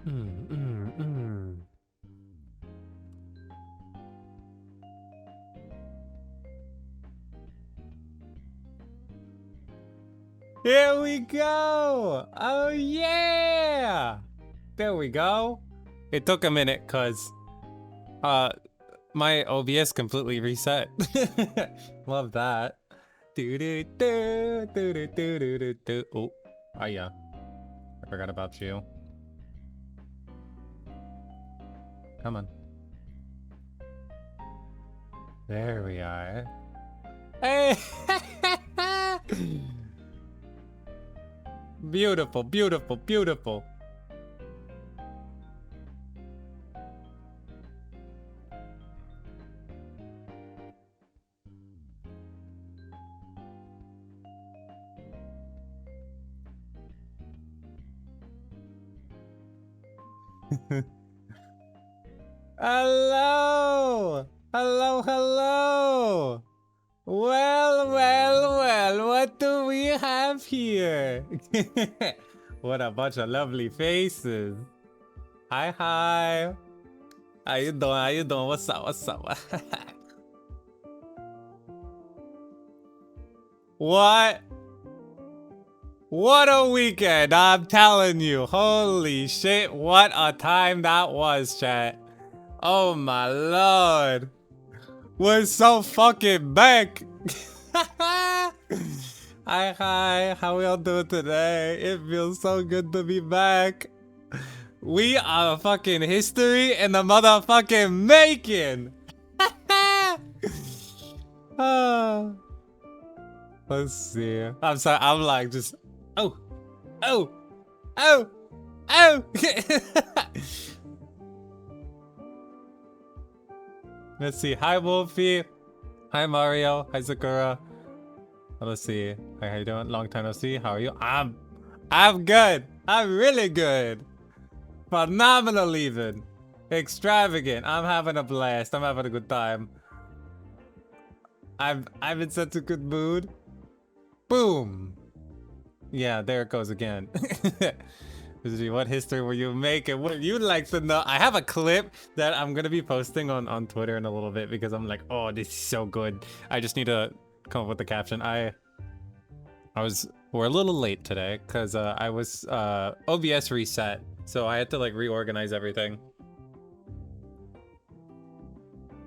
Here we go! Oh yeah! There we go. It took a minute cause my OBS completely reset. Love that. Oh, yeah. I forgot about you. Come on. There we are. Hey! Beautiful, beautiful, beautiful. Hello! Hello, hello! Well, well, well, what do we have here? What a bunch of lovely faces. Hi, hi. How you doing? How you doing? What's up? What's up? What? What a weekend, I'm telling you. Holy shit, what a time that was, chat. Oh my lord. We're so fucking back. Hi, hi. How we all doing today? It feels so good to be back. We are fucking history in the motherfucking making. Let's see. I'm sorry. I'm like just. Oh. Oh. Oh. Oh. Let's see. Hi, Wolfie. Hi, Mario. Hi, Sakura. Let's see. Hi, how you doing? Long time no see. How are you? I'm good. I'm really good. Phenomenal even. Extravagant. I'm having a blast. I'm having a good time. I'm in such a good mood. Boom. Yeah, there it goes again. What history were you making? What you'd like to know? I have a clip that I'm gonna be posting on Twitter in a little bit because I'm like, oh, this is so good. I just need to come up with the caption. We're a little late today because I was OBS reset, so I had to like reorganize everything.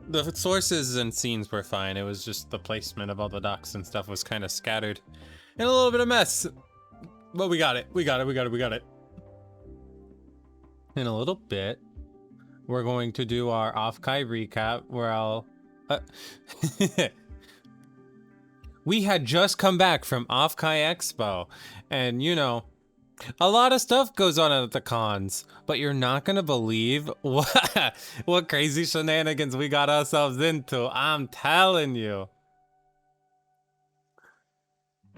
The sources and scenes were fine. It was just the placement of all the docs and stuff was kind of scattered and a little bit of mess. But we got it. We got it. In a little bit, we're going to do our Offkai recap where I'll... We had just come back from Offkai Expo, and you know, a lot of stuff goes on at the cons, but you're not gonna believe what crazy shenanigans we got ourselves into. I'm telling you.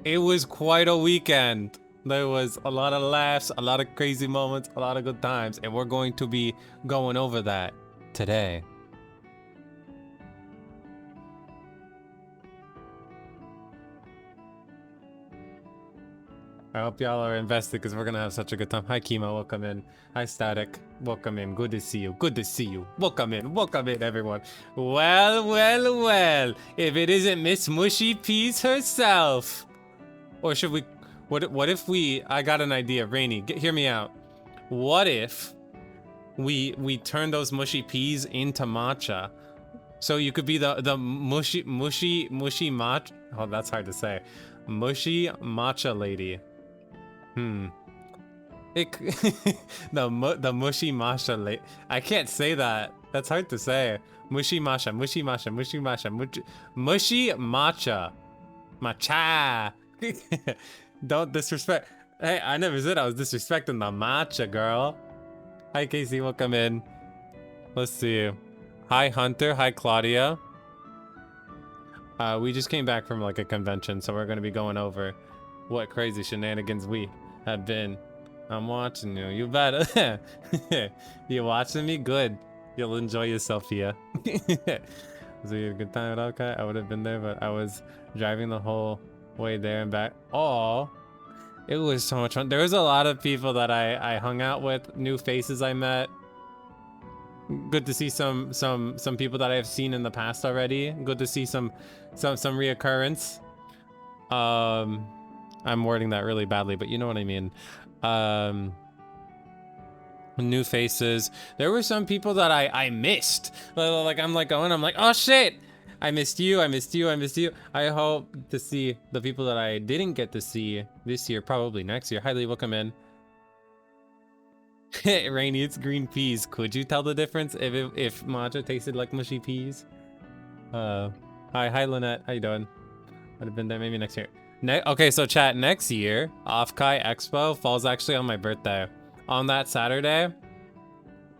It was quite a weekend. There was a lot of laughs, a lot of crazy moments, a lot of good times, and we're going to be going over that today. I hope y'all are invested because we're gonna have such a good time. Hi Chemo, welcome in. Hi Static, welcome in. Good to see you. Good to see you. Welcome in everyone. Well, well, well. If it isn't Miss Mushy Peas herself. Or should we... What if we... I got an idea, Rainy. Hear me out. What if we turn those mushy peas into matcha? So you could be the mushy matcha... Oh, that's hard to say. Mushy matcha lady. The mushy matcha lady. I can't say that. That's hard to say. Mushy matcha. Mushy matcha. Matcha. Don't disrespect. Hey, I never said I was disrespecting the matcha, girl. Hi, Casey. Welcome in. Let's see. Hi, Hunter. Hi, Claudia. We just came back from like a convention, so we're gonna be going over what crazy shenanigans we have been. I'm watching you. You better. You watching me? Good. You'll enjoy yourself here. Was it a good time at Offkai? I would have been there, but I was driving the whole way there and back. Oh, It was so much fun. There was a lot of people that I hung out with, new faces I met. Good to see some people that I have seen in the past already. Good to see some reoccurrence. I'm wording that really badly, but you know what I mean. New faces. There were some people that I missed. Like I'm like going, I'm like, oh shit, I missed you, I missed you, I missed you. I hope to see the people that I didn't get to see this year, probably next year. Highly welcome in. Rainy, it's green peas. Could you tell the difference if matcha tasted like mushy peas? Hi Lynette, how you doing? Would have been there maybe next year. Okay, so chat, next year, Offkai Expo falls actually on my birthday. On that Saturday,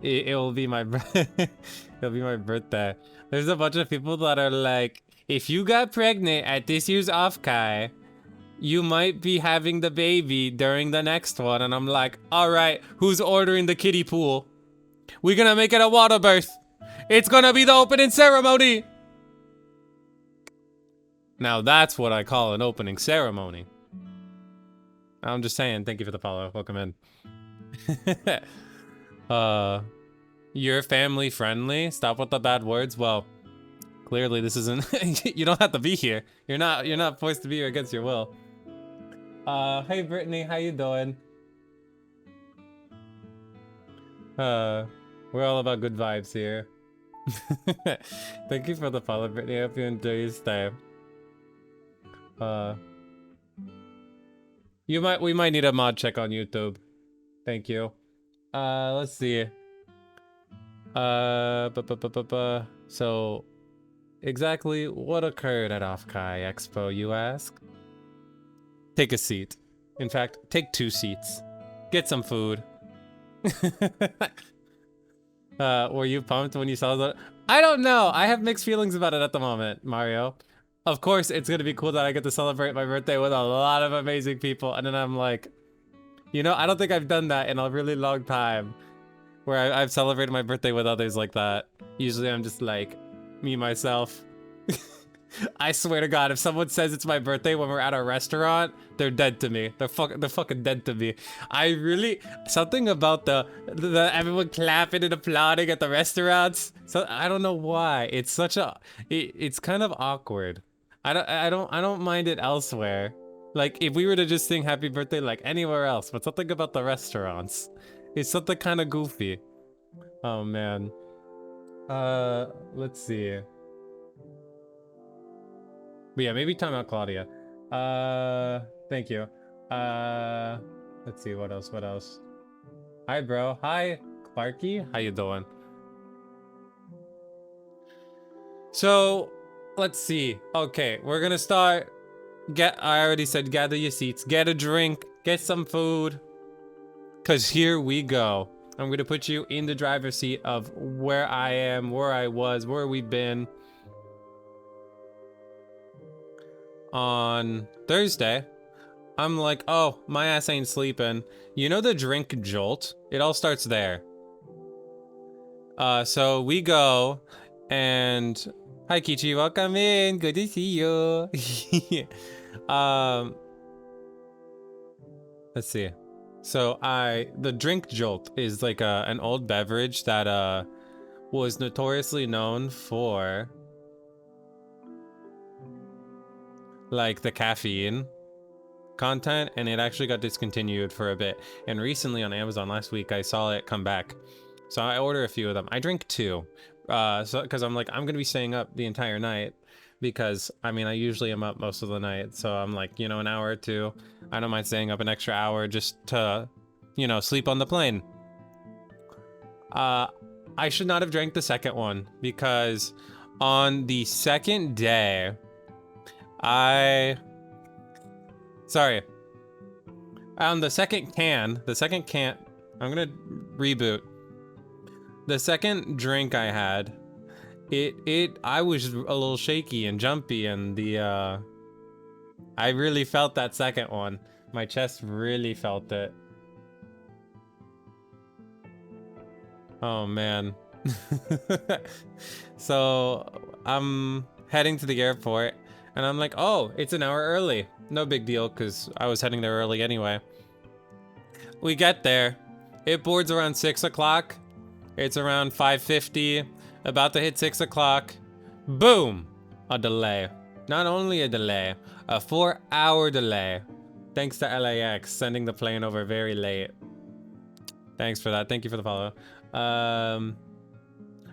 it will be my it'll be my birthday. There's a bunch of people that are like, if you got pregnant at this year's Offkai, you might be having the baby during the next one. And I'm like, all right, who's ordering the kiddie pool? We're gonna make it a water birth. It's gonna be the opening ceremony. Now that's what I call an opening ceremony. I'm just saying, thank you for the follow. Welcome in. You're family friendly? Stop with the bad words. Well, clearly this isn't you don't have to be here. You're not forced to be here against your will. Hey Brittany, how you doing? We're all about good vibes here. Thank you for the follow, Brittany. I hope you enjoy your stay. We might need a mod check on YouTube. Thank you. Let's see. So, exactly what occurred at Offkai Expo, you ask? Take a seat. In fact, take 2 seats. Get some food. Were you pumped when you saw that? I don't know. I have mixed feelings about it at the moment, Mario. Of course, it's gonna be cool that I get to celebrate my birthday with a lot of amazing people, and then I'm like, you know, I don't think I've done that in a really long time, where I've celebrated my birthday with others like that. Usually I'm just like, me, myself. I swear to God, if someone says it's my birthday when we're at a restaurant, they're dead to me. They're fucking dead to me. I really, something about the everyone clapping and applauding at the restaurants. So I don't know why. It's such a, it's kind of awkward. I don't mind it elsewhere. Like if we were to just sing happy birthday like anywhere else, but something about the restaurants, it's something kind of goofy. Oh man. Let's see. But yeah, maybe time out Claudia. Thank you. Let's see, what else? Hi, bro. Hi, Clarky. How you doing? So, let's see. Okay, we're gonna start. I already said gather your seats, get a drink, get some food. Cause here we go. I'm gonna put you in the driver's seat of where I am, where I was, where we've been. On Thursday, I'm like, oh, my ass ain't sleeping. You know the drink jolt? It all starts there. So we go, and hi Kichi, welcome in. Good to see you. Let's see. So the drink jolt is like an old beverage that was notoriously known for like the caffeine content, and it actually got discontinued for a bit. And recently on Amazon last week, I saw it come back. So I order a few of them. I drink 2. So because I'm like, I'm gonna be staying up the entire night because I mean I usually am up most of the night. So I'm like, you know, an hour or 2. I don't mind staying up an extra hour just to, you know, sleep on the plane. I should not have drank the second one because on the second day, sorry. On the second can, I'm gonna reboot. The second drink I had, I was a little shaky and jumpy, and I really felt that second one. My chest really felt it. Oh man. So I'm heading to the airport. And I'm like, oh, it's an hour early. No big deal, because I was heading there early anyway. We get there. It boards around 6 o'clock. It's around 5:50. About to hit 6 o'clock. Boom! A delay. Not only a delay, a 4-hour delay. Thanks to LAX sending the plane over very late. Thanks for that. Thank you for the follow.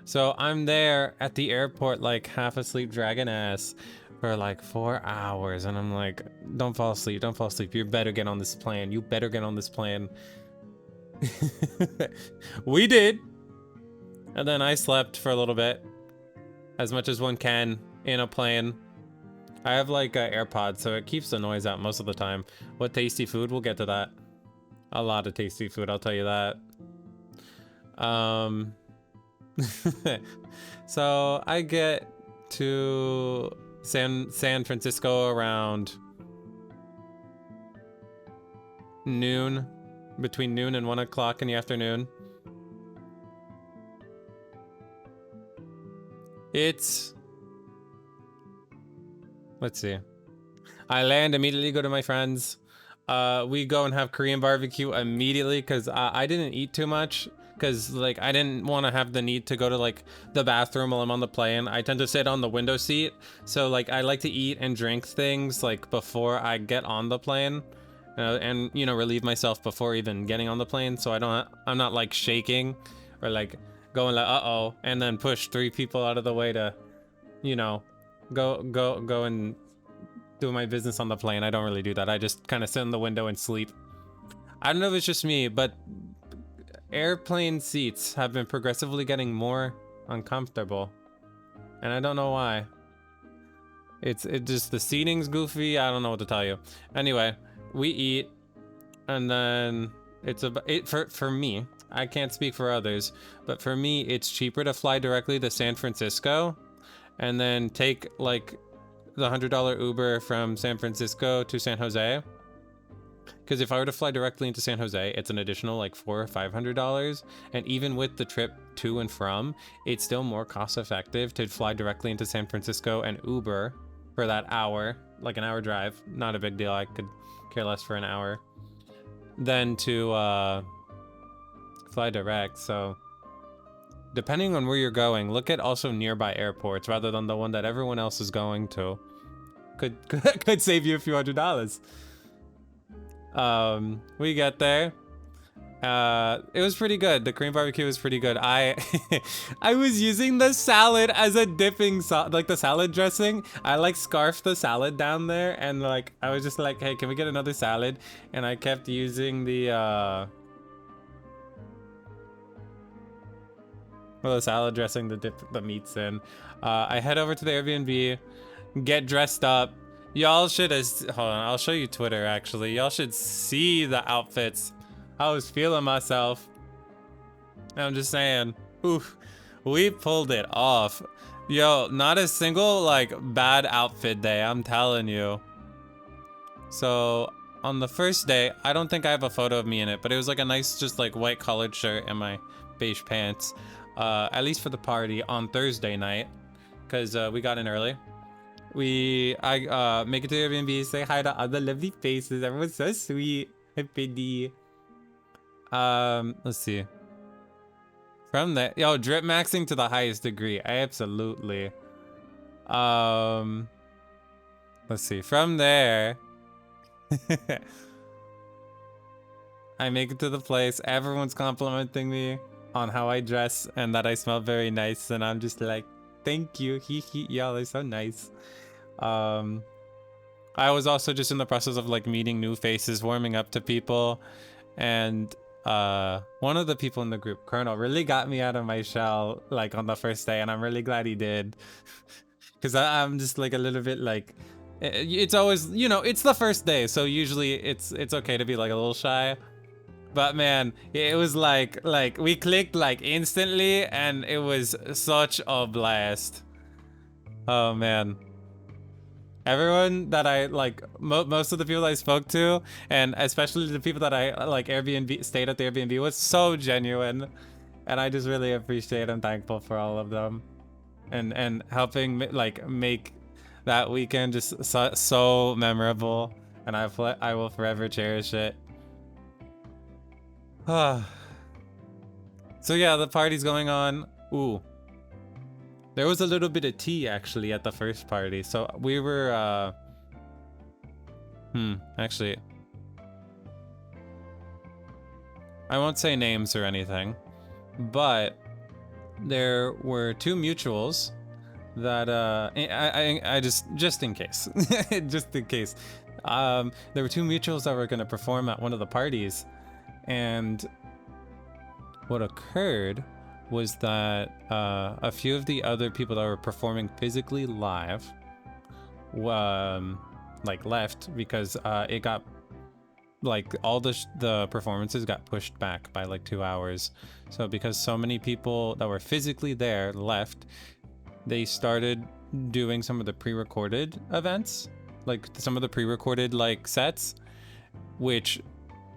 So I'm there at the airport like half asleep dragging ass for like 4 hours, and I'm like, don't fall asleep, don't fall asleep. You better get on this plane. You better get on this plane. We did. And then I slept for a little bit, as much as one can in a plane. I have like AirPods, so it keeps the noise out most of the time. What tasty food? We'll get to that. A lot of tasty food, I'll tell you that. So I get to San Francisco around noon, between noon and 1 o'clock in the afternoon. It's, let's see. I land, immediately go to my friends. We go and have Korean barbecue immediately because I didn't eat too much because like I didn't want to have the need to go to like the bathroom while I'm on the plane. I tend to sit on the window seat, so like I like to eat and drink things like before I get on the plane, and you know, relieve myself before even getting on the plane, so I'm not like shaking or like going like uh-oh and then push 3 people out of the way to, you know, go and do my business on the plane. I don't really do that. I just kind of sit in the window and sleep. I don't know if it's just me, but airplane seats have been progressively getting more uncomfortable, and I don't know why. It just, the seating's goofy. I don't know what to tell you. Anyway, we eat, and then it's for me. I can't speak for others, but for me, it's cheaper to fly directly to San Francisco, and then take like the $100 Uber from San Francisco to San Jose. Because if I were to fly directly into San Jose, it's an additional like $400 or $500, and even with the trip to and from, it's still more cost effective to fly directly into San Francisco and Uber for that hour, like an hour drive. Not a big deal. I could care less for an hour than to fly direct. So depending on where you're going, look at also nearby airports rather than the one that everyone else is going to. Could save you a few $100s. We get there. It was pretty good. The Korean barbecue was pretty good. I was using the salad as a dipping sauce, like the salad dressing. I like scarfed the salad down there, and like I was just like, hey, can we get another salad? And I kept using the salad dressing to dip the meats in. I head over to the Airbnb, get dressed up. Y'all should, hold on, I'll show you Twitter actually. Y'all should see the outfits. I was feeling myself. I'm just saying, oof, we pulled it off. Yo, not a single like bad outfit day, I'm telling you. So on the first day, I don't think I have a photo of me in it, but it was like a nice, just like white collared shirt and my beige pants. At least for the party on Thursday night, because we got in early. I make it to Airbnb, say hi to all the lovely faces. Everyone's so sweet. Hi, Piddy. Let's see. From there, yo, drip maxing to the highest degree. I absolutely. Let's see. From there, I make it to the place. Everyone's complimenting me on how I dress and that I smell very nice, and I'm just like, thank you. Y'all are so nice. I was also just in the process of like meeting new faces, warming up to people, and one of the people in the group, Colonel, really got me out of my shell like on the first day, and I'm really glad he did. Because I'm just like a little bit like, it's always, you know, it's the first day, so usually it's okay to be like a little shy. But man, it was like we clicked like instantly, and it was such a blast. Oh man. Everyone that I like, most of the people I spoke to, and especially the people that I like stayed at the Airbnb, was so genuine, and I just really appreciate and thankful for all of them, and helping like make That weekend just so memorable, and I will forever cherish it. So yeah, the party's going on. Ooh. There was a little bit of tea actually at the first party. So we were actually, I won't say names or anything, but there were two mutuals that I just in case, just in case, there were two mutuals that were gonna perform at one of the parties, and what occurred was that a few of the other people that were performing physically live, like left because it got, like, all the performances got pushed back by like 2 hours. So because so many people that were physically there left, they started doing some of the pre-recorded events, like some of the pre-recorded like sets, which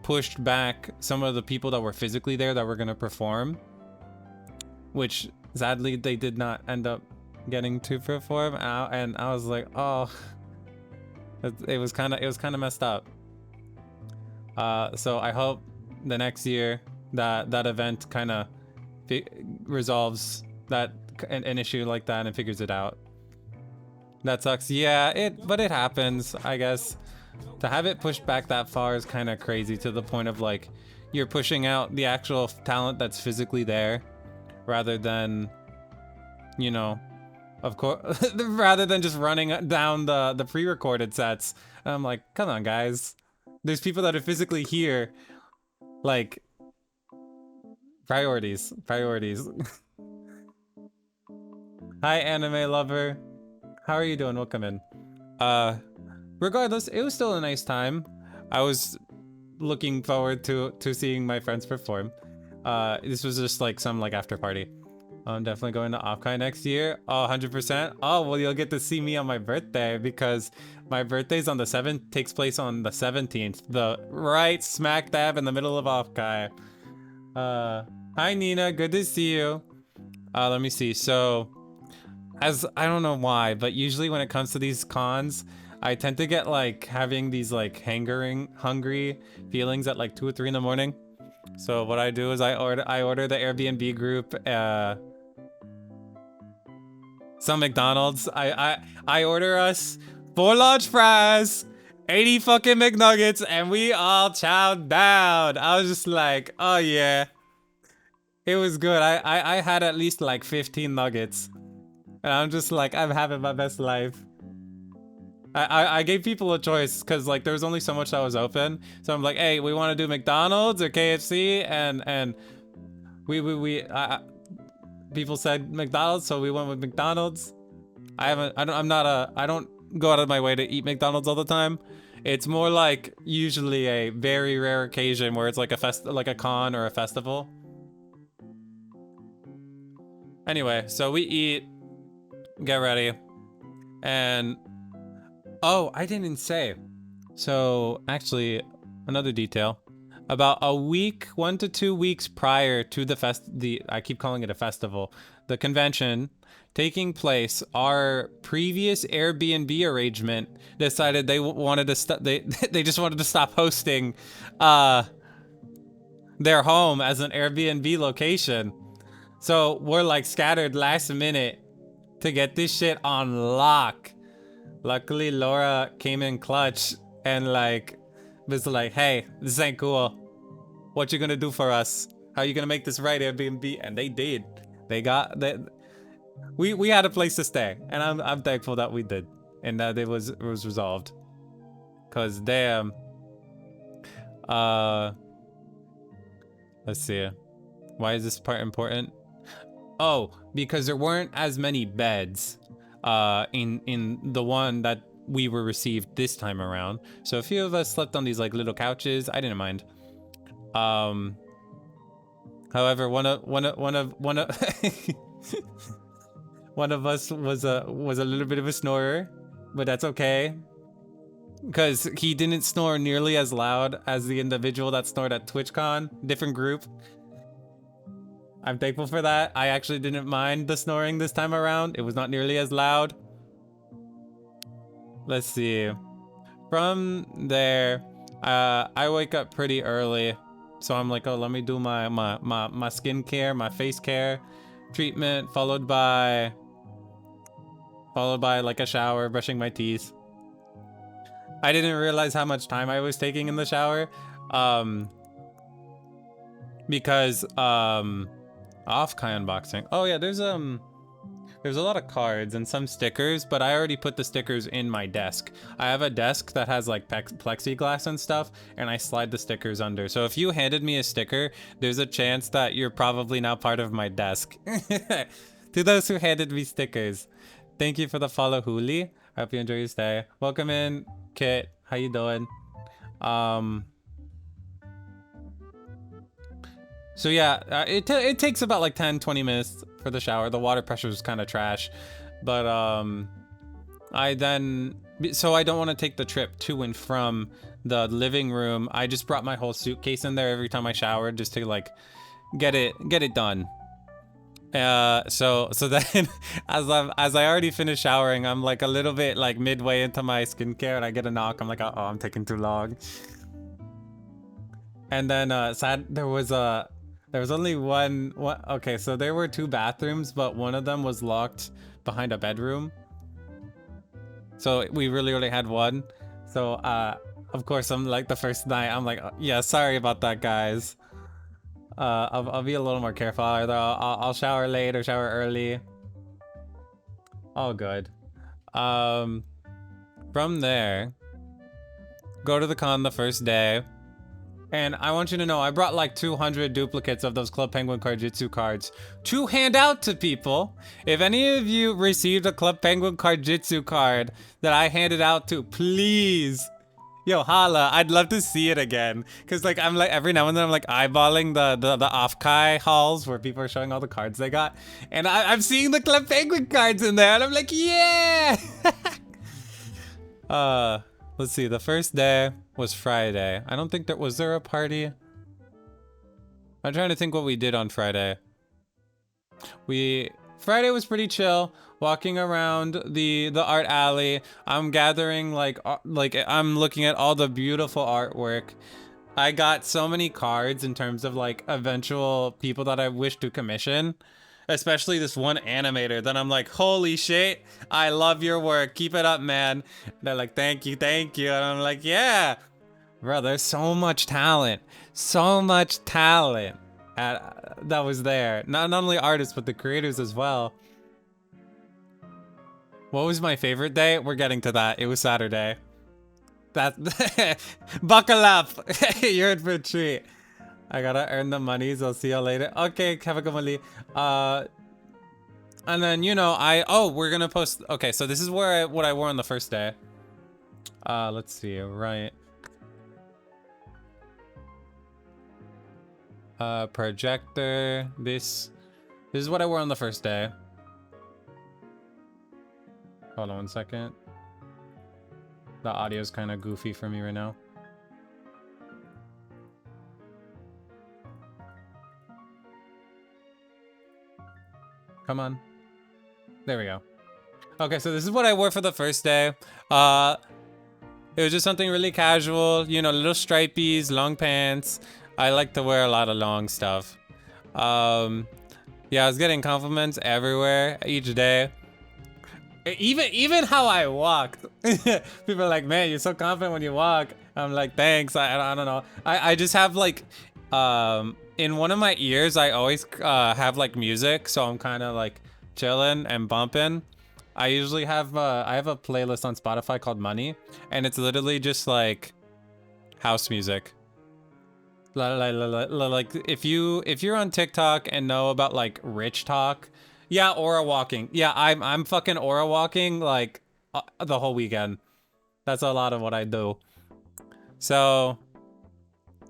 pushed back some of the people that were physically there that were going to perform, which sadly they did not end up getting to perform out. And I was like, oh, it was kind of messed up. So I hope the next year that event kind of resolves that an issue like that and figures it out. That sucks. Yeah, but it happens, I guess. To have it pushed back that far is kind of crazy, to the point of like you're pushing out the actual talent that's physically there rather than, you know, of course, rather than just running down the pre-recorded sets. And I'm like, come on, guys. There's people that are physically here. Like, priorities. Hi, anime lover. How are you doing? Welcome in. Regardless, it was still a nice time. I was looking forward to seeing my friends perform. This was just like some like after party. I'm definitely going to Offkai next year. Oh, 100%. Oh, well, you'll get to see me on my birthday, because my birthday's on the 7th, takes place on the 17th. The right smack dab in the middle of Offkai. Hi Nina, good to see you. Let me see. So, as I don't know why, but usually when it comes to these cons, I tend to get like having these like hungry feelings at like 2 or 3 in the morning. So what I do is I order the Airbnb group some McDonald's. I order us 4 large fries, 80 fucking McNuggets, and we all chowed down. I was just like, oh yeah. It was good. I had at least like 15 nuggets. And I'm just like, I'm having my best life. I gave people a choice because like there was only so much that was open. So I'm like, hey, we want to do McDonald's or KFC, and people said McDonald's, so we went with McDonald's. I don't go out of my way to eat McDonald's all the time. It's more like usually a very rare occasion where it's like a con or a festival. Anyway, so we eat, get ready, and oh, I didn't say. So actually, another detail. About a week, 1 to 2 weeks prior to I keep calling it a festival, the convention taking place, our previous Airbnb arrangement decided they wanted to they just wanted to stop hosting their home as an Airbnb location. So we're like scattered last minute to get this shit on lock. Luckily, Laura came in clutch and like was like, hey, this ain't cool. What you gonna do for us? How you gonna make this right, Airbnb? And they did. They got that. We had a place to stay, and I'm thankful that we did, and that it was resolved. Cause damn. Let's see. Why is this part important? Oh, because there weren't as many beds in the one that we were received this time around. So a few of us slept on these like little couches. I didn't mind. However, one of one of us was a little bit of a snorer, but that's okay, because he didn't snore nearly as loud as the individual that snored at TwitchCon. Different group. I'm thankful for that. I actually didn't mind the snoring this time around. It was not nearly as loud. let's see. From there, I wake up pretty early. So I'm like, oh, let me do my skincare, my face care treatment, followed by like a shower, brushing my teeth. I didn't realize how much time I was taking in the shower. Because Offkai unboxing. Oh yeah, there's a lot of cards and some stickers, but I already put the stickers in my desk. I have a desk that has like plexiglass and stuff, and I slide the stickers under. So if you handed me a sticker, there's a chance that you're probably now part of my desk. To those who handed me stickers, thank you for the follow, Huli. I hope you enjoy your stay. Welcome in, Kit. How you doing? So yeah, it takes about like 10-20 minutes for the shower. The water pressure is kind of trash, but I don't want to take the trip to and from the living room. I just brought my whole suitcase in there every time I showered, just to like get it done. So then as I already finished showering, I'm like a little bit like midway into my skincare, and I get a knock. I'm like, oh, I'm taking too long. And then there was only one. Okay, so there were 2 bathrooms, but one of them was locked behind a bedroom. So we really only had one. So of course, I'm like the first night, I'm like, yeah, sorry about that, guys. I'll be a little more careful. Either I'll shower late or shower early. All good. From there, go to the con the first day. And I want you to know, I brought like 200 duplicates of those Club Penguin Cardjitsu cards to hand out to people. If any of you received a Club Penguin Cardjitsu card that I handed out to, please, yo, holla, I'd love to see it again. Cause like, I'm like, every now and then I'm like eyeballing the Offkai halls where people are showing all the cards they got. And I'm seeing the Club Penguin cards in there and I'm like, yeah! Let's see, the first day was Friday. I don't think was there a party? I'm trying to think what we did on Friday. Friday was pretty chill, walking around the art alley. I'm gathering like I'm looking at all the beautiful artwork. I got so many cards in terms of like eventual people that I wish to commission. Especially this one animator that I'm like, holy shit, I love your work. Keep it up, man. They're like, thank you, thank you. And I'm like, yeah. Bro, there's so much talent. So much talent that was there. Not only artists, but the creators as well. What was my favorite day? We're getting to that. It was Saturday. Buckle up. You're in for a treat. I gotta earn the monies. I'll see y'all later. Okay, have a good one. And then, you know, we're gonna post. Okay, so this is what I wore on the first day. Let's see, right. Projector. This is what I wore on the first day. Hold on 1 second. The audio is kind of goofy for me right now. Come on. There we go. Okay, so this is what I wore for the first day. It was just something really casual, you know, little stripies, long pants. I like to wear a lot of long stuff. Yeah, I was getting compliments everywhere each day. Even how I walked. People are like, man, you're so confident when you walk. I'm like, thanks. I don't know. I just have like, in one of my ears, I always have like music, so I'm kind of like chilling and bumping. I usually have I have a playlist on Spotify called Money, and it's literally just like house music. Like if you're on TikTok and know about like rich talk, yeah, aura walking. Yeah, I'm fucking aura walking like the whole weekend. That's a lot of what I do. So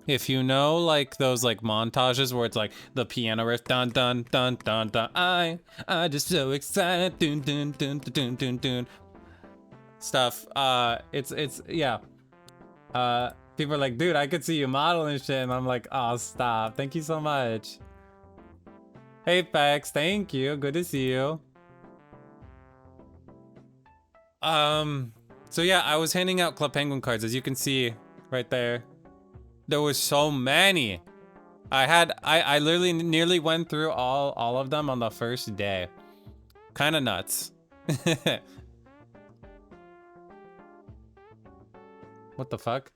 if you know like those like montages where it's like the piano riff, dun dun dun dun dun, I just so excited, dun dun dun dun dun dun, stuff. It's yeah. People are like, dude, I could see you modeling shit, and I'm like, oh, stop. Thank you so much. Hey, Pax, thank you. Good to see you. So yeah, I was handing out Club Penguin cards, as you can see right there. There was so many. I literally nearly went through all of them on the first day. Kind of nuts. What the fuck?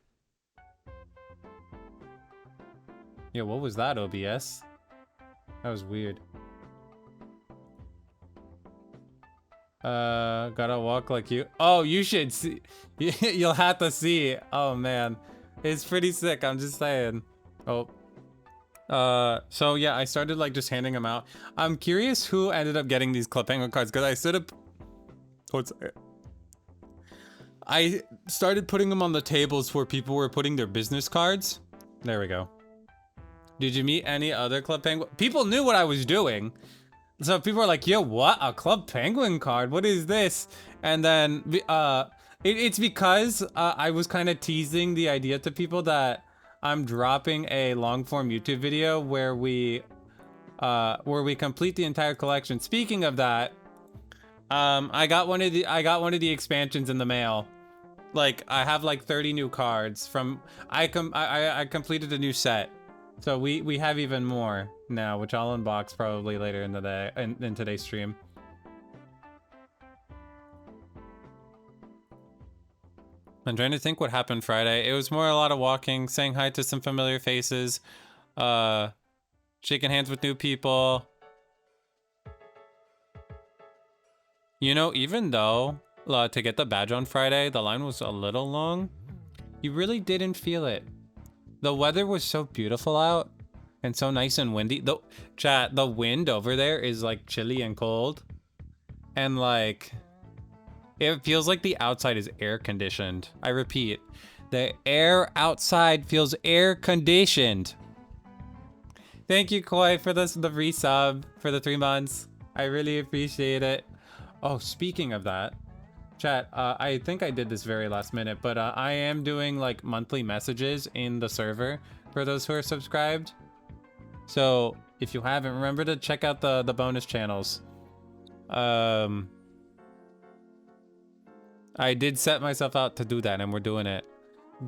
Yeah, what was that, OBS? That was weird. Gotta walk like you. Oh, you should see. You'll have to see. Oh man, it's pretty sick. I'm just saying. Oh. So yeah, I started like just handing them out. I'm curious who ended up getting these Club Penguin cards because I stood up. I started putting them on the tables where people were putting their business cards. There we go. Did you meet any other Club Penguin? People knew what I was doing. So people are like, yo, what? A Club Penguin card? What is this? And then it's because I was kind of teasing the idea to people that I'm dropping a long form YouTube video where we complete the entire collection. Speaking of that, I got one of the expansions in the mail. Like I have like 30 new cards from I completed a new set. So we have even more now, which I'll unbox probably later in the day in today's stream. I'm trying to think what happened Friday. It was more a lot of walking, saying hi to some familiar faces, shaking hands with new people. You know, even though to get the badge on Friday, the line was a little long, you really didn't feel it. The weather was so beautiful out and so nice and windy. The wind over there is like chilly and cold. And like, it feels like the outside is air conditioned. I repeat, the air outside feels air conditioned. Thank you, Koi, for the resub for the 3 months. I really appreciate it. Oh, speaking of that, chat, I think I did this very last minute, but I am doing like monthly messages in the server for those who are subscribed. So if you haven't, remember to check out the bonus channels. I did set myself out to do that and we're doing it.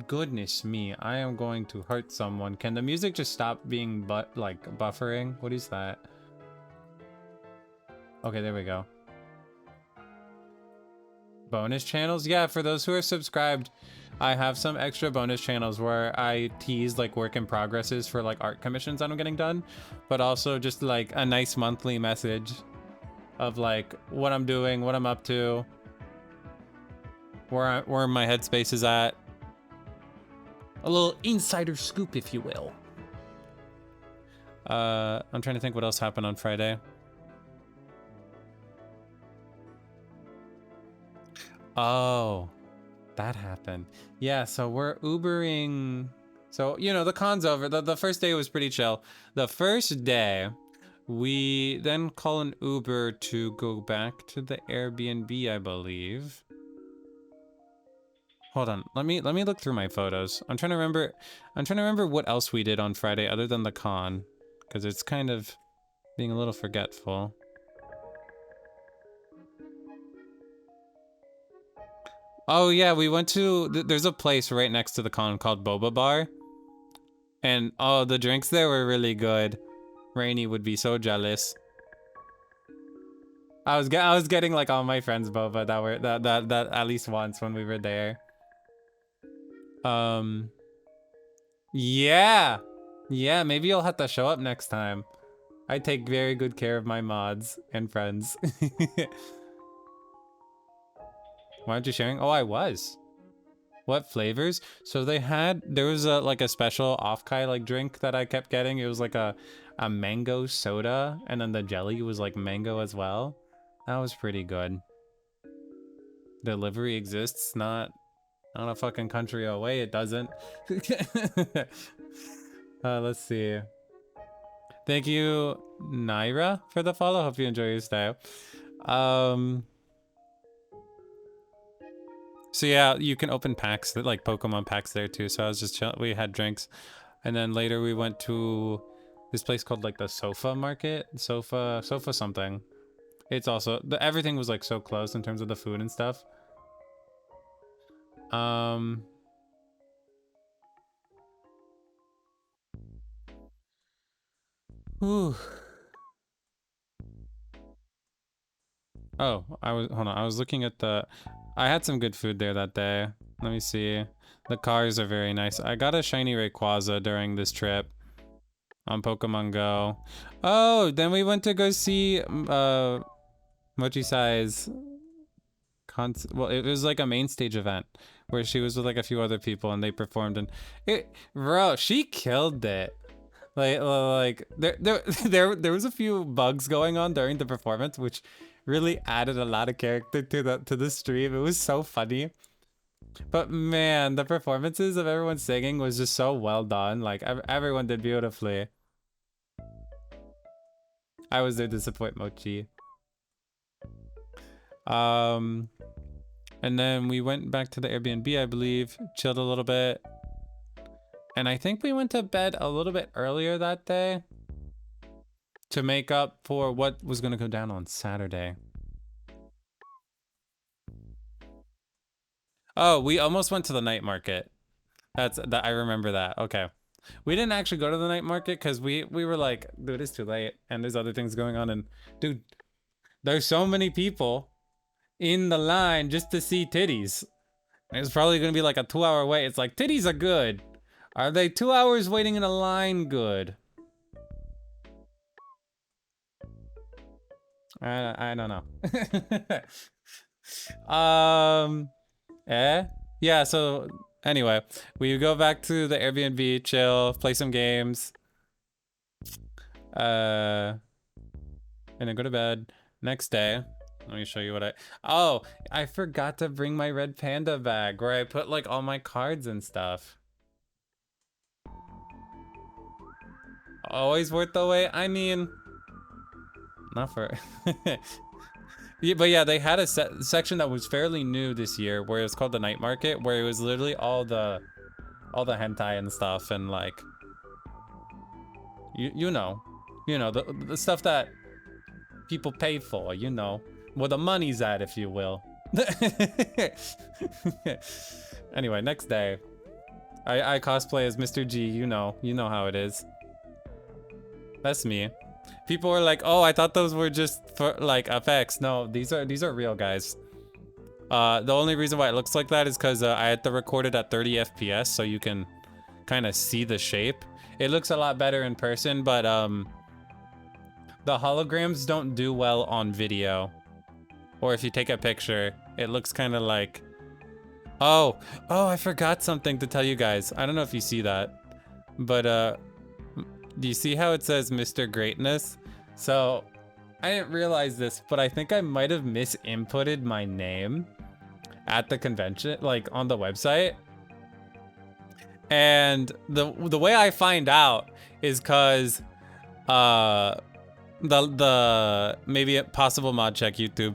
Goodness me, I am going to hurt someone. Can the music just stop being buffering? What is that? Okay, there we go. Bonus channels? Yeah, for those who are subscribed, I have some extra bonus channels where I tease like work in progresses for like art commissions that I'm getting done, but also just like a nice monthly message of like what I'm doing, what I'm up to, where my headspace is at. A little insider scoop, if you will. I'm trying to think what else happened on Friday. Oh, that happened. Yeah, so we're Ubering. So, you know, the con's over. The first day was pretty chill. The first day, we then call an Uber to go back to the Airbnb, I believe. Hold on, let me look through my photos. I'm trying to remember what else we did on Friday other than the con, because it's kind of being a little forgetful. Oh yeah, we went to, there's a place right next to the con called Boba Bar. And oh, the drinks there were really good. Rainy would be so jealous. I was getting like all my friends boba that at least once when we were there. Yeah. Yeah, maybe you'll have to show up next time. I take very good care of my mods and friends. Why aren't you sharing? Oh, I was. What flavors? So there was like a special Offkai like drink that I kept getting. It was like a mango soda, and then the jelly was like mango as well. That was pretty good. Delivery exists, not a fucking country away. It doesn't. Let's see. Thank you, Naira, for the follow. Hope you enjoy your stay. So yeah, you can open packs, like Pokemon packs there too. So I was just chilling. We had drinks, and then later we went to this place called like the Sofa Market, Sofa something. It's also everything was like so close in terms of the food and stuff. Whew. Oh, hold on. I was looking at I had some good food there that day. Let me see. The cars are very nice. I got a shiny Rayquaza during this trip on Pokemon Go. Oh, then we went to go see Mochi Sai's well, it was like a main stage event where she was with like a few other people and they performed, and bro, she killed it. Like there was a few bugs going on during the performance, which really added a lot of character to the stream. It was so funny. But man, the performances of everyone singing was just so well done. Like everyone did beautifully. I was there to support Mochi. And then we went back to the Airbnb, I believe, chilled a little bit. And I think we went to bed a little bit earlier that day to make up for what was going to go down on Saturday. Oh, we almost went to the night market. I remember that. Okay. We didn't actually go to the night market because we were like, dude, it's too late and there's other things going on, and dude, there's so many people in the line just to see titties. It's probably gonna be like a 2-hour wait. It's like, titties are good. Are they 2 hours waiting in a line good? I don't know. Yeah, so anyway, we go back to the Airbnb, chill, play some games. And then go to bed. Next day, let me show you what oh, I forgot to bring my red panda bag where I put like all my cards and stuff. Always worth the wait. I mean, not for yeah, but yeah, they had a section that was fairly new this year where it's called the night market, where it was literally all the hentai and stuff, and like you know the stuff that people pay for, you know, where the money's at, if you will. Anyway, next day, I cosplay as Mr. G. You know how it is. That's me. People were like, "Oh, I thought those were just for like effects." No, these are real guys. The only reason why it looks like that is because I had to record it at 30 FPS, so you can kind of see the shape. It looks a lot better in person, but the holograms don't do well on video. Or if you take a picture, it looks kind of like... Oh, I forgot something to tell you guys. I don't know if you see that, but do you see how it says Mr. Greatness? So I didn't realize this, but I think I might have misinputted my name at the convention, like on the website. And the way I find out is because the maybe a possible mod check YouTube.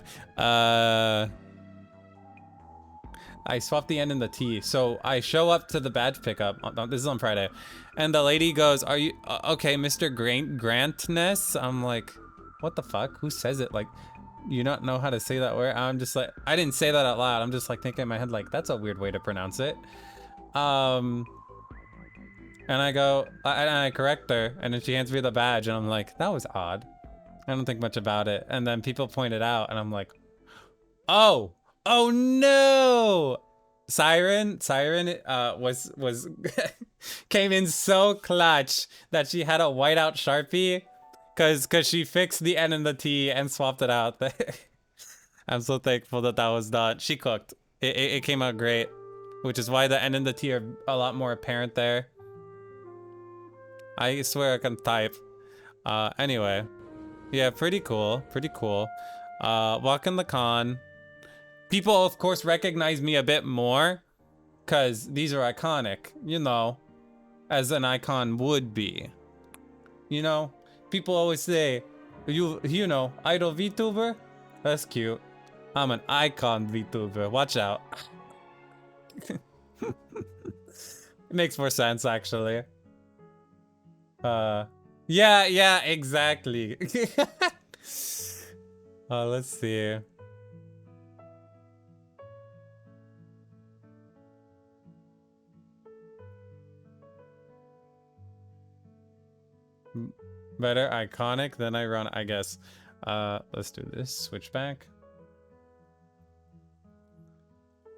I swapped the N and the T. So I show up to the badge pickup. This is on Friday. And the lady goes, "Are you okay, Mr. Grantness?" I'm like, what the fuck? Who says it? Like, you not know how to say that word? I'm just like, I didn't say that out loud. I'm just like thinking in my head, like, that's a weird way to pronounce it. And I go, and I correct her, and then she hands me the badge, and I'm like, that was odd. I don't think much about it. And then people point it out, and I'm like, oh no! Siren was came in so clutch that she had a whiteout Sharpie cause she fixed the N and the T and swapped it out. I'm so thankful that was done. She cooked. It came out great, which is why the N and the T are a lot more apparent there. I swear I can type. Anyway. Yeah, pretty cool. Walking the con. People, of course, recognize me a bit more because these are iconic, you know, as an icon would be. You know, people always say, you know, idol VTuber? That's cute. I'm an icon VTuber. Watch out. It makes more sense, actually. Yeah, exactly. Let's see. Better iconic than ironic, I guess. Let's do this. Switch back.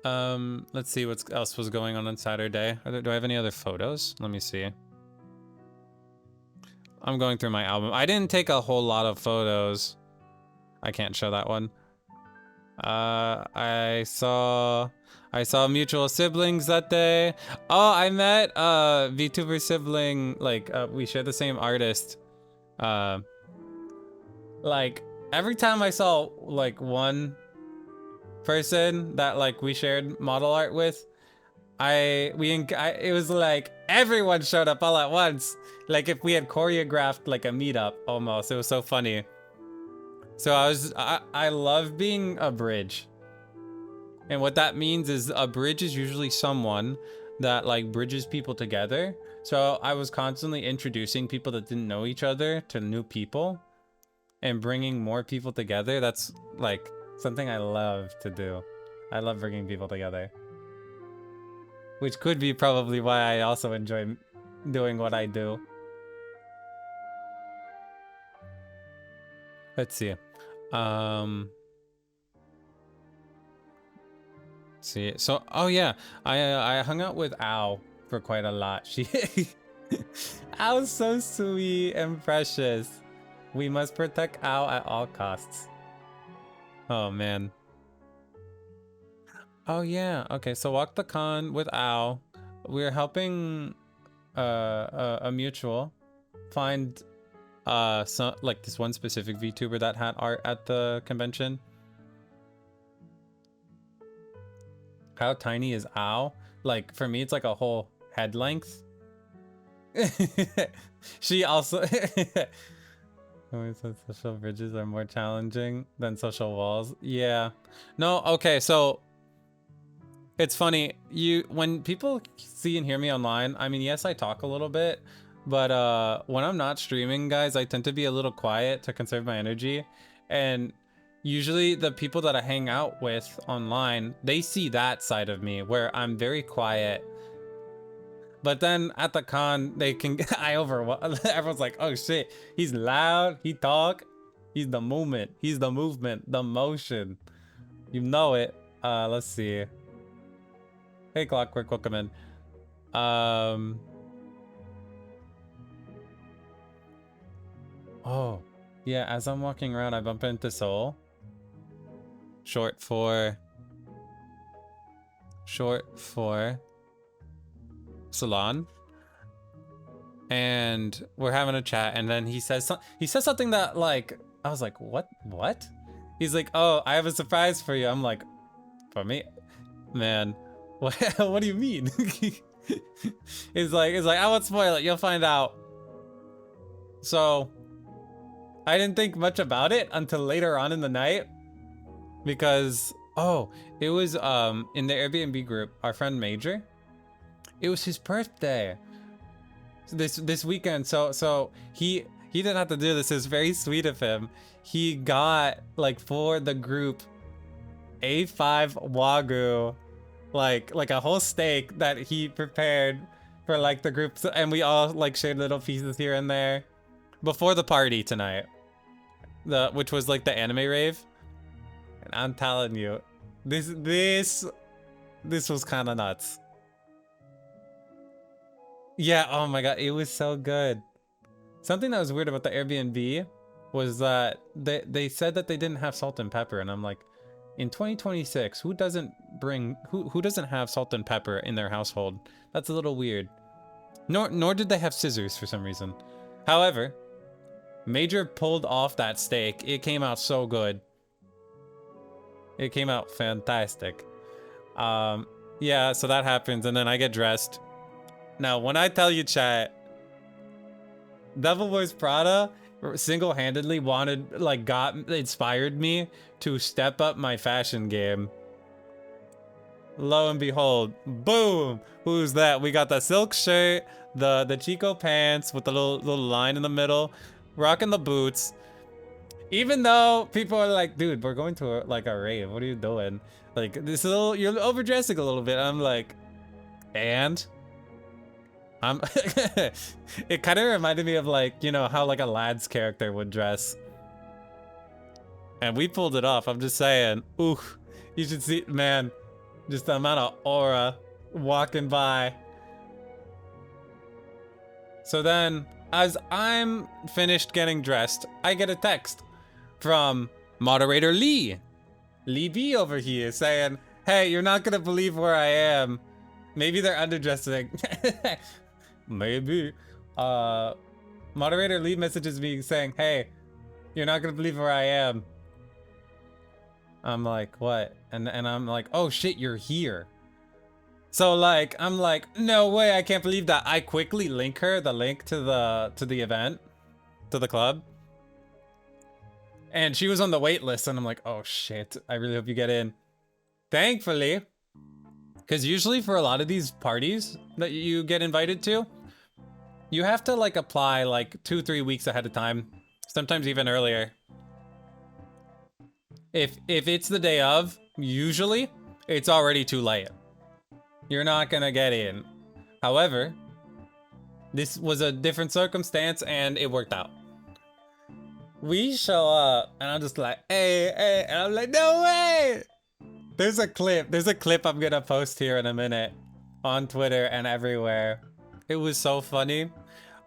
Let's see what else was going on Saturday. Do I have any other photos? Let me see. I'm going through my album. I didn't take a whole lot of photos. I can't show that one. I saw mutual siblings that day. Oh, I met Vtuber sibling, like we share the same artist. Like every time I saw like one person that like we shared model art with, it was like everyone showed up all at once. Like if we had choreographed like a meetup almost. It was so funny. So I love being a bridge. And what that means is a bridge is usually someone that like bridges people together. So I was constantly introducing people that didn't know each other to new people and bringing more people together. That's like something I love to do. I love bringing people together. Which could be probably why I also enjoy doing what I do. Let's see. See, so oh yeah, I hung out with Al for quite a lot. Al's so sweet and precious. We must protect Al at all costs. Oh man. Oh yeah. Okay, so walk the con with Al. We're helping a mutual find some like this one specific VTuber that had art at the convention. How tiny is Al? Like for me it's like a whole head length. She also social bridges are more challenging than social walls. Yeah. No, okay, so it's funny. When people see and hear me online, I mean, yes, I talk a little bit, but when I'm not streaming, guys, I tend to be a little quiet to conserve my energy. And usually the people that I hang out with online, they see that side of me where I'm very quiet. But then at the con, they can everyone's like, oh shit, he's loud, he talk, he's the movement, the motion. You know it. Let's see. Hey Clockwork, welcome in. Oh, yeah, as I'm walking around, I bump into Soul. Short for Salon. And we're having a chat, and then he says something that like I was like, what? He's like, oh, I have a surprise for you. I'm like, for me? Man, what do you mean? He's like, I won't spoil it, you'll find out. So I didn't think much about it until later on in the night, because it was in the Airbnb group, our friend Major, it was his birthday this weekend. So he didn't have to do this. It was very sweet of him. He got like for the group A5 Wagyu, like a whole steak that he prepared for like the group, and we all like shared little pieces here and there before the party tonight, which was like the anime rave. And I'm telling you, this was kind of nuts. Yeah, oh my god, it was so good. Something that was weird about the Airbnb was that they said that they didn't have salt and pepper, and I'm like, in 2026, who doesn't have salt and pepper in their household? That's a little weird. Nor did they have scissors for some reason. However, Major pulled off that steak. It came out so good. It came out fantastic. Yeah, so that happens, and then I get dressed. Now, when I tell you, chat, Devil Wears Prada single-handedly inspired me to step up my fashion game. Lo and behold, boom! Who's that? We got the silk shirt, the Chico pants with the little line in the middle, rocking the boots. Even though people are like, dude, we're going to a rave. What are you doing? Like, you're overdressing a little bit. I'm like, and I'm it kind of reminded me of like, you know, how like a lad's character would dress. And we pulled it off. I'm just saying. Ooh, you should see, man, just the amount of aura walking by. So then, as I'm finished getting dressed, I get a text from moderator Lee B over here saying, hey, you're not gonna believe where I am. Maybe they're underdressing. Maybe. Moderator Lee messages me saying, hey, you're not gonna believe where I am. I'm like, what? And I'm like, oh shit, you're here. So like, I'm like, no way, I can't believe that. I quickly link her the link to the event, to the club. And she was on the wait list, and I'm like, oh shit, I really hope you get in. Thankfully, because usually for a lot of these parties that you get invited to, you have to like apply like 2-3 weeks ahead of time, sometimes even earlier. If it's the day of, usually it's already too late. You're not gonna get in. However, this was a different circumstance and it worked out. We show up and I'm just like, hey, and I'm like, no way! There's a clip I'm gonna post here in a minute on Twitter and everywhere. It was so funny.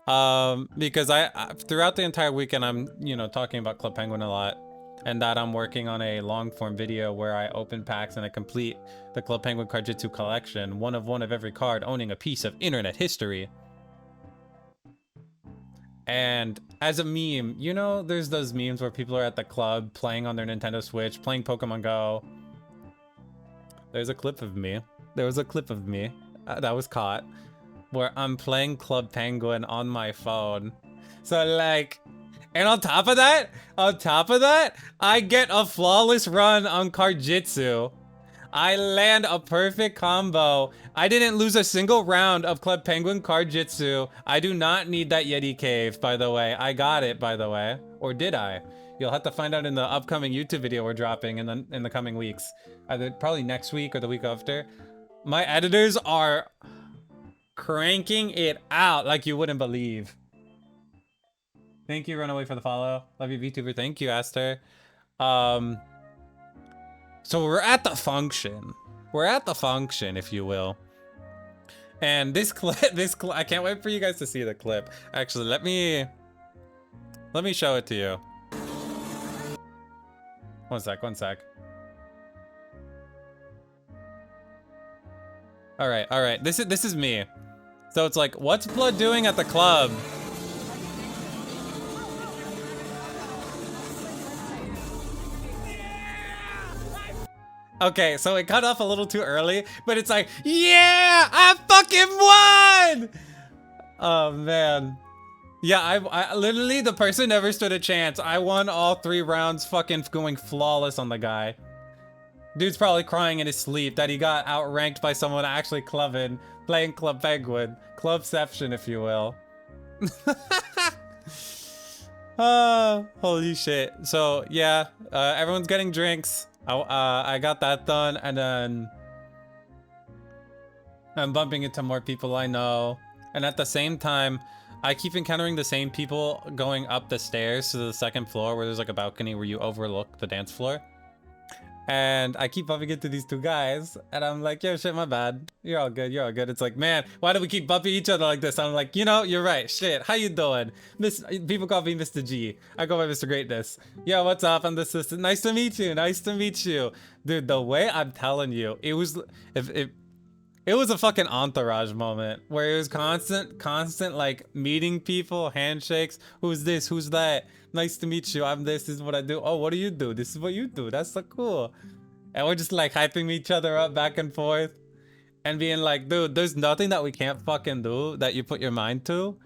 Because I throughout the entire weekend, I'm, you know, talking about Club Penguin a lot. And that I'm working on a long form video where I open packs and I complete the Club Penguin Cardjitsu collection, one of every card, owning a piece of internet history. And as a meme, you know, there's those memes where people are at the club playing on their Nintendo Switch, playing Pokemon Go. There's a clip of me. There was a clip of me that was caught where I'm playing Club Penguin on my phone. So like, and on top of that, I get a flawless run on Cardjitsu. I land a perfect combo. I didn't lose a single round of Club Penguin Cardjitsu. I do not need that Yeti cave, by the way. I got it, by the way. Or did I? You'll have to find out in the upcoming YouTube video we're dropping in the coming weeks. Either probably next week or the week after. My editors are cranking it out like you wouldn't believe. Thank you, Runaway, for the follow. Love you, Vtuber. Thank you, Aster. So we're at the function. We're at the function, if you will. And this clip, I can't wait for you guys to see the clip. Actually, let me show it to you. One sec. All right. This is me. So it's like, what's Blood doing at the club? Okay, so it cut off a little too early, but it's like, yeah, I fucking won! Oh, man. Yeah, I literally, the person never stood a chance. I won all 3 rounds, fucking going flawless on the guy. Dude's probably crying in his sleep that he got outranked by someone actually clubbing, playing Club Penguin. Clubception, if you will. Holy shit. So, yeah, everyone's getting drinks. I got that done, and then I'm bumping into more people I know. And at the same time, I keep encountering the same people going up the stairs to the 2nd floor where there's like a balcony where you overlook the dance floor. And I keep bumping into these 2 guys, and I'm like, yo, shit, my bad. You're all good, It's like, man, why do we keep bumping each other like this? I'm like, you know, you're right, shit, how you doing? People call me Mr. G. I go by Mr. Greatness. Yo, what's up? I'm the assistant. Nice to meet you. Dude, the way I'm telling you, it was a fucking entourage moment where it was constant like meeting people, handshakes. Who's this? Who's that? Nice to meet you. I'm this is what I do. Oh, what do you do? This is what you do. That's so cool. And we're just like hyping each other up back and forth and being like, dude, there's nothing that we can't fucking do that you put your mind to.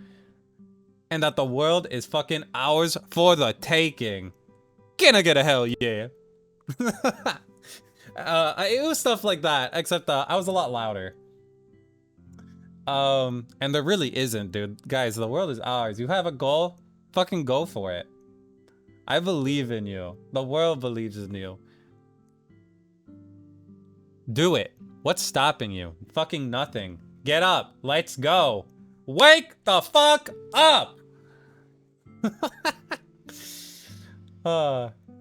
And that the world is fucking ours for the taking. Can I get a hell yeah? It was stuff like that, except I was a lot louder. And there really isn't, dude. Guys, the world is ours. You have a goal, fucking go for it. I believe in you. The world believes in you. Do it. What's stopping you? Fucking nothing. Get up. Let's go. Wake the fuck up!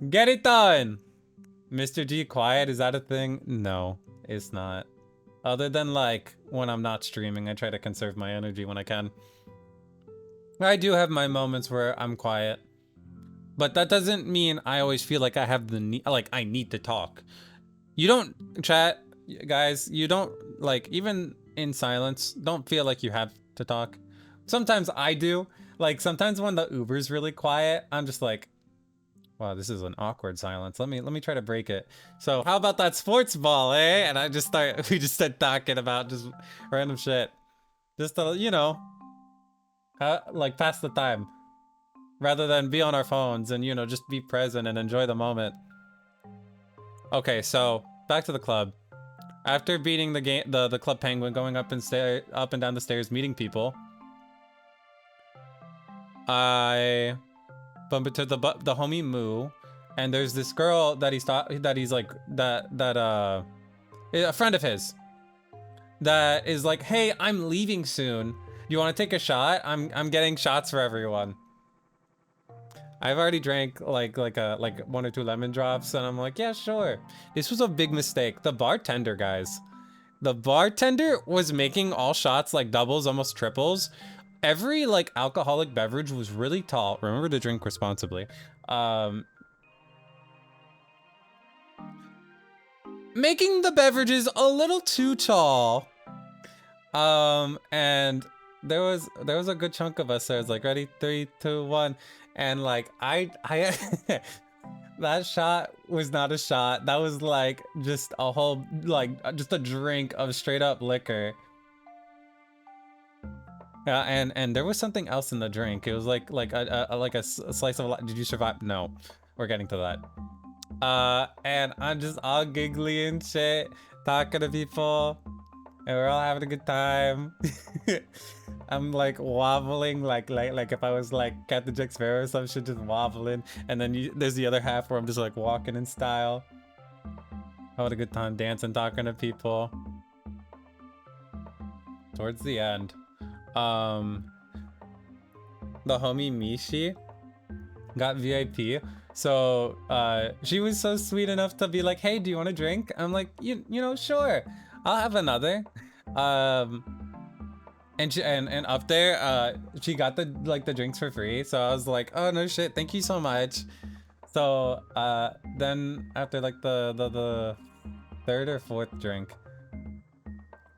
Get it done! Mr. G quiet, is that a thing? No, it's not. Other than like when I'm not streaming, I try to conserve my energy when I can. I do have my moments where I'm quiet. But that doesn't mean I always feel like I have the need, like I need to talk. You don't, chat, guys, you don't, like, even in silence, don't feel like you have to talk. Sometimes I do. Like, sometimes when the Uber's really quiet, I'm just like, wow, this is an awkward silence. Let me try to break it. So, how about that sports ball, eh? And we just start talking about just random shit. Just to, you know, like, pass the time. Rather than be on our phones and, you know, just be present and enjoy the moment. Okay, so back to the club. After beating the game, the club penguin, going up and down the stairs, meeting people, I bump into the homie Moo, and there's this girl that he's like a friend of his that is like, hey, I'm leaving soon. Do you want to take a shot? I'm getting shots for everyone. I've already drank like 1 or 2 lemon drops, and I'm like, yeah, sure. This was a big mistake. The bartender, guys. The bartender was making all shots like doubles, almost triples. Every like alcoholic beverage was really tall. Remember to drink responsibly. Making the beverages a little too tall. And there was a good chunk of us there. It's like, ready, 3, 2, 1. And like I that shot was not a shot. That was like just a whole, like just a drink of straight up liquor. Yeah, and there was something else in the drink. It was like a slice of, did you survive? No, we're getting to that. And I'm just all giggly and shit, talking to people, and we're all having a good time. I'm like wobbling like if I was like Captain Jack Sparrow or some shit, just wobbling. And then there's the other half where I'm just like walking in style. I had a good time dancing, talking to people. Towards the end, the homie Mishi got VIP. So she was so sweet enough to be like, hey, do you want a drink? I'm like, you know, sure, I'll have another. And she and up there, she got the drinks for free. So I was like, oh no shit, thank you so much. So then after like the 3rd or 4th drink,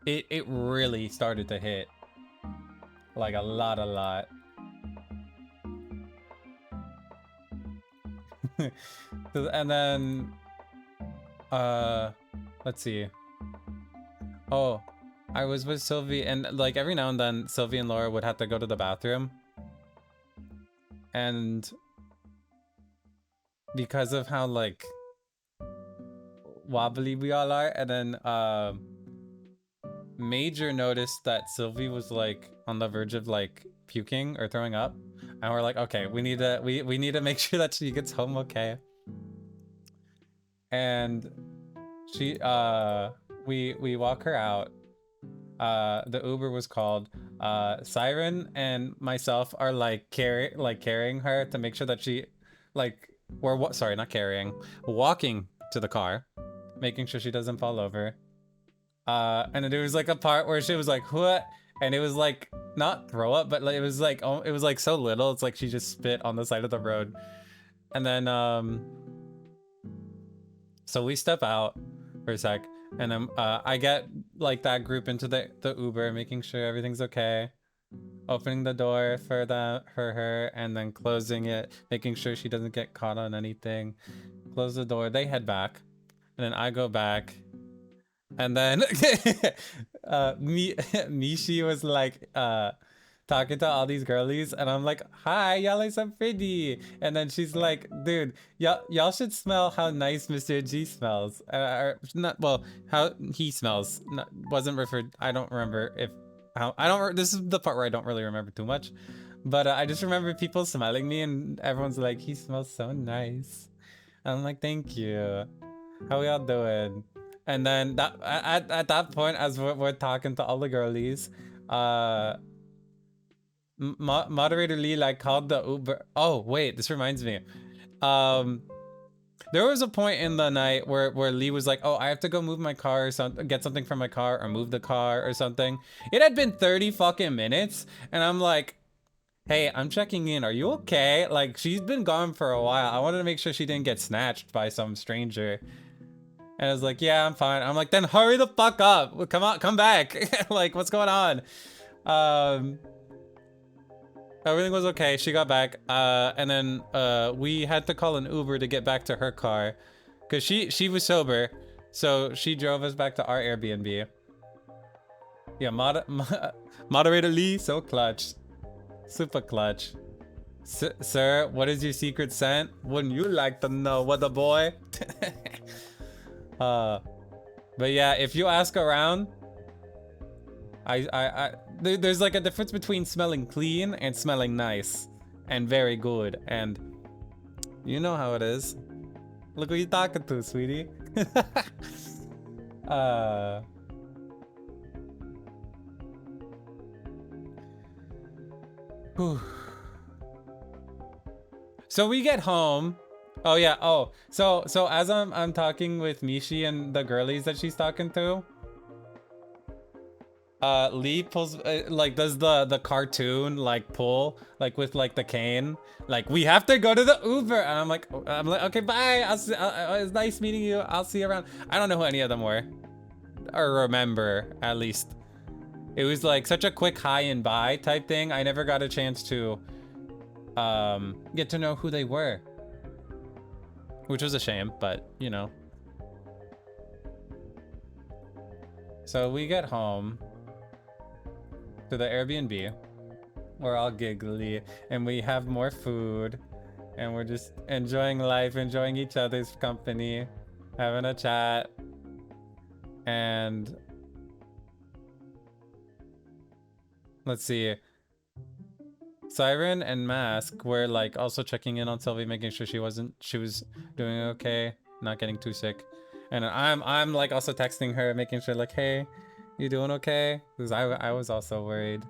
it really started to hit. Like a lot. And then let's see. Oh, I was with Sylvie, and like every now and then Sylvie and Laura would have to go to the bathroom. And because of how like wobbly we all are, and then Major noticed that Sylvie was like on the verge of like puking or throwing up, and we're like, okay, we need to make sure that she gets home okay. And she we walk her out. The Uber was called. Siren and myself are like carrying her to make sure that she, like, sorry, not carrying, walking to the car, making sure she doesn't fall over. And there was like a part where she was like, what? And it was like not throw up, but like it was like so little, it's like she just spit on the side of the road. And then so we step out for a sec, and then I get like that group into the Uber, making sure everything's okay, opening the door for her, and then closing it, making sure she doesn't get caught on anything. Close the door, they head back, and then I go back, and then Mishi was like talking to all these girlies, and I'm like, hi, y'all are so pretty. And then she's like, dude, y'all should smell how nice Mr. G smells. Or not, well, how he smells. Wasn't referred, I don't remember if, this is the part where I don't really remember too much. But I just remember people smelling me, and everyone's like, he smells so nice. And I'm like, thank you. How we all doing? And then at that point, as we're talking to all the girlies, Moderator Lee like called the Uber. Oh wait, this reminds me. Um, there was a point in the night where Lee was like, "Oh, I have to go move my car or something, get something from my car or move the car or something." It had been 30 fucking minutes, and I'm like, "Hey, I'm checking in. Are you okay?" Like, she's been gone for a while. I wanted to make sure she didn't get snatched by some stranger. And I was like, "Yeah, I'm fine." I'm like, "Then hurry the fuck up. Come on, come back." Like, what's going on? Um, Everything was okay. She got back. And then we had to call an Uber to get back to her car. Cause she was sober. So she drove us back to our Airbnb. Yeah, moderator Lee, so clutch. Super clutch. Sir, what is your secret scent? Wouldn't you like to know what the boy? But yeah, if you ask around, there's like a difference between smelling clean and smelling nice and very good, and you know how it is. Look who you talking to, sweetie. Whew. So we get home. Oh yeah. Oh, so as I'm talking with Mishi and the girlies that she's talking to, Lee pulls like does the cartoon like pull like with like the cane, like we have to go to the Uber, and I'm like okay, bye. It's nice meeting you. I'll see you around. I don't know who any of them were, or remember at least. It was like such a quick hi and bye type thing. I never got a chance to get to know who they were, which was a shame, but you know. So we get home to the Airbnb. We're all giggly and we have more food and we're just enjoying life, enjoying each other's company, having a chat. And let's see. Siren and Mask were like also checking in on Sylvie, making sure she was doing okay, not getting too sick. And I'm like also texting her, making sure like, hey, you doing okay? Because I was also worried.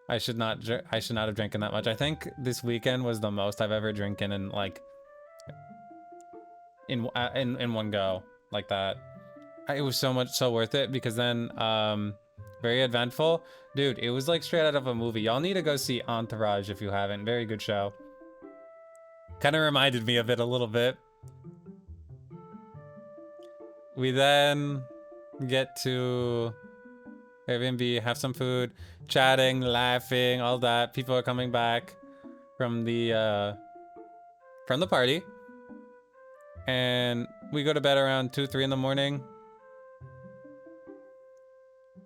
I should not have drinking that much. I think this weekend was the most I've ever drinking in like in one go like that. It was so worth it because then very eventful. Dude, it was like straight out of a movie. Y'all need to go see Entourage if you haven't. Very good show. Kind of reminded me of it a little bit. We then get to Airbnb, have some food, chatting, laughing, all that. People are coming back from the party. And we go to bed around 2, 3 in the morning.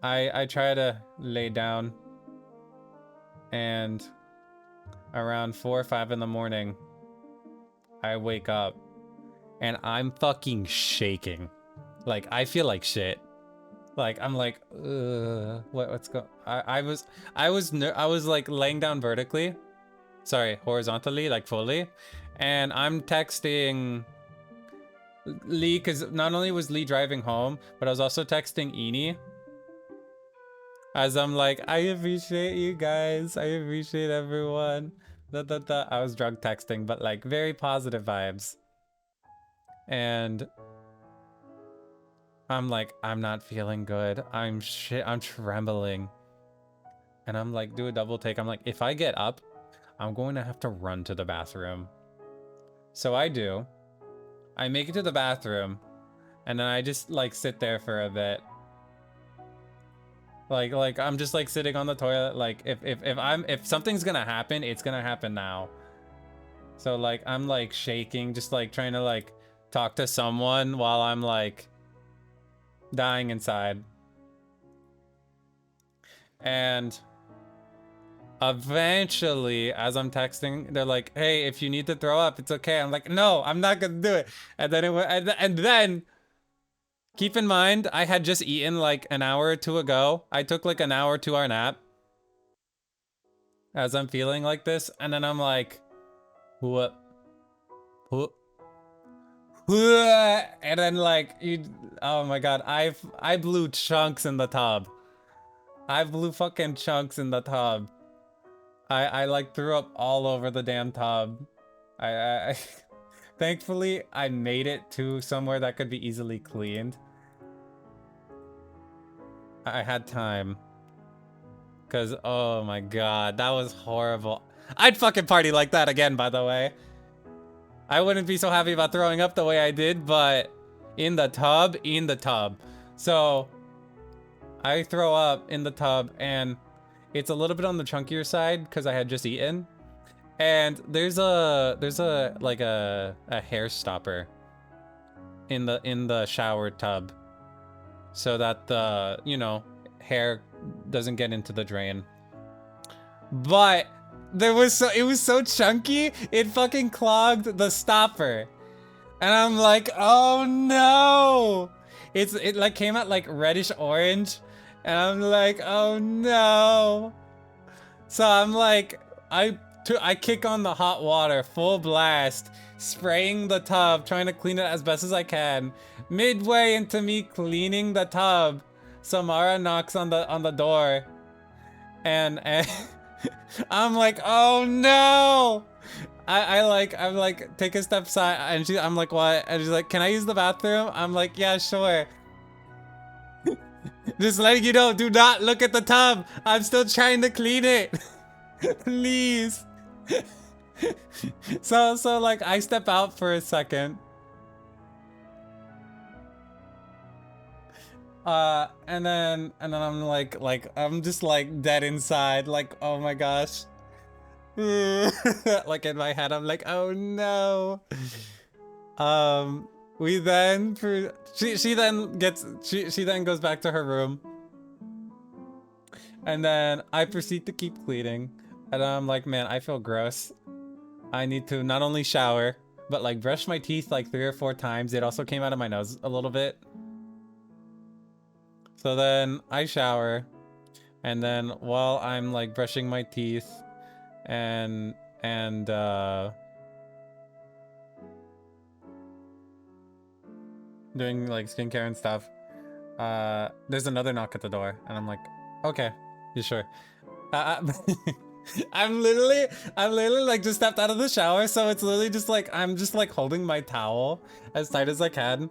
I try to lay down, and around 4 or 5 in the morning, I wake up and I'm fucking shaking. Like, I feel like shit. Like, I'm like, what's going? I was like laying down vertically, sorry, horizontally, like fully, and I'm texting Lee because not only was Lee driving home, but I was also texting Eni. As I'm like, I appreciate you guys. I appreciate everyone. I was drunk texting, but like very positive vibes. And I'm like, I'm not feeling good. I'm trembling. And I'm like, do a double take. I'm like, if I get up, I'm going to have to run to the bathroom. So I do. I make it to the bathroom. And then I just like sit there for a bit. Like I'm just like sitting on the toilet. Like if something's gonna happen, it's gonna happen now. So like I'm like shaking, just like trying to like talk to someone while I'm like dying inside. And eventually, as I'm texting, they're like, "Hey, if you need to throw up, it's okay." I'm like, "No, I'm not gonna do it." And then and then keep in mind, I had just eaten like an hour or two ago. I took like an hour, 2 hour nap as I'm feeling like this. And then I'm like, what? And then like you, oh my god, I blew chunks in the tub. I blew fucking chunks in the tub. I like threw up all over the damn tub. I thankfully I made it to somewhere that could be easily cleaned. I had time. Cause oh my god, that was horrible. I'd fucking party like that again, by the way. I wouldn't be so happy about throwing up the way I did, but in the tub. So I throw up in the tub and it's a little bit on the chunkier side because I had just eaten. And there's like a hair stopper in the shower tub so that the, you know, hair doesn't get into the drain. But it was so chunky, it fucking clogged the stopper. And I'm like, oh no! It like came out like reddish orange. And I'm like, oh no! So I'm like, I kick on the hot water, full blast, spraying the tub, trying to clean it as best as I can. Midway into me cleaning the tub, Samara knocks on the door. And I'm like, oh no! I'm like, take a step aside, and I'm like, what? And she's like, can I use the bathroom? I'm like, yeah, sure. Just letting you know, do not look at the tub. I'm still trying to clean it. Please. So like, I step out for a second. And then I'm like I'm just like dead inside, like, oh my gosh. Like in my head, I'm like, oh no. We then she then goes back to her room, and then I proceed to keep cleaning, and I'm like, man, I feel gross. I need to not only shower but like brush my teeth like 3 or 4 times. It also came out of my nose a little bit. So then I shower, and then while I'm like brushing my teeth and doing like skincare and stuff, there's another knock at the door, and I'm like, okay, you sure? I'm literally like just stepped out of the shower, so it's literally just like I'm just like holding my towel as tight as I can,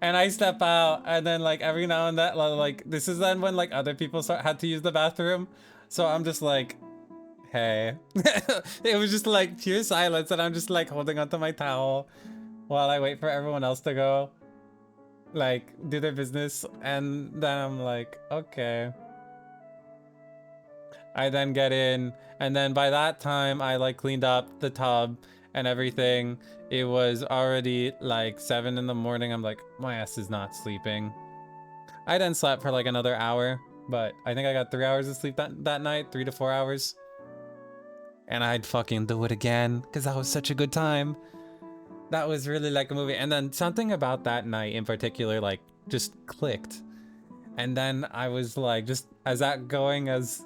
and I step out, and then like every now and then, like this is then when like other people had to use the bathroom, so I'm just like, hey. It was just like pure silence, and I'm just like holding onto my towel while I wait for everyone else to go, like, do their business. And then I'm like, okay. I then get in, and then by that time I like cleaned up the tub and everything. It was already like 7 in the morning. I'm like, my ass is not sleeping. I then slept for like another hour, but I think I got 3 hours of sleep that night, 3 to 4 hours. And I'd fucking do it again because that was such a good time. That was really like a movie. And then something about that night in particular like just clicked. And then I was like, just as that going as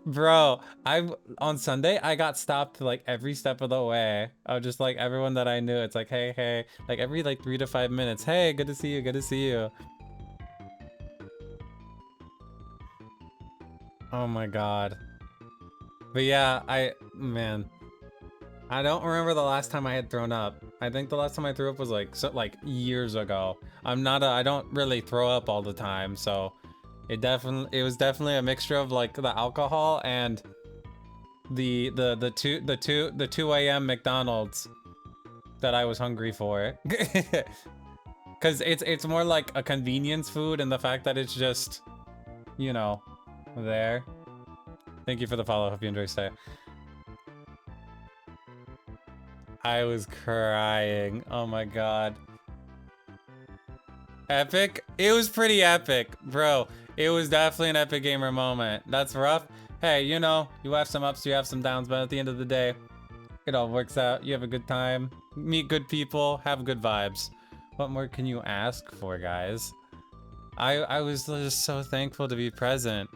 bro, on Sunday I got stopped like every step of the way. I was just like, everyone that I knew, it's like, hey, like every like 3 to 5 minutes, hey, good to see you. Oh my god. But yeah, man, I don't remember the last time I had thrown up. I think the last time I threw up was like years ago. I don't really throw up all the time, so it was definitely a mixture of like the alcohol and the 2 a.m. McDonald's that I was hungry for. Cause it's more like a convenience food, and the fact that it's just, you know, there. Thank you for the follow. Hope you enjoy stay. I was crying. Oh my god. Epic? It was pretty epic, bro. It was definitely an epic gamer moment. That's rough. Hey, you know, you have some ups, you have some downs, but at the end of the day, it all works out. You have a good time, meet good people, have good vibes. What more can you ask for, guys? I was just so thankful to be present.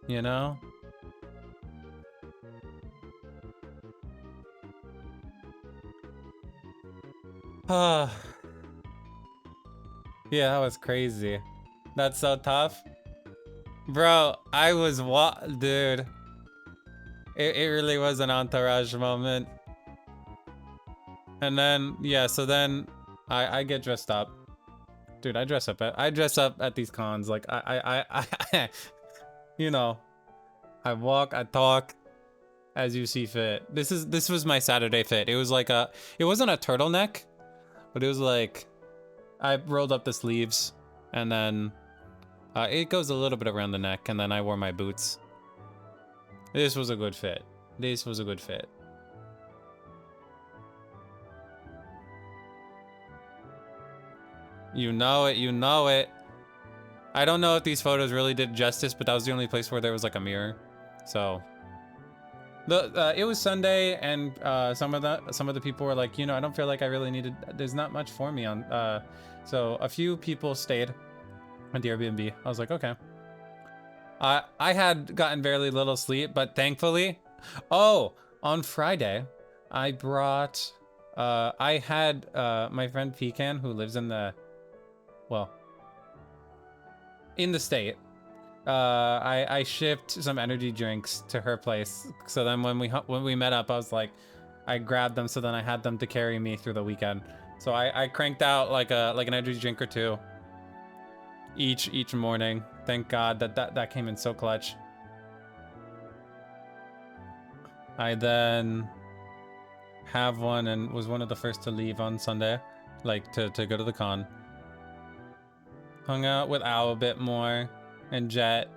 You know? Yeah, that was crazy. That's so tough. Bro, I was dude. It really was an entourage moment. And then, yeah, so then I get dressed up. Dude, I dress up at these cons. Like, I you know, I walk, I talk as you see fit. This was my Saturday fit. It was like it wasn't a turtleneck, but it was like, I rolled up the sleeves, and then it goes a little bit around the neck, and then I wore my boots. This was a good fit. This was a good fit. You know it, you know it. I don't know if these photos really did justice, but that was the only place where there was like a mirror. So it was Sunday, and some of the people were like, you know, I don't feel like I really needed. There's not much for me on. So a few people stayed at the Airbnb. I was like, okay. I had gotten very little sleep, but thankfully, on Friday, I brought. I had my friend Pecan, who lives in the state. I shipped some energy drinks to her place. So then when we met up, I was like, I grabbed them. So then I had them to carry me through the weekend. So I cranked out like an energy drink or two each morning. Thank God that came in so clutch. I then have one and was one of the first to leave on Sunday, like to go to the con. Hung out with Al a bit more and Jet.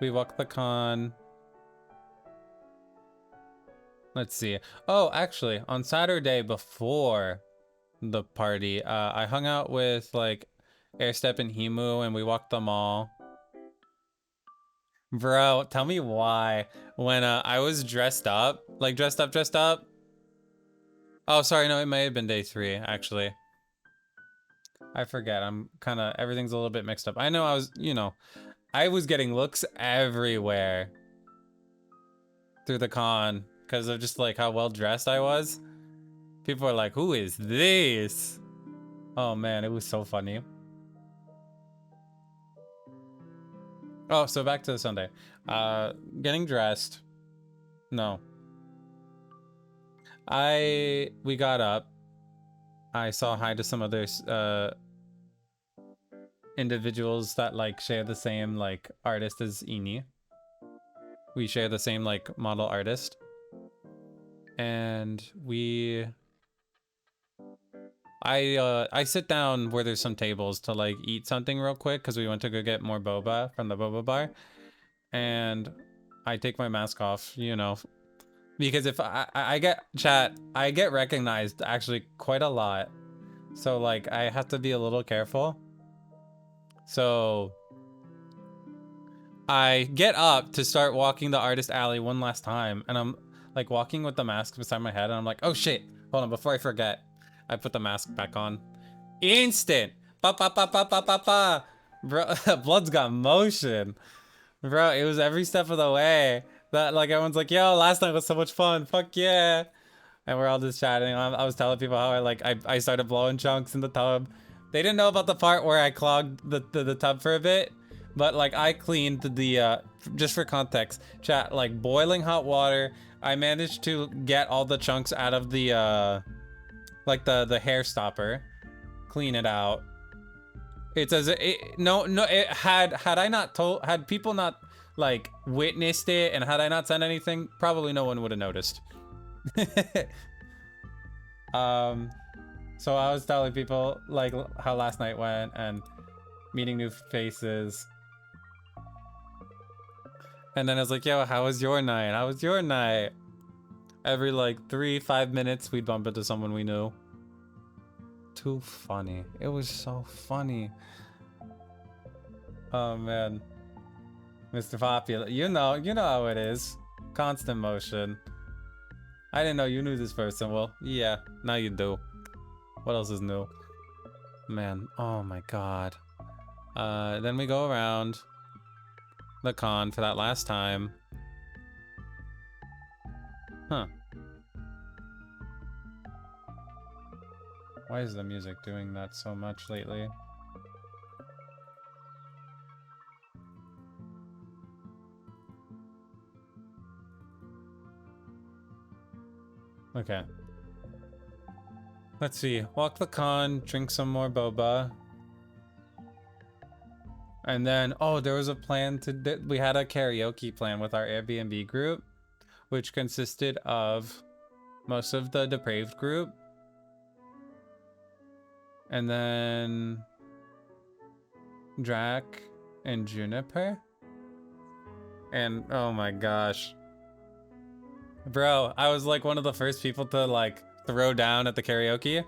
We walked the con. Let's see. Oh, actually, on Saturday before the party, I hung out with like Airstep and Himu, and we walked the mall. Bro, tell me why. When I was dressed up, like dressed up. Oh, sorry, no, it may have been day 3, actually. I forget. I'm kind of, everything's a little bit mixed up. I know I was getting looks everywhere through the con because of just like how well dressed I was. People are like, who is this? Oh man, it was so funny. Oh, so back to the Sunday. Getting dressed. No. We got up. I saw hi to some other individuals that like share the same like artist as Ini. We share the same like model artist. And I sit down where there's some tables to like eat something real quick because we went to go get more boba from the boba bar. And I take my mask off, you know, because if I get recognized actually quite a lot. So like I have to be a little careful. So I get up to start walking the artist alley one last time, and I'm like walking with the mask beside my head, and I'm like, oh shit, hold on, before I forget, I put the mask back on. Instant! Pa pa pa pa pa pa pa! Bro, blood's got motion. Bro, it was every step of the way. That like everyone's like, yo, last night was so much fun, fuck yeah. And we're all just chatting. I was telling people how I started blowing chunks in the tub. They didn't know about the part where I clogged the tub for a bit, but like I cleaned the just for context, chat, like boiling hot water. I managed to get all the chunks out of the like the hair stopper, clean it out. It's as it had people not like witnessed it, and had I not said anything, probably no one would have noticed. So I was telling people like how last night went and meeting new faces. And then I was like, yo, how was your night? How was your night? Every like 3-5 minutes we'd bump into someone we knew. Too funny. It was so funny. Oh man. Mr. Popular. You know how it is. Constant motion. I didn't know you knew this person. Well, yeah, now you do. What else is new? Man, oh my god. Then we go around the con for that last time. Huh. Why is the music doing that so much lately? Okay. Let's see. Walk the con, drink some more boba. And then, oh, there was a plan to... We had a karaoke plan with our Airbnb group, which consisted of most of the depraved group. And then Drac and Juniper. And oh my gosh. Bro, I was like one of the first people to like throw down at the karaoke.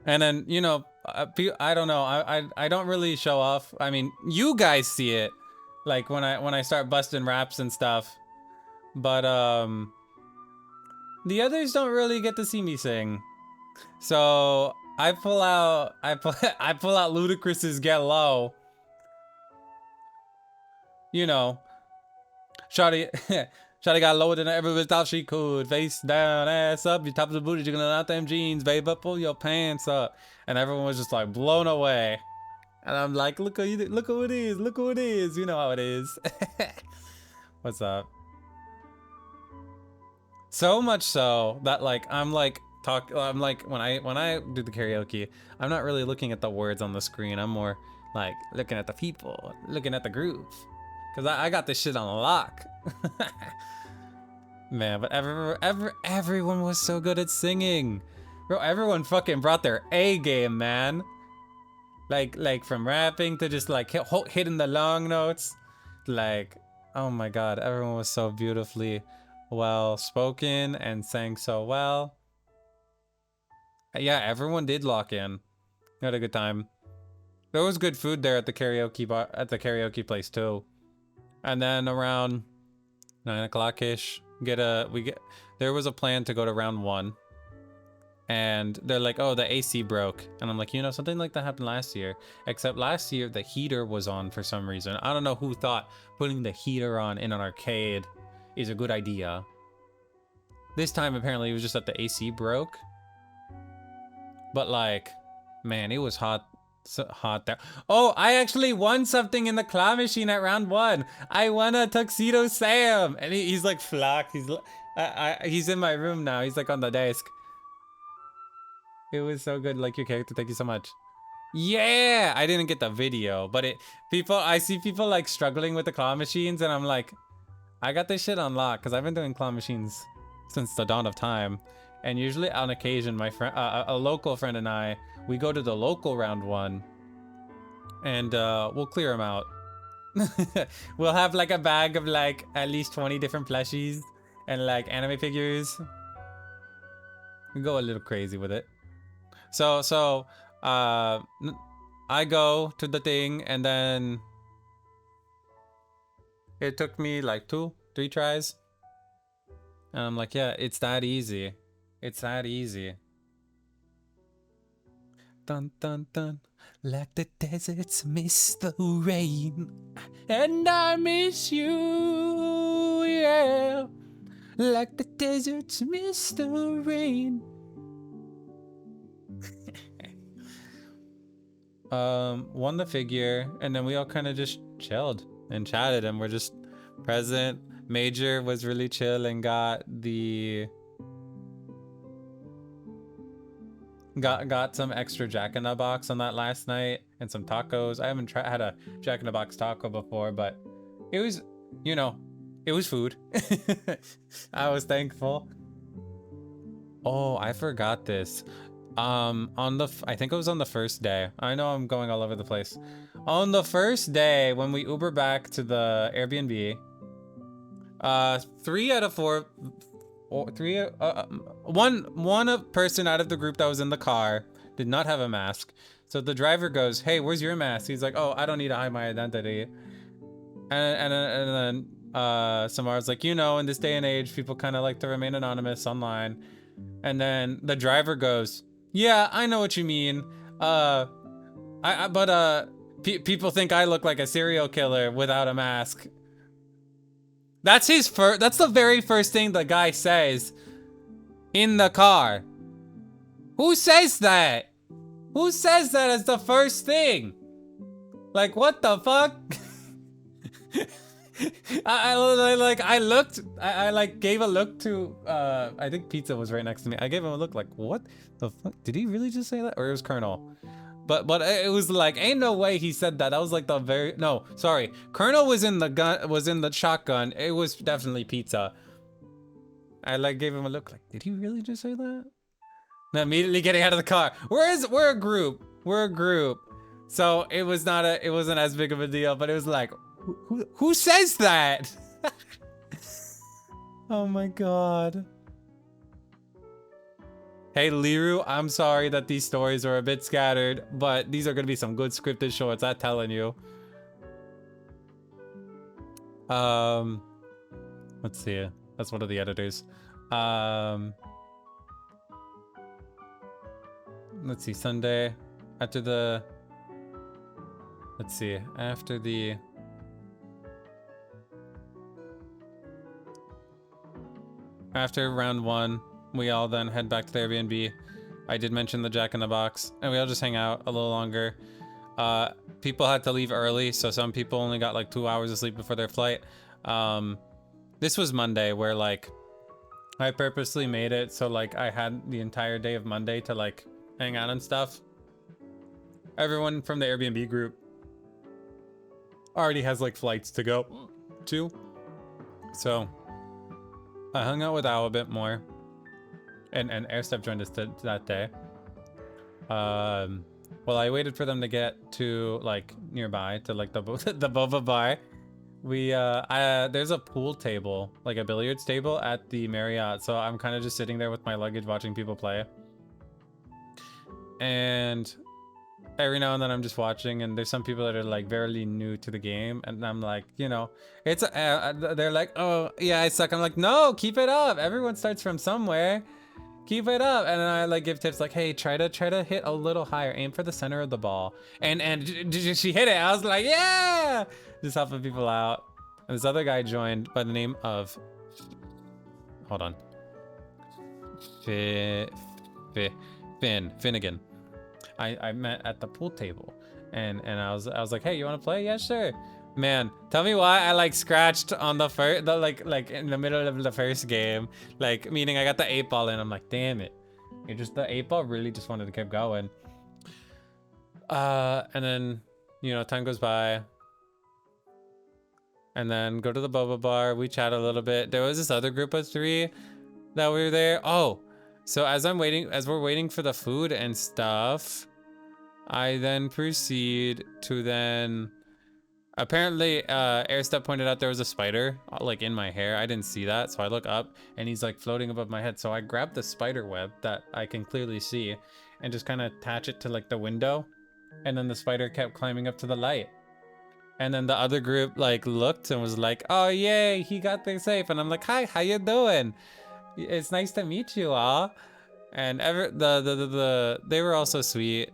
And then, you know, I don't know. I don't really show off. I mean, you guys see it like when I start busting raps and stuff. But the others don't really get to see me sing. So I pull out Ludacris's Get Low. You know, Shawty Shawty got lower than I ever thought she could. Face down, ass up, you top of the booty, jiggling out them jeans, babe, up, pull your pants up. And everyone was just like blown away. And I'm like, look who it is, look who it is. You know how it is. What's up? So much so that like I'm like when I do the karaoke, I'm not really looking at the words on the screen. I'm more like looking at the people, looking at the groove. Cause I got this shit on lock. Man, but everyone was so good at singing. Bro, everyone fucking brought their A game, man. Like from rapping to just like hitting the long notes. Like, oh my god, everyone was so beautifully well spoken and sang so well. Yeah, everyone did lock in. We had a good time. There was good food there at the karaoke bar, at the karaoke place too. And then around 9 o'clock-ish, there was a plan to go to round 1. And they're like, oh, the AC broke. And I'm like, you know, something like that happened last year. Except last year, the heater was on for some reason. I don't know who thought putting the heater on in an arcade is a good idea. This time, apparently, it was just that the AC broke. But like, man, it was hot. So hot there. Oh, I actually won something in the claw machine at round 1. I won a Tuxedo Sam. And he's like flock. He's in my room now. He's like on the desk. It was so good, like your character. Thank you so much. Yeah, I didn't get the video, but I see people like struggling with the claw machines, and I'm like, I got this shit on lock because I've been doing claw machines since the dawn of time. And usually on occasion, my friend, a local friend and I, we go to the local round 1, and we'll clear them out. We'll have like a bag of like at least 20 different plushies and like anime figures. We go a little crazy with it. So I go to the thing, and then it took me like 2-3 tries. And I'm like, yeah, it's that easy. It's that easy. Dun dun dun. Like the deserts miss the rain. And I miss you, yeah. Like the deserts miss the rain. Won the figure, and then we all kind of just chilled and chatted, and we're just present. Major was really chill and got some extra Jack in the Box on that last night, and some tacos. I haven't had a Jack in the Box taco before, but it was, you know, it was food. I was thankful. Oh, I forgot this. I think it was on the first day. I know I'm going all over the place. On the first day, when we Uber back to the Airbnb, 3 out of 4, one person out of the group that was in the car did not have a mask. So the driver goes, "Hey, where's your mask?" He's like, "Oh, I don't need to hide my identity." And then Samar's like, you know, in this day and age, people kind of like to remain anonymous online. And then the driver goes, "Yeah, I know what you mean. People think I look like a serial killer without a mask." That's the very first thing the guy says in the car. Who says that? Who says that as the first thing? Like, what the fuck? I looked, I like gave a look to, I think Pizza was right next to me. I gave him a look like, what the fuck? Did he really just say that? Or it was Colonel? But it was like, ain't no way he said that. That was like the very, no, sorry. Colonel was in the gun, was in the shotgun. It was definitely Pizza. I like gave him a look like, did he really just say that? And immediately getting out of the car. We're a group. We're a group. So it was not a, it wasn't as big of a deal, but it was like, who says that? Oh my god. Hey Liru, I'm sorry that these stories are a bit scattered, but these are gonna be some good scripted shorts, I'm telling you. Let's see. That's one of the editors. Let's see, Sunday. After the... Let's see, after the... After round 1, we all then head back to the Airbnb. I did mention the Jack in the Box, and we all just hang out a little longer. People had to leave early, so some people only got like 2 hours of sleep before their flight. This was Monday, where like, I purposely made it so like I had the entire day of Monday to like hang out and stuff. Everyone from the Airbnb group already has like flights to go to. So I hung out with Al a bit more. And Airstep joined us that day. Well, I waited for them to get to like nearby to like the boba bar. We there's a pool table, like a billiards table at the Marriott, so I'm kind of just sitting there with my luggage watching people play. And every now and then I'm just watching, and there's some people that are like very new to the game, and I'm like, you know, it's they're like, oh yeah, I suck. I'm like, no, keep it up. Everyone starts from somewhere. Keep it up. And then I like give tips like, hey, try to hit a little higher, aim for the center of the ball. And she hit it. I was like, yeah, just helping people out. And this other guy joined by the name of, hold on, Finnegan. I met at the pool table, and I was like, hey, you want to play? Yeah, sure. Man, tell me why I like scratched on the first, like in the middle of the first game, like meaning I got the 8-ball and I'm like, damn it, it just the 8-ball really just wanted to keep going. And then, you know, time goes by, and then go to the boba bar. We chat a little bit. There was this other group of 3 that were there. Oh, so as we're waiting for the food and stuff, I then proceed to then. Apparently, Airstep pointed out there was a spider, like, in my hair. I didn't see that, so I look up, and he's, like, floating above my head. So I grabbed the spider web that I can clearly see, and just kind of attach it to, like, the window. And then the spider kept climbing up to the light. And then the other group, like, looked and was like, oh, yay, he got there safe. And I'm like, hi, how you doing? It's nice to meet you all. And they were also sweet.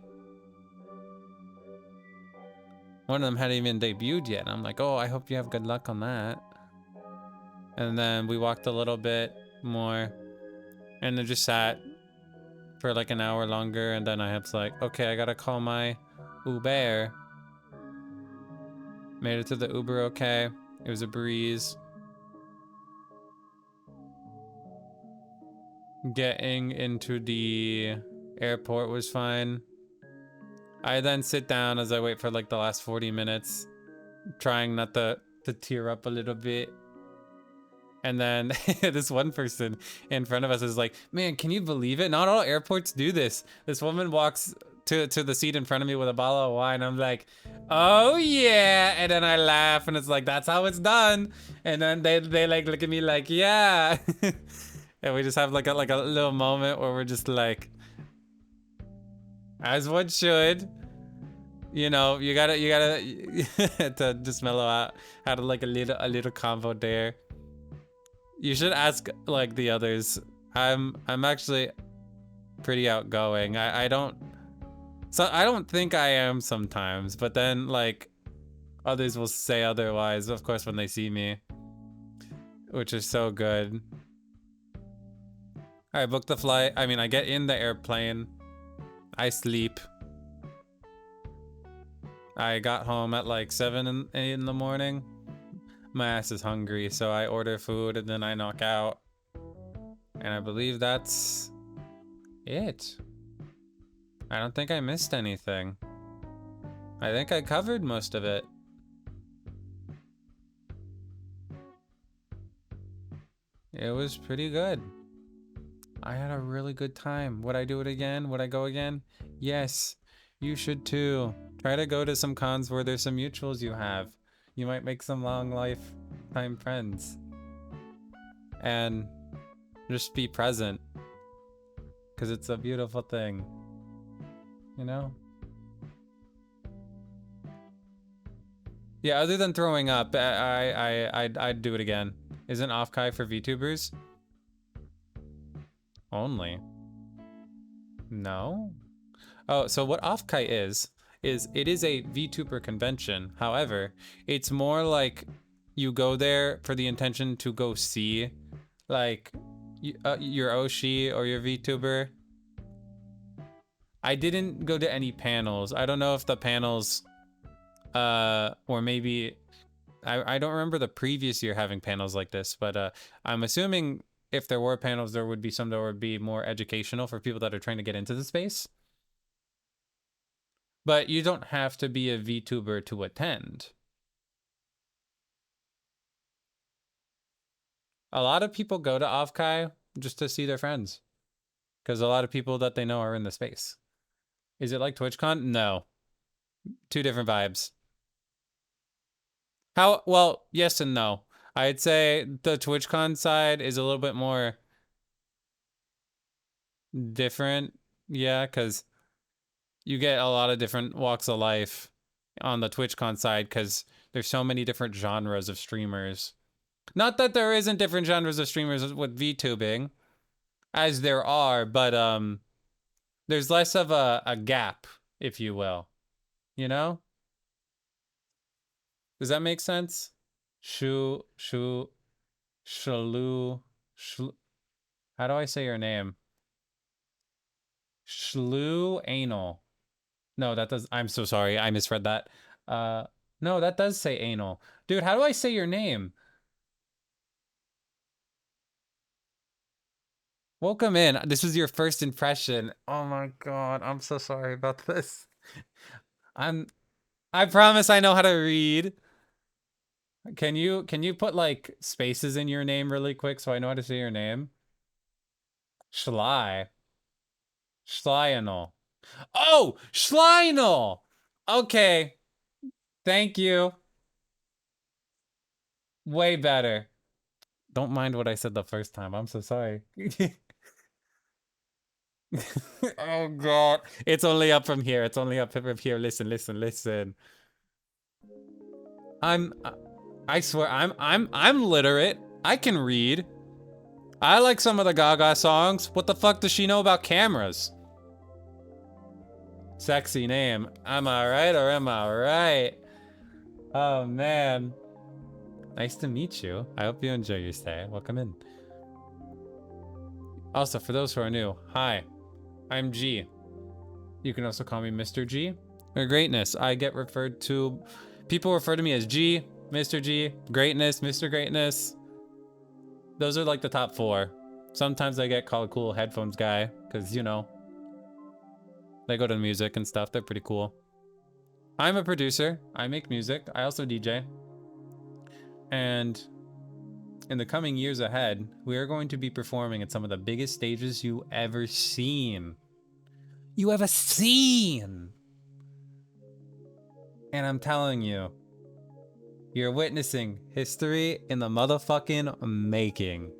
One of them hadn't even debuted yet. And I'm like, oh, I hope you have good luck on that. And then we walked a little bit more, and then just sat for like an hour longer. And then I was like, okay, I gotta call my Uber. Made it to the Uber okay. It was a breeze. Getting into the airport was fine. I then sit down as I wait for like the last 40 minutes, trying not to tear up a little bit. And then this one person in front of us is like, man, can you believe it? Not all airports do this. This woman walks to the seat in front of me with a bottle of wine. I'm like, oh yeah. And then I laugh, and it's like, that's how it's done. And then they like look at me like, yeah. And we just have like a little moment where we're just like, as one should, you know, you gotta to just mellow out, had like a little convo there. You should ask like the others. I'm actually pretty outgoing. I don't think I am sometimes, but then like others will say otherwise, of course, when they see me, which is so good. I booked the flight. I mean, I get in the airplane I sleep. I got home at like 7 in the morning. My ass is hungry, so I order food and then I knock out. And I believe that's it. I don't think I missed anything. I think I covered most of it. It was pretty good. I had a really good time. Would I do it again? Would I go again? Yes, you should too. Try to go to some cons where there's some mutuals you have. You might make some long lifetime friends. And just be present. Because it's a beautiful thing. You know? Yeah, other than throwing up, I'd do it again. Isn't Offkai for VTubers? Only. No? Oh, so what Offkai is it is a VTuber convention. However, it's more like you go there for the intention to go see, like, your Oshi or your VTuber. I didn't go to any panels. I don't know if the panels, or maybe, I don't remember the previous year having panels like this, but I'm assuming if there were panels, there would be some that would be more educational for people that are trying to get into the space. But you don't have to be a VTuber to attend. A lot of people go to Offkai just to see their friends. Because a lot of people that they know are in the space. Is it like TwitchCon? No. Two different vibes. Well, yes and no. I'd say the TwitchCon side is a little bit more different. Yeah, because you get a lot of different walks of life on the TwitchCon side because there's so many different genres of streamers. Not that there isn't different genres of streamers with VTubing, as there are, but there's less of a gap, if you will. You know? Does that make sense? Shalu, how do I say your name? Shlu anal. No, that does, I'm so sorry, I misread that. No, that does say anal. Dude, how do I say your name? Welcome in. This was your first impression. Oh my god, I'm so sorry about this. I promise I know how to read. Can you put like spaces in your name really quick so I know how to say your name? Schlei. Schleinel. Oh, Schleinel. Okay. Thank you. Way better. Don't mind what I said the first time. I'm so sorry. Oh god. It's only up from here. It's only up from here. Listen, listen, listen. I swear I'm literate. I can read. I like some of the Gaga songs. What the fuck does she know about cameras? Sexy name. Am I right or am I right? Oh man. Nice to meet you. I hope you enjoy your stay. Welcome in. Also, for those who are new, hi. I'm G. You can also call me Mr. G or Greatness. I get referred to, people refer to me as G, Mr. G, Greatness, Mr. Greatness. Those are like the top 4. Sometimes I get called cool headphones guy because, you know, they go to music and stuff. They're pretty cool. I'm a producer. I make music. I also DJ. And in the coming years ahead, we are going to be performing at some of the biggest stages you ever seen. You ever seen? And I'm telling you, you're witnessing history in the motherfucking making.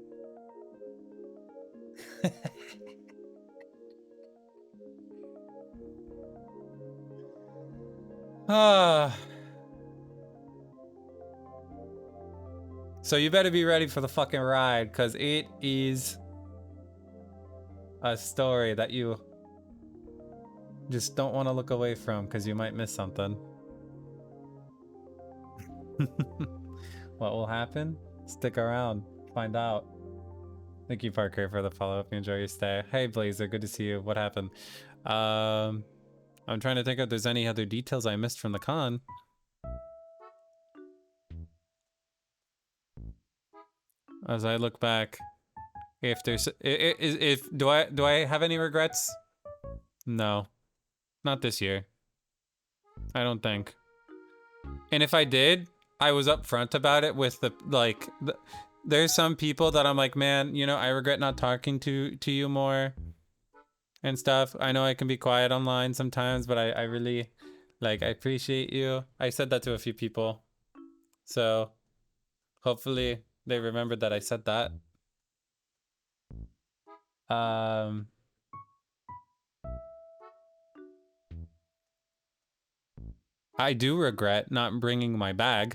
So you better be ready for the fucking ride, because it is a story that you just don't want to look away from, because you might miss something. What will happen? Stick around, find out. Thank you, Parker, for the follow-up. Enjoy your stay. Hey, Blazer, good to see you. What happened? I'm trying to think if there's any other details I missed from the con. As I look back, if there's, do I have any regrets? No, not this year. I don't think. And if I did, I was upfront about it with there's some people that I'm like, man, you know, I regret not talking to you more and stuff. I know I can be quiet online sometimes, but I really, like, I appreciate you. I said that to a few people. So hopefully they remembered that I said that. I do regret not bringing my bag.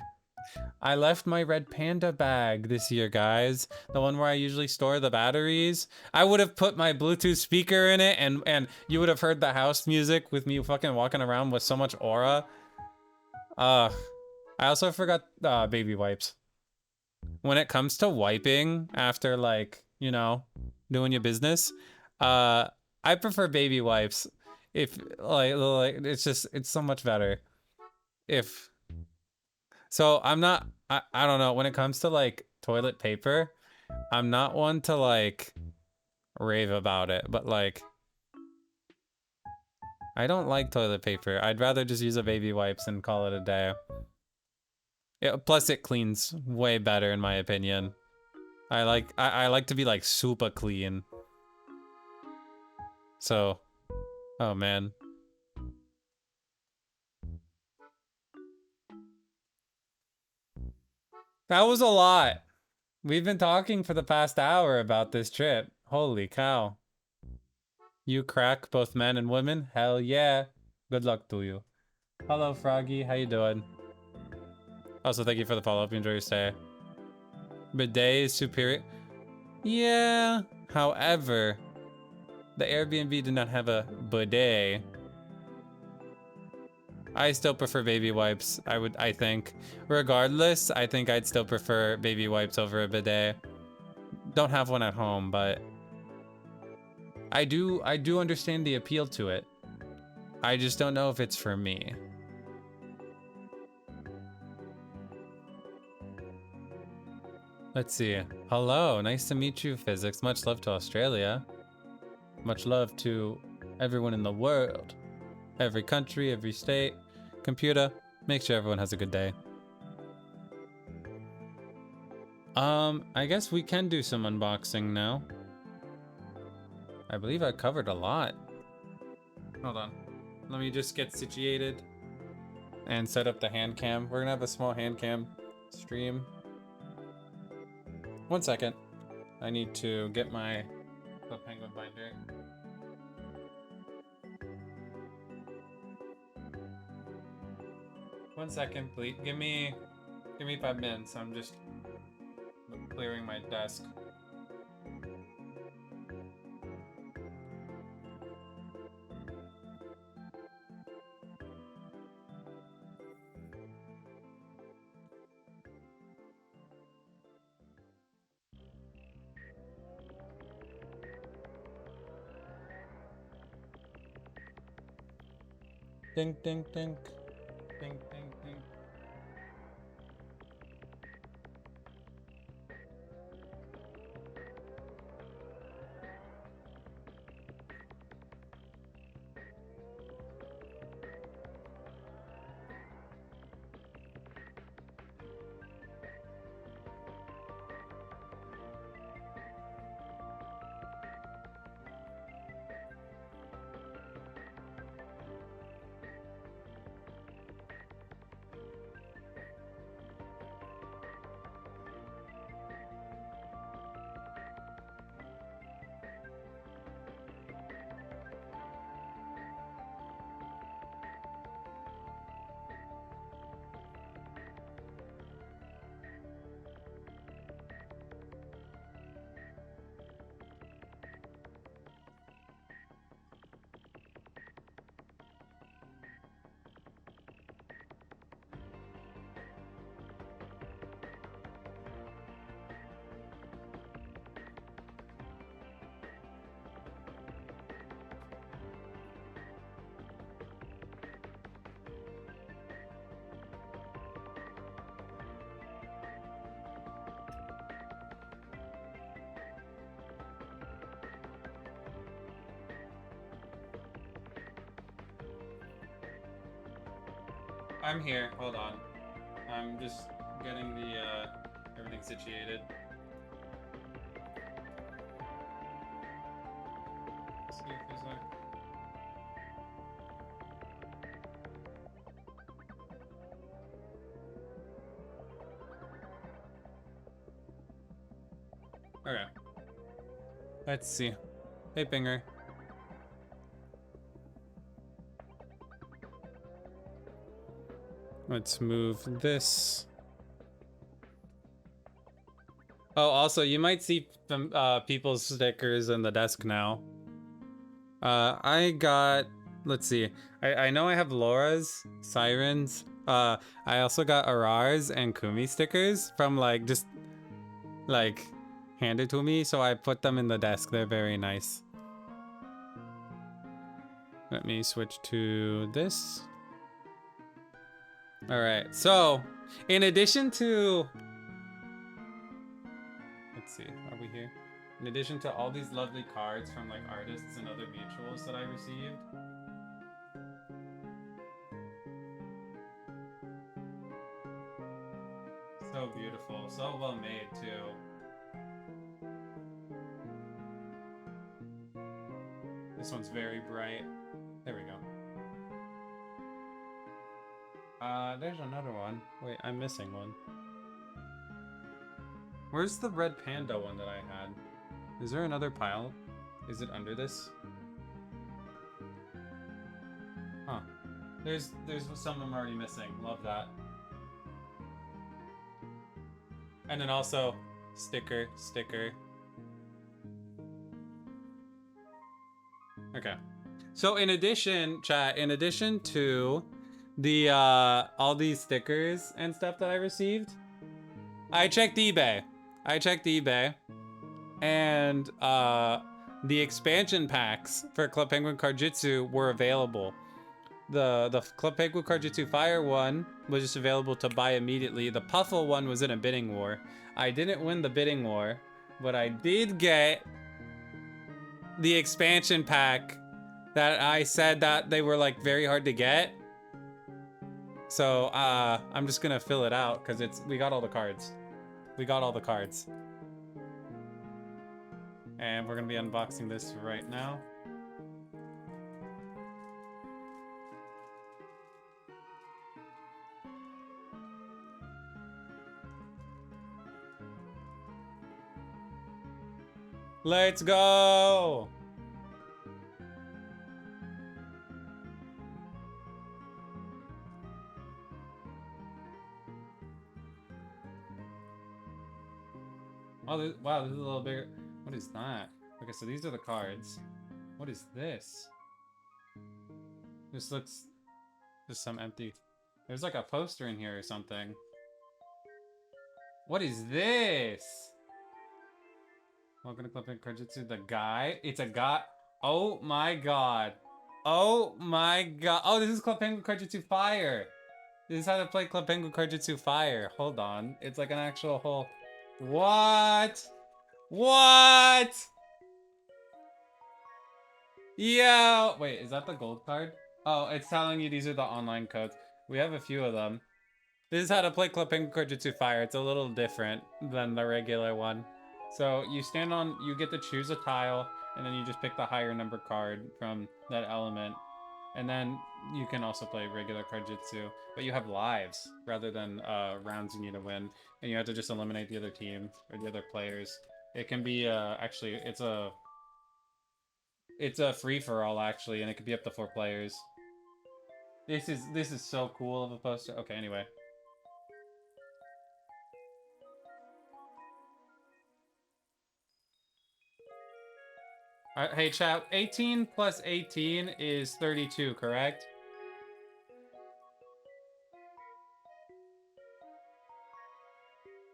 I left my red panda bag this year, guys. The one where I usually store the batteries. I would have put my Bluetooth speaker in it and you would have heard the house music with me fucking walking around with so much aura. I also forgot baby wipes. When it comes to wiping after, like, you know, doing your business, I prefer baby wipes. If like it's just, it's so much better. So I'm not, I don't know, when it comes to like toilet paper, I'm not one to like rave about it, but like, I don't like toilet paper. I'd rather just use a baby wipes and call it a day. Plus it cleans way better in my opinion. I like to be like super clean. So, oh man. That was a lot. We've been talking for the past hour about this trip. Holy cow. You crack both men and women? Hell yeah. Good luck to you. Hello, Froggy. How you doing? Also, thank you for the follow-up. Enjoy your stay. Bidet is superior. Yeah. However, the Airbnb did not have a bidet. I still prefer baby wipes. I think. Regardless, I think I'd still prefer baby wipes over a bidet. Don't have one at home, but I do understand the appeal to it. I just don't know if it's for me. Let's see. Hello, nice to meet you, Physics. Much love to Australia. Much love to everyone in the world. Every country, every state. Computer, make sure everyone has a good day. I guess we can do some unboxing now. I believe I covered a lot. Hold on. Let me just get situated and set up the hand cam. We're gonna have a small hand cam stream. 1 second. I need to get my penguin binder. One second, please. Give me 5 minutes. I'm just clearing my desk. Ding, ding, ding. Ding, ding, ding. I'm here. Hold on. I'm just getting the everything situated. Let's see if there's a... Okay. Let's see. Hey, Pinger. Let's move this. Oh, also, you might see some people's stickers in the desk now. I got, let's see. I know I have Laura's, Sirens. I also got Arar's and Kumi stickers from like, just like handed to me. So I put them in the desk. They're very nice. Let me switch to this. All right. So in addition to, let's see, are we here? In addition to all these lovely cards from like artists and other mutuals that I received, so beautiful, so well made too. This one's very bright. There we go. There's another one. Wait, I'm missing one. Where's the red panda one that I had? Is there another pile? Is it under this? Huh. There's some I'm already missing. Love that. And then also sticker. Okay. So in addition, chat, in addition to the all these stickers and stuff that I received, I checked eBay. And the expansion packs for Club Penguin Cardjitsu were available. The Club Penguin Cardjitsu Fire one was just available to buy immediately. The Puffle one was in a bidding war. I didn't win the bidding war, but I did get the expansion pack that I said that they were like very hard to get. So I'm just gonna fill it out because we got all the cards. And we're gonna be unboxing this right now. Let's go! Oh, wow, this is a little bigger. What is that? Okay, so these are the cards. What is this? This looks just some empty. There's like a poster in here or something. What is this? Welcome to Club Penguin Cardjitsu. The guy. It's a guy. Oh my god. Oh my god. Oh, this is Club Penguin Cardjitsu Fire. This is how to play Club Penguin Cardjitsu Fire. Hold on. It's like an actual whole... What? What? Yo! Wait, is that the gold card? Oh, it's telling you these are the online codes. We have a few of them. This is how to play Club Penguin Cardjitsu Fire. It's a little different than the regular one. So you stand on, you get to choose a tile, and then you just pick the higher number card from that element. And then you can also play regular Cardjitsu, but you have lives rather than rounds you need to win. And you have to just eliminate the other team or the other players. It can be, actually, it's a free-for-all, actually, and it could be up to 4 players. This is so cool of a poster. Okay, anyway. Hey, chat, 18 plus 18 is 32, correct?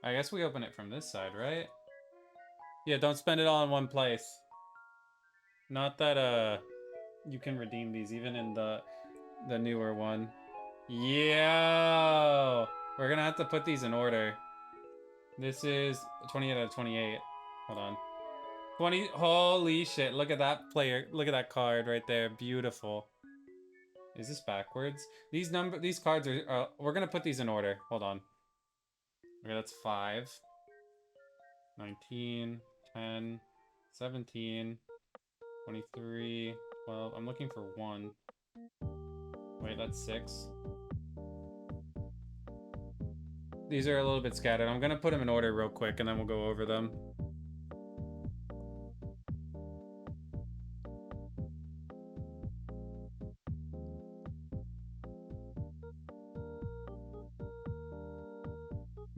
I guess we open it from this side, right? Yeah, don't spend it all in one place. Not that, you can redeem these even in the newer one. Yo! We're gonna have to put these in order. This is 20 out of 28. Hold on. 20, holy shit, look at that player, look at that card right there, beautiful. Is this backwards? These cards are, we're gonna put these in order. Hold on. Okay, that's 5. 19, 10, 17, 23, 12. I'm looking for 1. Wait, that's 6. These are a little bit scattered. I'm gonna put them in order real quick and then we'll go over them.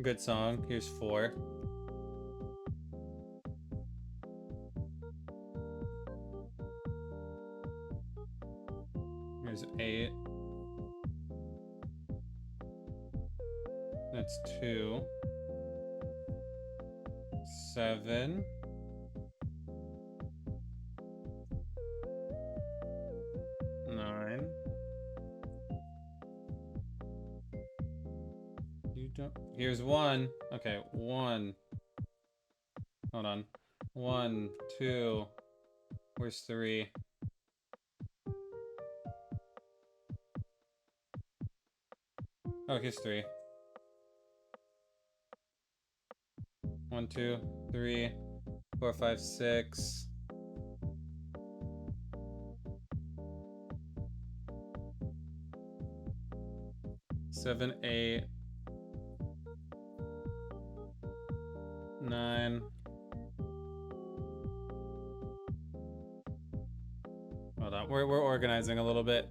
Good song. Here's 4. Here's 8. That's 2. 7. 9. You don't. Here's 1. Okay, 1. Hold on. 1, 2. Where's 3? Oh, here's 3. 1, 2, 3, 4, 5, 6. 7, 8. 9. Hold on. We're organizing a little bit.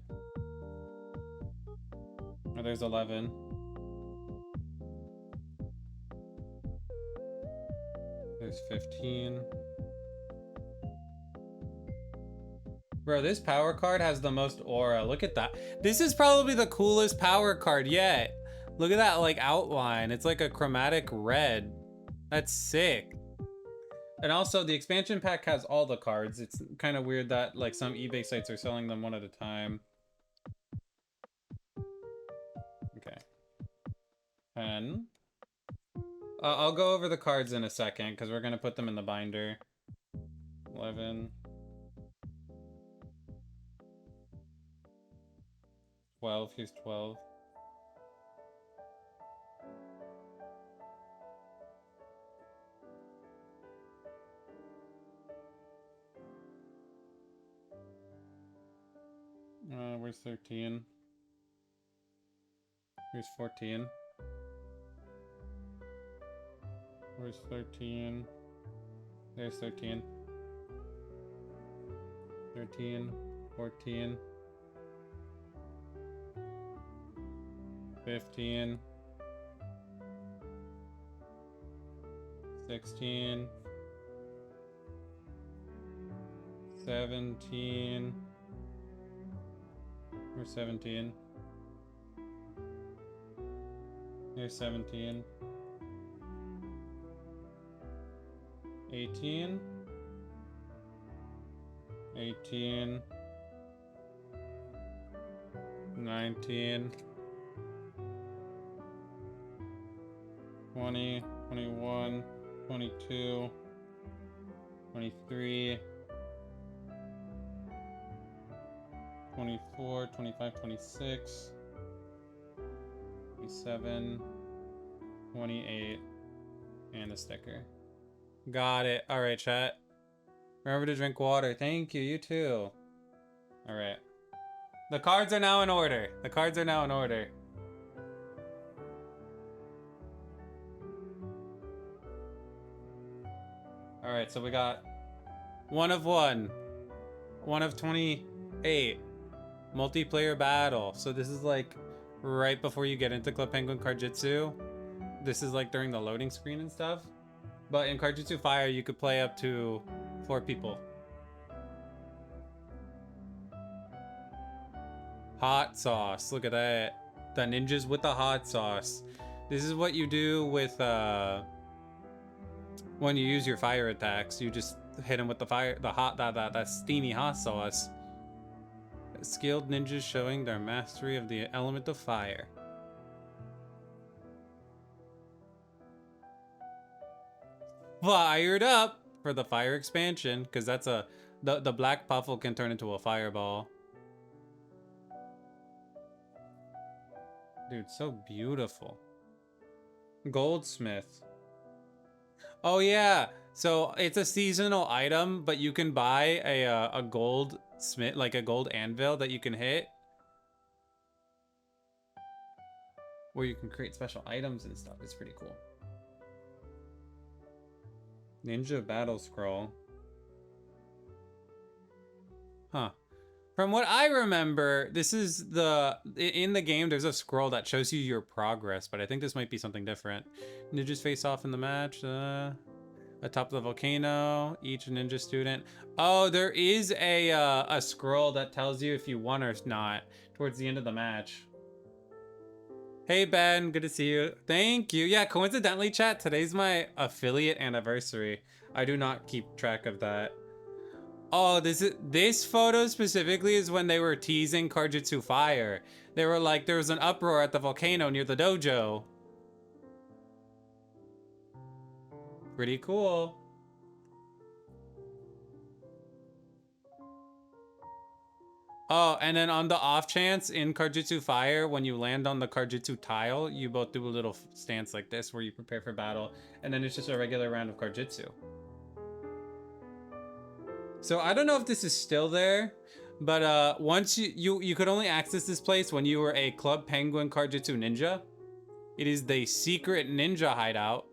Oh, there's 11. There's 15. Bro, this power card has the most aura. Look at that. This is probably the coolest power card yet. Look at that, like, outline. It's like a chromatic red. That's sick. And also, the expansion pack has all the cards. It's kind of weird that, like, some eBay sites are selling them one at a time. Okay. 10. I'll go over the cards in a second, because we're going to put them in the binder. 11. 12. Here's 12. Where's 13? Here's 14. Where's 13? There's 13. 13, 14, 15, 16, 17. Where's 17? Here's 17. 18. 18. 19. 20. 21. 22. 23. 24, 25, 26, 27, 28, and a sticker. Got it. All right, chat. Remember to drink water. Thank you. You too. All right. The cards are now in order. The cards are now in order. All right, so we got 1 of 1, 1 of 28, multiplayer battle. So this is like right before you get into Club Penguin Cardjitsu. This is like during the loading screen and stuff. But in Cardjitsu Fire, you could play up to 4 people. Hot sauce. Look at that. The ninjas with the hot sauce. This is what you do with when you use your fire attacks. You just hit them with the fire, that steamy hot sauce. Skilled ninjas showing their mastery of the element of fire. Fired up for the fire expansion, because that's the black puffle can turn into a fireball. Dude, so beautiful. Goldsmith. Oh yeah, so it's a seasonal item, but you can buy a gold smith, like a gold anvil that you can hit, where you can create special items and stuff. It's pretty cool. Ninja battle scroll. Huh. From what I remember, this is in the game, there's a scroll that shows you your progress, but I think this might be something different. Ninjas face off in the match. Atop the volcano, each ninja student. Oh, there is a scroll that tells you if you won or not towards the end of the match. Hey Ben, good to see you. Thank you. Yeah, coincidentally, chat, today's my affiliate anniversary. I do not keep track of that. Oh, this photo specifically is when they were teasing Karjutsu Fire. They were like, there was an uproar at the volcano near the dojo. Pretty cool. Oh, and then on the off chance in Karjutsu Fire, when you land on the Karjutsu tile, you both do a little stance like this where you prepare for battle, and then it's just a regular round of Karjutsu. So I don't know if this is still there, but once you could only access this place when you were a Club Penguin Karjutsu ninja. It is the secret ninja hideout,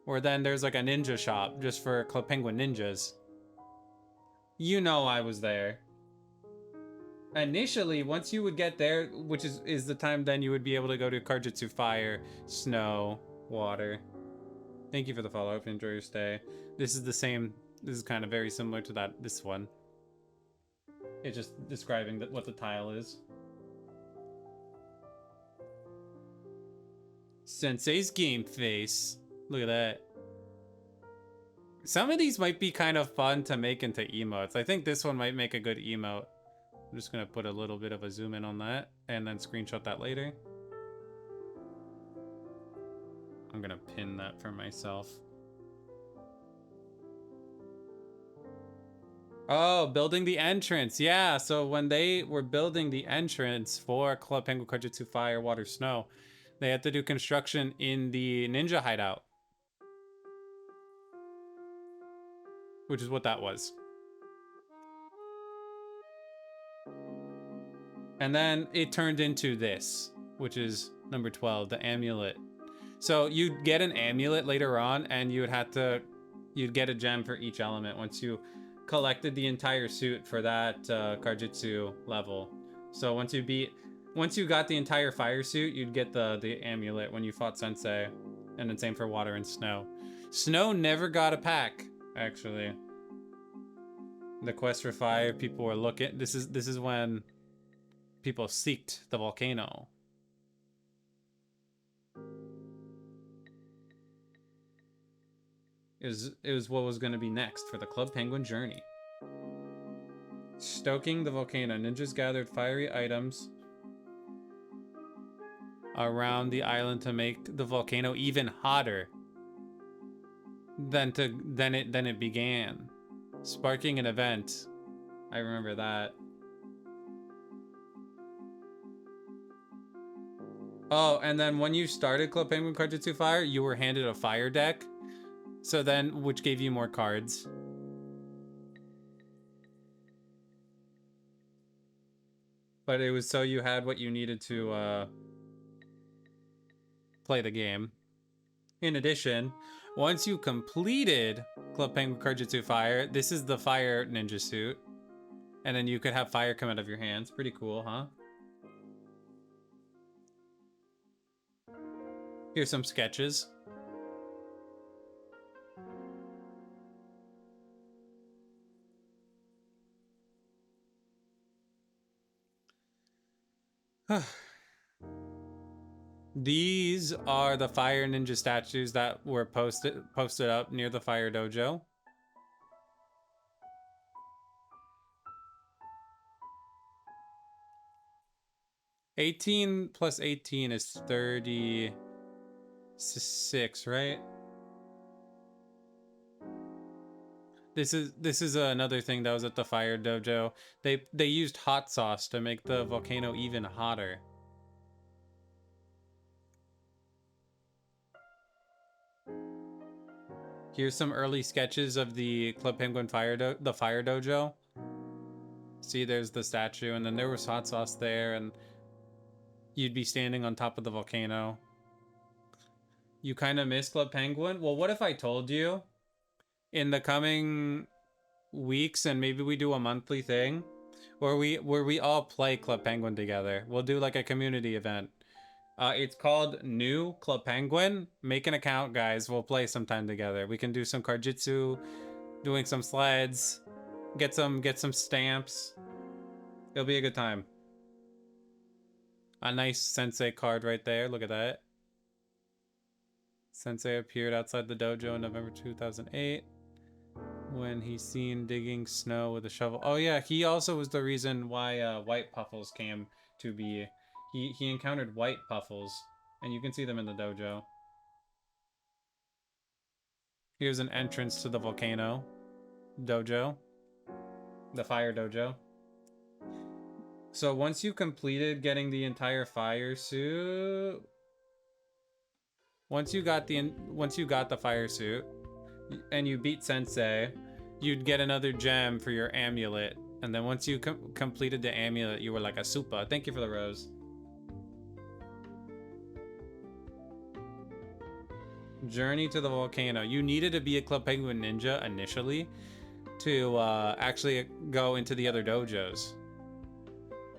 where then there's like a ninja shop just for Club Penguin ninjas. You know I was there. Initially, once you would get there, which is the time then you would be able to go to Karjutsu Fire, Snow, Water. Thank you for the follow up. Enjoy your stay. This is the same. This is kind of very similar to this one. It's just describing what the tile is. Sensei's game face. Look at that. Some of these might be kind of fun to make into emotes. I think this one might make a good emote. I'm just gonna put a little bit of a zoom in on that and then screenshot that later. I'm gonna pin that for myself. Oh, building the entrance. Yeah, so when they were building the entrance for Club Penguin Karjutsu Fire, Water, Snow, they had to do construction in the ninja hideout. Which is what that was. And then it turned into this, which is number 12, the amulet. So you'd get an amulet later on, and you'd get a gem for each element once you collected the entire suit for that Karjutsu level. So once you got the entire fire suit, you'd get the amulet when you fought Sensei, and then same for Water and Snow. Snow never got a pack, actually. The quest for fire, people were looking. This is when people seeked the volcano. It was what was going to be next for the Club Penguin journey. Stoking the volcano. Ninjas gathered fiery items around the island to make the volcano even hotter than it began, sparking an event. I remember that. Oh, and then when you started Club Penguin Karjutsu Fire, you were handed a fire deck. So then, which gave you more cards. But it was so you had what you needed to play the game. In addition, once you completed Club Penguin Karjutsu Fire, this is the fire ninja suit. And then you could have fire come out of your hands. Pretty cool, huh? Here's some sketches. These are the fire ninja statues that were posted up near the fire dojo. $18 plus 18 is 36, right? This is another thing that was at the fire dojo. They used hot sauce to make the volcano even hotter. Here's some early sketches of the Club Penguin the fire dojo. See, there's the statue, and then there was hot sauce there, and you'd be standing on top of the volcano. You kind of miss Club Penguin? Well, what if I told you in the coming weeks, and maybe we do a monthly thing where we all play Club Penguin together. We'll do like a community event. It's called New Club Penguin. Make an account, guys. We'll play sometime together. We can do some cardjitsu, doing some sleds, get some stamps. It'll be a good time. A nice sensei card right there. Look at that. Sensei appeared outside the dojo in November 2008 when he's seen digging snow with a shovel. Oh yeah, he also was the reason why white puffles came to be. He encountered white puffles, and you can see them in the dojo. Here's an entrance to the volcano dojo, the fire dojo. So once you completed getting the entire fire suit, once you got the fire suit, and you beat Sensei, you'd get another gem for your amulet. And then once you completed the amulet, you were like a super. Thank you for the rose. Journey to the volcano. You needed to be a Club Penguin ninja initially to actually go into the other dojos.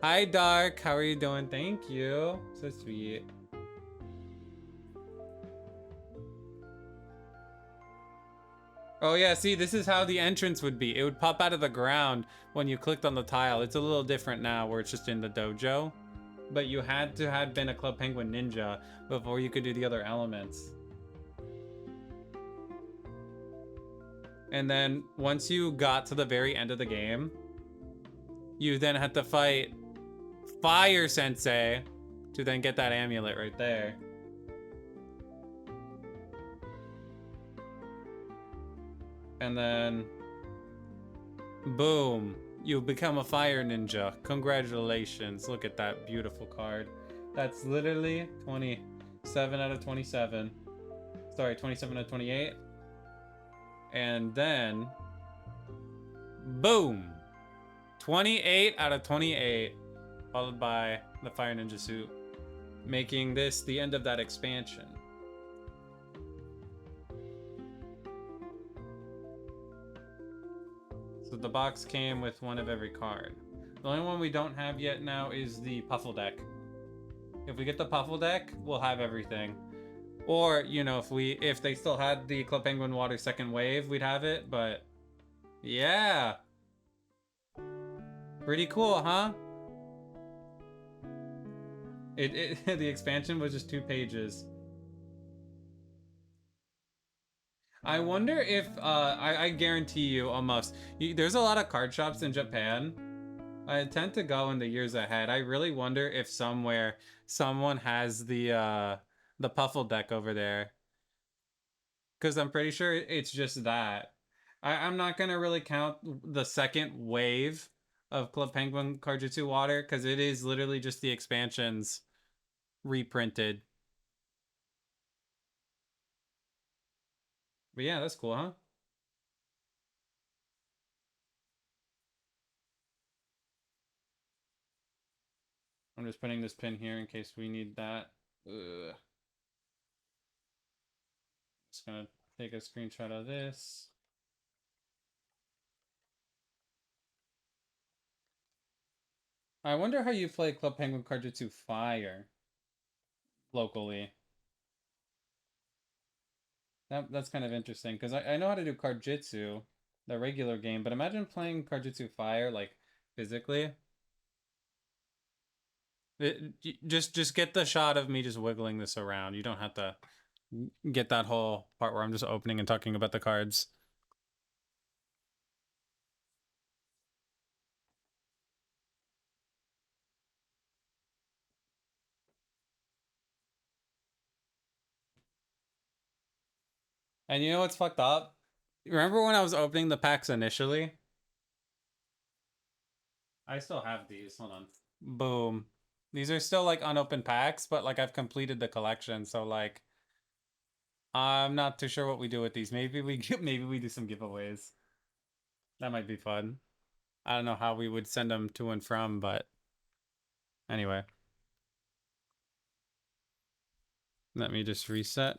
Hi, Dark. How are you doing? Thank you. So sweet. Oh yeah, see, this is how the entrance would be. It would pop out of the ground when you clicked on the tile. It's a little different now where it's just in the dojo. But you had to have been a Club Penguin ninja before you could do the other elements. And then once you got to the very end of the game, you then had to fight Fire Sensei to then get that amulet right there. And then, boom, you become a fire ninja. Congratulations. Look at that beautiful card. That's literally 27 out of 27. Sorry, 27 out of 28. And then, boom, 28 out of 28, followed by the fire ninja suit, making this the end of that expansion. So the box came with one of every card. The only one we don't have yet now is the Puffle deck. If we get the Puffle deck, we'll have everything. Or, you know, if they still had the Club Penguin Water second wave, we'd have it, but yeah. Pretty cool, huh? The expansion was just 2 pages. I wonder if, I guarantee you almost, there's a lot of card shops in Japan. I tend to go in the years ahead. I really wonder if somewhere someone has the Puffle deck over there. Because I'm pretty sure it's just that. I'm not going to really count the second wave of Club Penguin Cardjutsu Water because it is literally just the expansions reprinted. But yeah, that's cool, huh? I'm just putting this pin here in case we need that. Ugh. Just gonna take a screenshot of this. I wonder how you play Club Penguin Cardjutsu Fire locally. That's kind of interesting because I know how to do Cardjitsu, the regular game, but imagine playing Cardjitsu Fire like physically. Just get the shot of me just wiggling this around. You don't have to get that whole part where I'm just opening and talking about the cards. And you know what's fucked up? Remember when I was opening the packs initially? I still have these. Hold on. Boom. These are still like unopened packs, but like I've completed the collection, so like I'm not too sure what we do with these. Maybe we do some giveaways. That might be fun. I don't know how we would send them to and from, but anyway, let me just reset.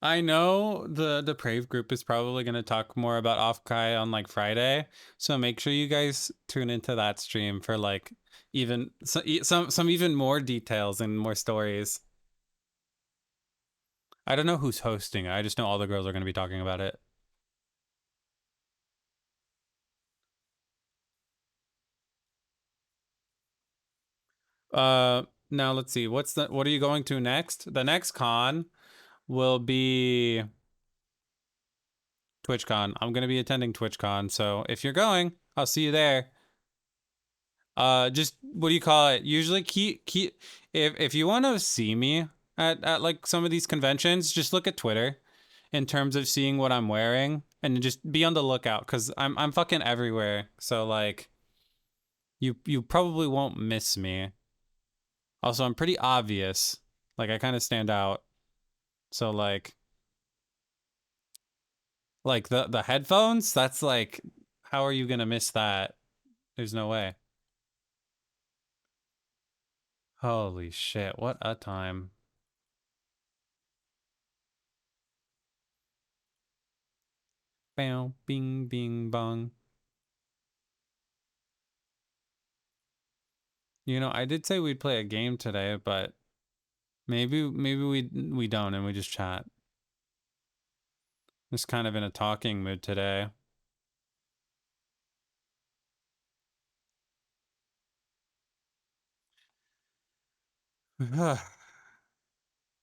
I know the Depraved group is probably going to talk more about Offkai on like Friday, so make sure you guys tune into that stream for like even some even more details and more stories. I don't know who's hosting. I just know all the girls are going to be talking about it. Now let's see. What are you going to next? The next con will be TwitchCon. I'm going to be attending TwitchCon, so if you're going, I'll see you there. Just what do you call it? Usually keep if you want to see me at like some of these conventions, just look at Twitter in terms of seeing what I'm wearing and just be on the lookout cuz I'm fucking everywhere. So like you probably won't miss me. Also, I'm pretty obvious. Like I kind of stand out. So like the headphones, that's like how are you going to miss that? There's no way. Holy shit, what a time. Bow, bing, bing, bong. You know, I did say we'd play a game today, but maybe we don't and we just chat. Just kind of in a talking mood today.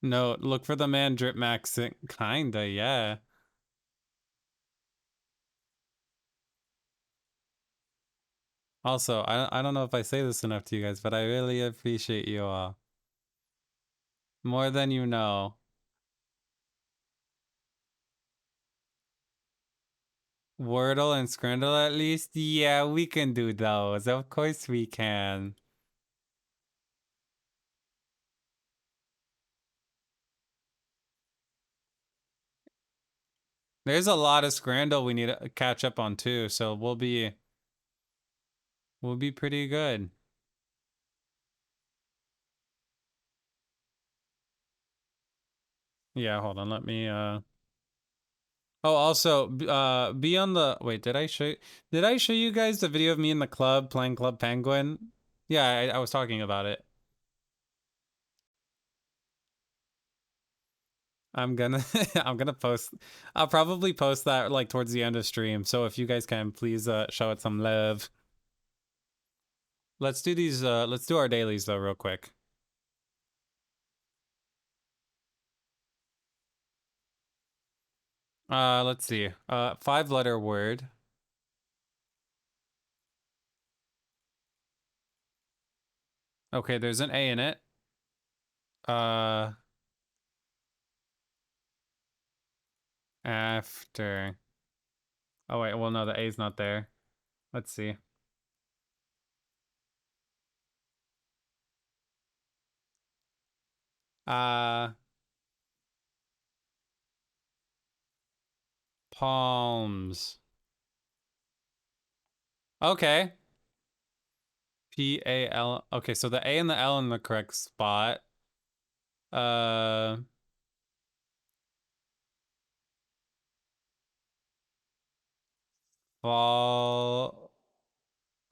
No, look for the man drip maxing. Kinda, yeah. Also, I don't know if I say this enough to you guys, but I really appreciate you all. More than you know. Wordle and Scrandle at least? Yeah, we can do those. Of course we can. There's a lot of Scrandle we need to catch up on too, so we'll be pretty good. Yeah, hold on. Let me Oh, also, be on the wait, did I show you guys the video of me in the club playing Club Penguin? Yeah, I was talking about it. I'm gonna I'm gonna post I'll probably post that like towards the end of stream. So if you guys can please show it some love. Let's do our dailies though real quick. Let's see. 5-letter word. Okay, there's an A in it. Uh After. Oh wait, well no, the A's not there. Let's see. Uh Palms. Okay. P-A-L. Okay, so the A and the L in the correct spot. Uh Fall.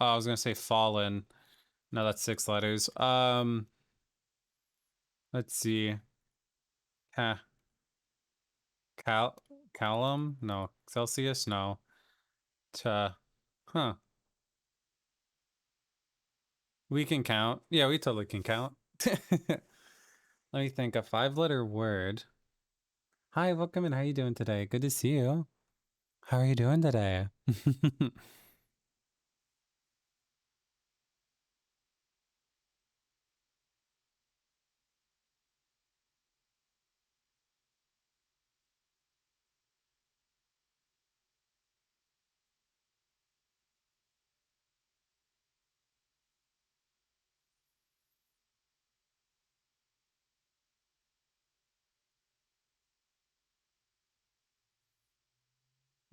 Oh, I was gonna say fallen. No, that's 6 letters. Let's see. Ca Cal Callum? No. Celsius? No. Ta. Huh. We can count. Yeah, we totally can count. Let me think. A 5-letter word. Hi, welcome in. How you doing today? Good to see you. How are you doing today?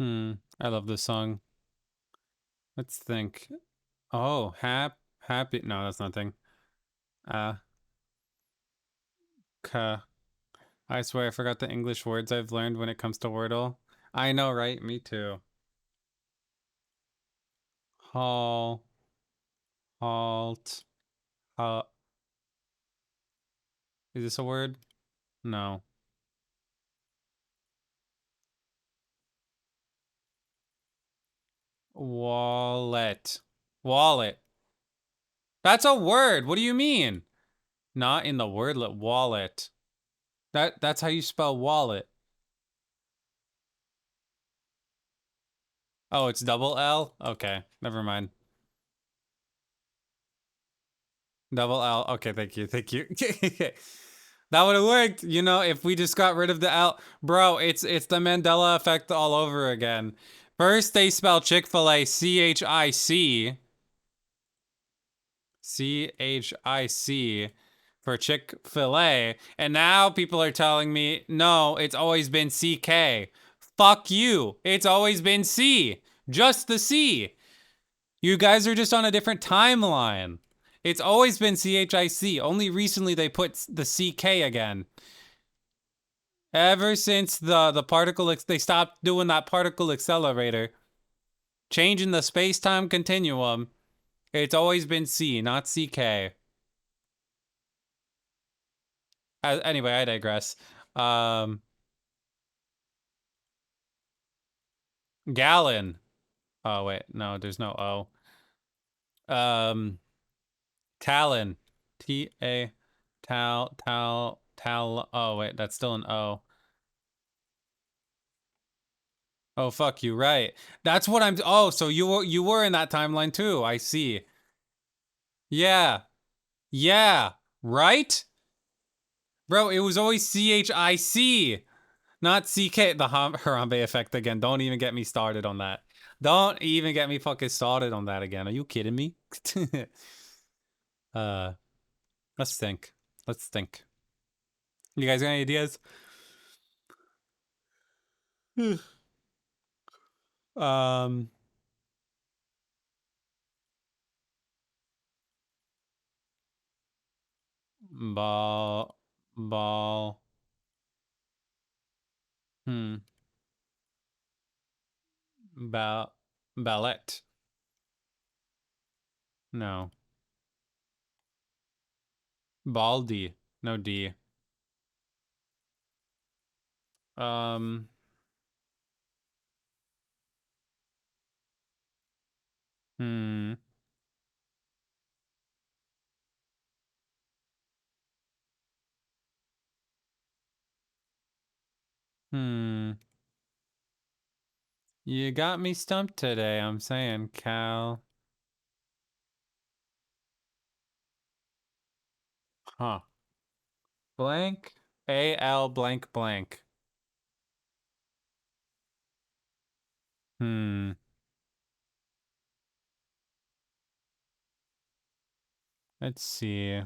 I love this song. Let's think. Oh, happy. No, that's nothing. Uh, Ka. I swear I forgot the English words I've learned when it comes to Wordle. I know, right? Me too. Halt. Halt. Is this a word? No. Wallet. Wallet. That's a word. What do you mean? Not in the wordlet wallet. That's how you spell wallet. Oh, it's double L? Okay, never mind. Double L. Okay, thank you. Thank you. That would have worked, you know, if we just got rid of the L. Bro, it's the Mandela effect all over again. First they spell Chick-fil-A C-H-I-C. C-H-I-C for Chick-fil-A. And now people are telling me, no, it's always been C-K. Fuck you. It's always been C. Just the C. You guys are just on a different timeline. It's always been CHIC. Only recently they put the CK again. Ever since the particle, they stopped doing that particle accelerator, changing the space-time continuum, it's always been C, not CK. Anyway, I digress. Gallon. Oh, wait. No, there's no O. Talon. T-A. Tal. Oh, wait. That's still an O. Oh, fuck you. Right. That's what I'm. Oh, so you were in that timeline too. I see. Yeah. Yeah. Right? Bro, it was always CHIC, not CK. The Harambe effect again. Don't even get me started on that. Don't even get me fucking started on that again. Are you kidding me? uh, let's think. Let's think. You guys got any ideas? um, ball, ball. Hmm. Ballet. No. Baldy. No D. Um. Hmm. Hmm. You got me stumped today. I'm saying, Cal. Huh. Blank. A-L blank blank. Hmm. Let's see.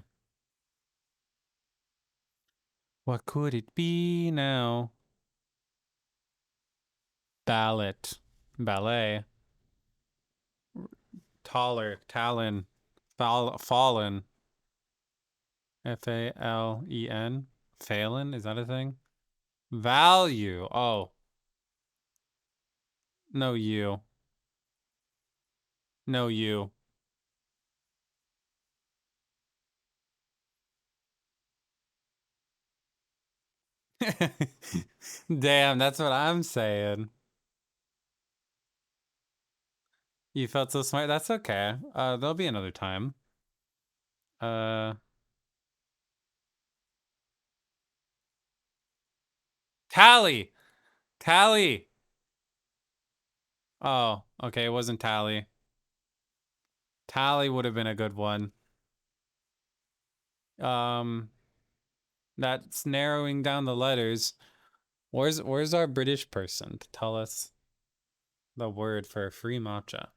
What could it be now? Ballet. Ballet. Taller. Talon. Fallen. F-A-L-E-N. Phelan? Is that a thing? Value. Oh. No, you. No, you. Damn, that's what I'm saying. You felt so smart. That's okay. There'll be another time. Uh, Tally. Tally. Oh, okay. It wasn't Tally. Tally would have been a good one. Um, that's narrowing down the letters. Where's our British person to tell us the word for free matcha?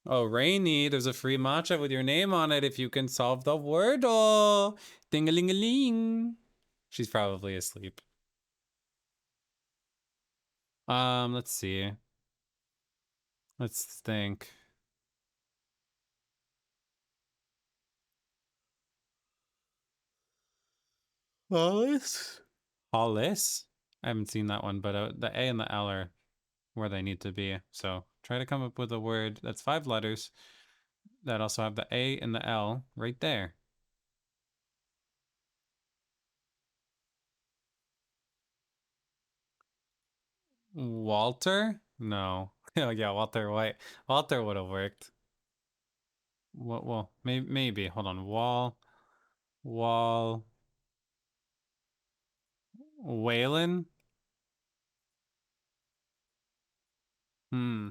Oh, Rainy, there's a free matcha with your name on it if you can solve the word. Oh, ding-a-ling-a-ling. She's probably asleep. Let's see. Let's think. Hollis? Hollis? I haven't seen that one, but the A and the L are where they need to be. So try to come up with a word that's 5 letters that also have the A and the L right there. Walter? No. Oh yeah, Walter White. Walter would have worked. Well, maybe. Hold on. Wall, Waylon? Hmm.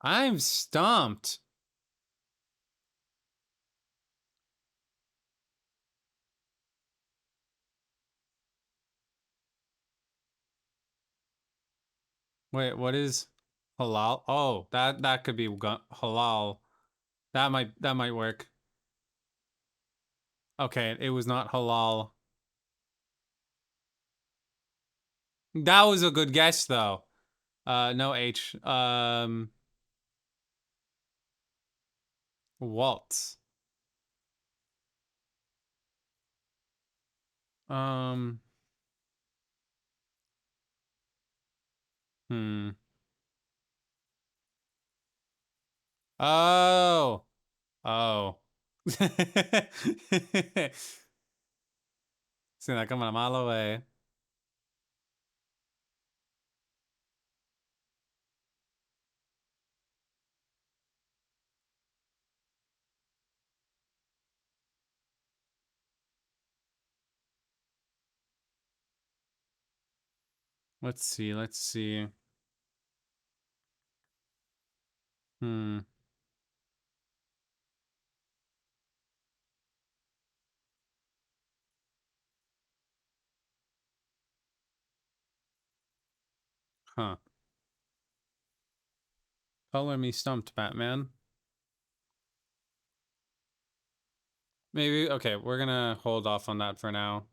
I'm stumped. Wait, what is halal? Oh, that could be halal. That might work. Okay, it was not halal. That was a good guess though. No H. Waltz. Um, hmm. Oh. Oh. See that coming a mile away. Let's see. Let's see. Hmm. Huh. Color me stumped, Batman. Maybe. Okay, we're gonna hold off on that for now.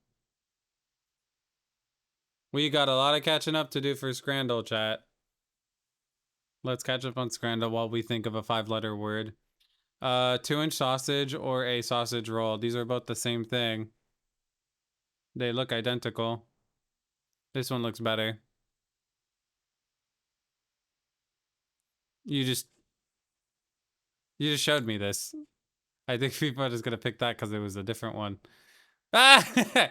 We got a lot of catching up to do for Scrandle, chat. Let's catch up on Scrandle while we think of a 5-letter word. 2-inch sausage or a sausage roll. These are both the same thing. They look identical. This one looks better. You just you just showed me this. I think people are just gonna pick that because it was a different one. Ah!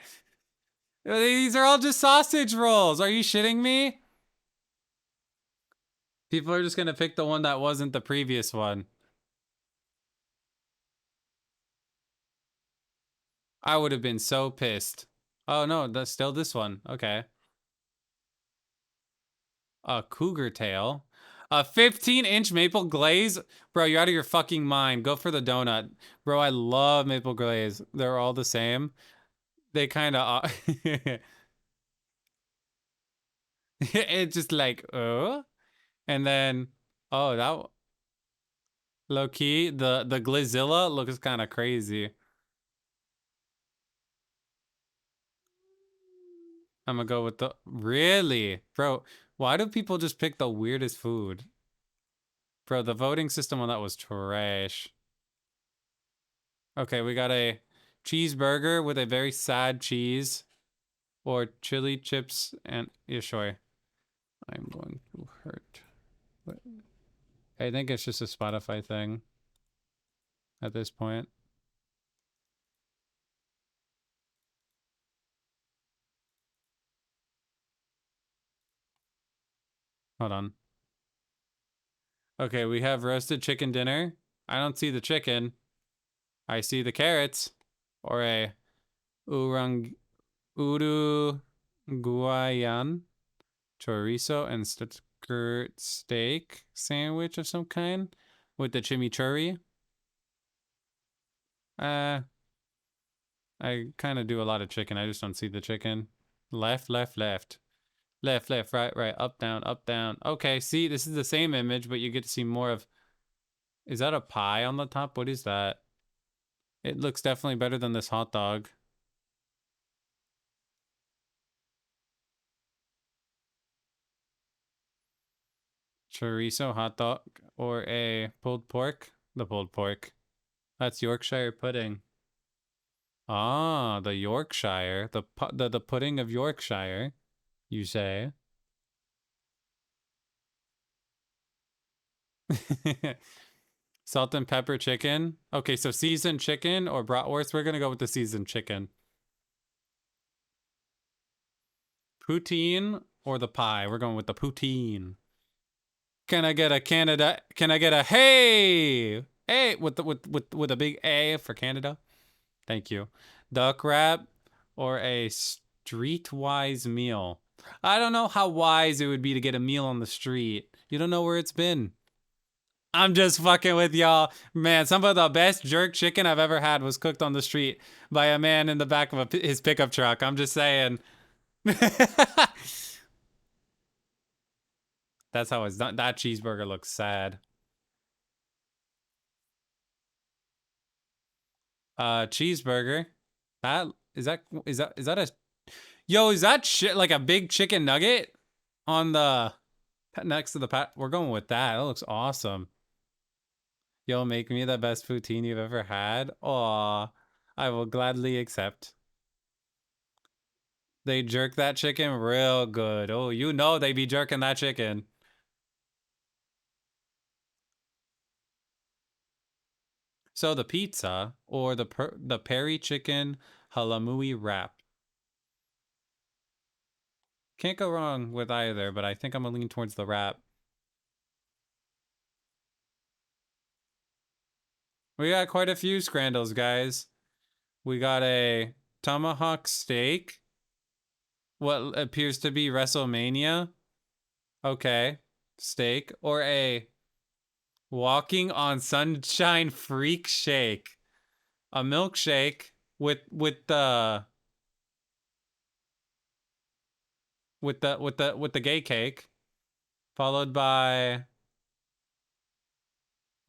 These are all just sausage rolls. Are you shitting me? People are just gonna pick the one that wasn't the previous one. I would have been so pissed. Oh no, that's still this one. Okay. A cougar tail. A 15-inch maple glaze? Bro, you're out of your fucking mind. Go for the donut. Bro, I love maple glaze. They're all the same. They kind of are. It's just like, oh. And then, oh, that low key, the glazilla looks kind of crazy. I'm gonna go with the really, bro. Why do people just pick the weirdest food? Bro, the voting system on that was trash. Okay, we got a cheeseburger with a very sad cheese, or chili chips and yeah, sure. I'm going to hurt. But I think it's just a Spotify thing at this point. Hold on. Okay, we have roasted chicken dinner. I don't see the chicken. I see the carrots, or a urang Uruguayan chorizo and skirt steak sandwich of some kind with the chimichurri. Uh, I kind of do a lot of chicken. I just don't see the chicken. Left, left, left. Left, left, right, right, up, down, up, down. Okay, see, this is the same image, but you get to see more of... Is that a pie on the top? What is that? It looks definitely better than this hot dog. chorizo hot dog or a pulled pork? The pulled pork. That's Yorkshire pudding. Ah, the Yorkshire, the pudding of Yorkshire, you say? Salt and pepper chicken. Okay, so seasoned chicken or bratwurst. We're gonna go with the seasoned chicken. Poutine or the pie. We're going with the poutine. Can I get a Canada? Can I get a hey? Hey with a big A for Canada? Thank you. Duck wrap or a streetwise meal. I don't know how wise it would be to get a meal on the street. You don't know where it's been. I'm just fucking with y'all. Man, some of the best jerk chicken I've ever had was cooked on the street by a man in the back of his pickup truck. I'm just saying. That's how it's done. That cheeseburger looks sad. Cheeseburger. That is that a yo, is that shit like a big chicken nugget on the next to the pat? We're going with that. That looks awesome. Yo, make me the best poutine you've ever had. Aw, I will gladly accept. They jerk that chicken real good. Oh, you know they be jerking that chicken. So the pizza or the peri chicken halamui wrap. Can't go wrong with either, but I think I'm gonna lean towards the wrap. We got quite a few scrandles, guys. We got a tomahawk steak. What appears to be WrestleMania. Okay. Steak. Or a walking on sunshine freak shake. A milkshake with the gay cake, followed by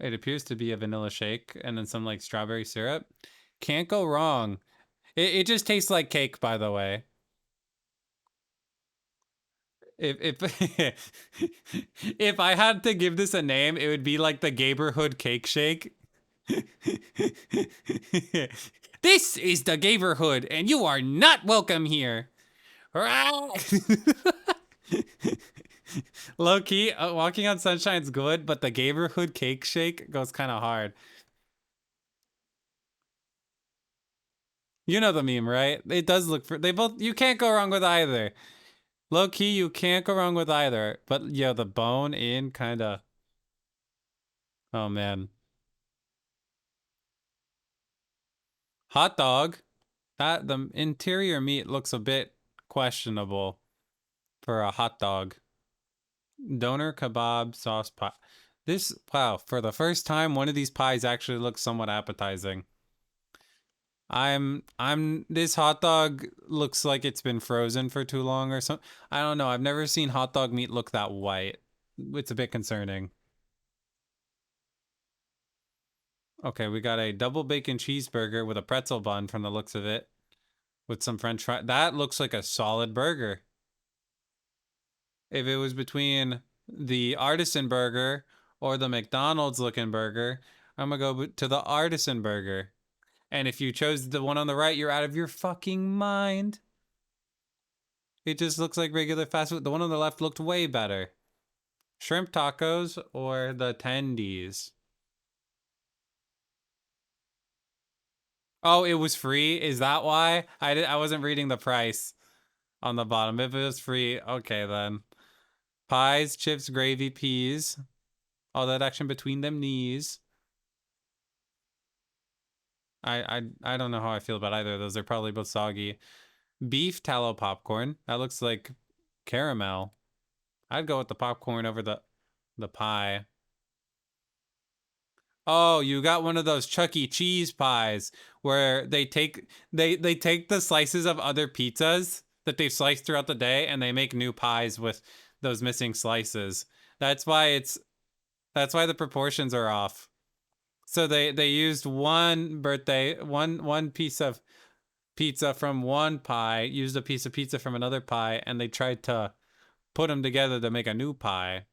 it appears to be a vanilla shake and then some like strawberry syrup. Can't go wrong. It just tastes like cake, by the way. If if I had to give this a name, it would be like the Gayborhood Cake Shake. This is the Gayborhood, and you are not welcome here. Low key, walking on sunshine's good, but the Gayborhood Cake Shake goes kind of hard. You know the meme, right? It does look for they both. You can't go wrong with either. Low key, you can't go wrong with either. But yeah, the bone in kind of. Oh man. Hot dog. That the interior meat looks a bit questionable for a hot dog. Doner kebab sauce pie. This wow, for the first time, one of these pies actually looks somewhat appetizing. This hot dog looks like it's been frozen for too long or something. I don't know. I've never seen hot dog meat look that white. It's a bit concerning. Okay, we got a double bacon cheeseburger with a pretzel bun from the looks of it, with some french fries. That looks like a solid burger. If it was between the artisan burger or the McDonald's looking burger, I'm gonna go to the artisan burger. And if you chose the one on the right, you're out of your fucking mind. It just looks like regular fast food. The one on the left looked way better. Shrimp tacos or the tendies? Oh, it was free? Is that why? I wasn't reading the price on the bottom. If it was free, okay then. Pies, chips, gravy, peas. All that action between them knees. I don't know how I feel about either of those. They're probably both soggy. Beef tallow popcorn. That looks like caramel. I'd go with the popcorn over the pie. Oh, you got one of those Chuck E. Cheese pies where they take the slices of other pizzas that they've sliced throughout the day and they make new pies with those missing slices. That's why that's why the proportions are off. So they used one piece of pizza from one pie, used a piece of pizza from another pie, and they tried to put them together to make a new pie.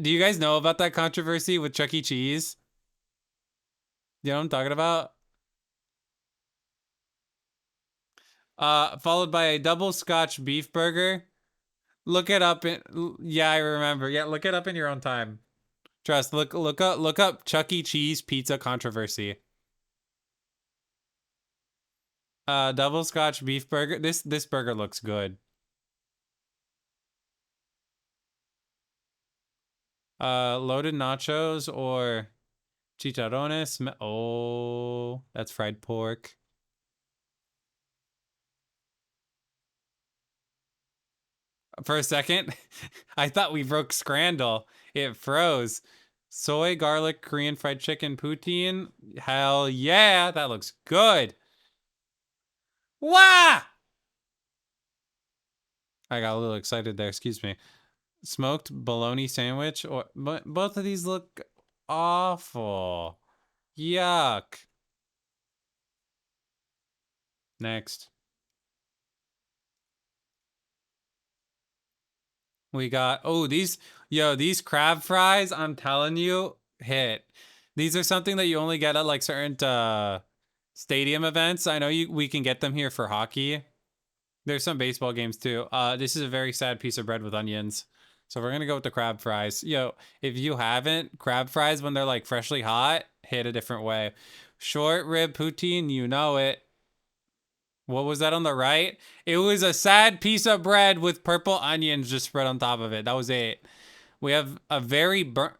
Do you guys know about that controversy with Chuck E. Cheese? You know what I'm talking about? Followed by a double Scotch beef burger. Look it up in. Yeah, I remember. Yeah, look it up in your own time. Trust. Look up Chuck E. Cheese pizza controversy. Double Scotch beef burger. This burger looks good. Loaded nachos or chicharrones. Oh, that's fried pork. For a second, I thought we broke Scrandle. It froze. Soy, garlic, Korean fried chicken, poutine. Hell yeah, that looks good. Wah! I got a little excited there. Excuse me. Smoked bologna sandwich, or both of these look awful. Yuck. Next, we got these crab fries. I'm telling you, hit. These are something that you only get at like certain stadium events. I know we can get them here for hockey. There's some baseball games too. This is a very sad piece of bread with onions. So we're gonna go with the crab fries. Yo, if you haven't, crab fries when they're like freshly hot, hit a different way. Short rib poutine, you know it. What was that on the right? It was a sad piece of bread with purple onions just spread on top of it. That was it. We have a very bread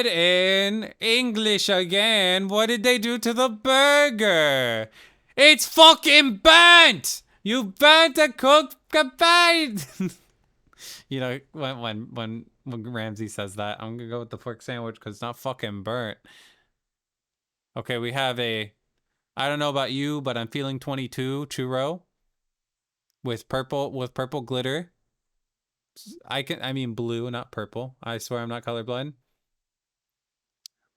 in English again. What did they do to the burger? It's fucking burnt. You burnt a cooked bite. You know when Ramsey says that, I'm gonna go with the pork sandwich because it's not fucking burnt. Okay, we have a. I don't know about you, but I'm feeling 22 churro with purple glitter. I mean blue, not purple. I swear I'm not colorblind.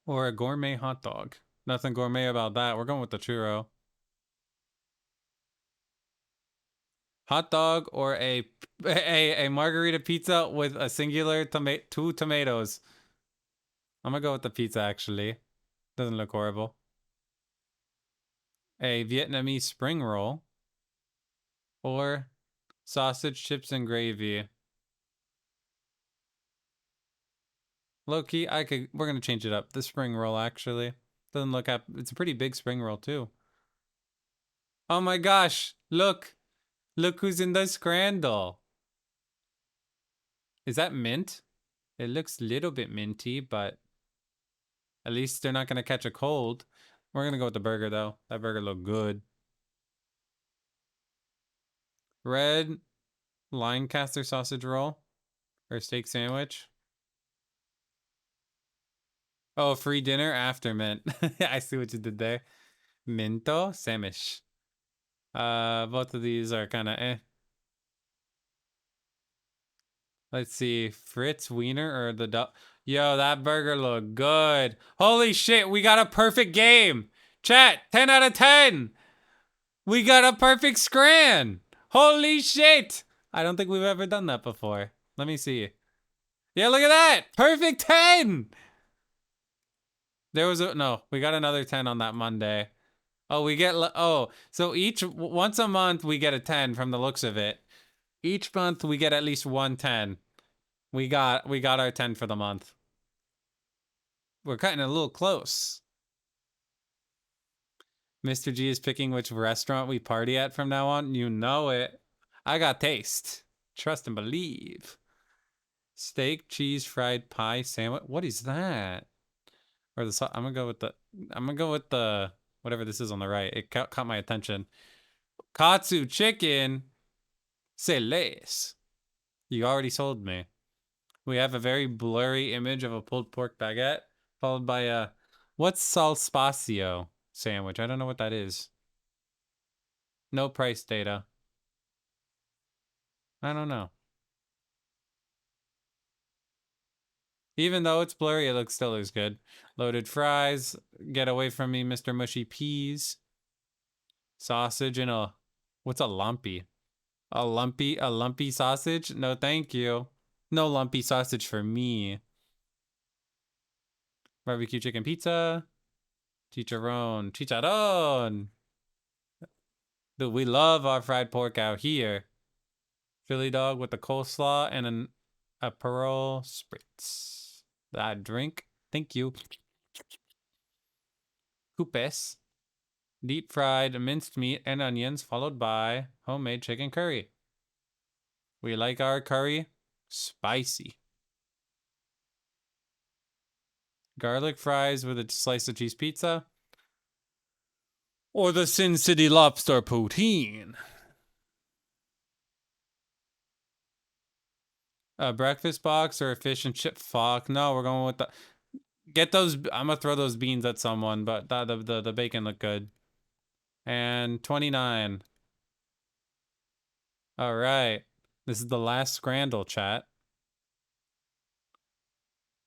Or a gourmet hot dog. Nothing gourmet about that. We're going with the churro. Hot dog or a margarita pizza with a singular two tomatoes. I'm gonna go with the pizza actually. Doesn't look horrible. A Vietnamese spring roll or sausage, chips, and gravy. Low key, we're gonna change it up. The spring roll actually doesn't look up. It's a pretty big spring roll too. Oh my gosh! Look who's in the scrandle. Is that mint? It looks a little bit minty, but at least they're not gonna catch a cold. We're gonna go with the burger though. That burger looked good. Red Lancaster sausage roll or steak sandwich. Oh, free dinner after mint. I see what you did there. Minto sandwich. Both of these are kind of eh. Let's see, Fritz Wiener or the Yo, that burger looked good. Holy shit, we got a perfect game. Chat, 10 out of 10. We got a perfect scran. Holy shit. I don't think we've ever done that before. Let me see. Yeah, look at that. Perfect 10. There was no, we got another 10 on that Monday. Oh, so once a month we get a 10 from the looks of it. Each month we get at least one 10. We got our 10 for the month. We're cutting a little close. Mr. G is picking which restaurant we party at from now on. You know it. I got taste. Trust and believe. Steak, cheese, fried pie sandwich. What is that? Or the I'm gonna go with the whatever this is on the right. It caught my attention. Katsu chicken. Say less. You already sold me. We have a very blurry image of a pulled pork baguette, followed by a what's salspacio sandwich? I don't know what that is. No price data. I don't know. Even though it's blurry, it still looks good. Loaded fries. Get away from me, Mr. Mushy Peas. Sausage and what's a lumpy? A lumpy sausage? No, thank you. No lumpy sausage for me. Barbecue chicken pizza. Chicharron. Chicharron. Dude, we love our fried pork out here. Philly dog with the coleslaw and an Aperol spritz. That drink. Thank you. Coupes. Deep fried minced meat and onions, followed by homemade chicken curry. We like our curry spicy. Garlic fries with a slice of cheese pizza. Or the Sin City lobster poutine. A breakfast box or a fish and chip. Fuck no, we're going with the. Get those. I'm gonna throw those beans at someone, but the bacon looked good. And 29. All right. This is the last scrandle, chat.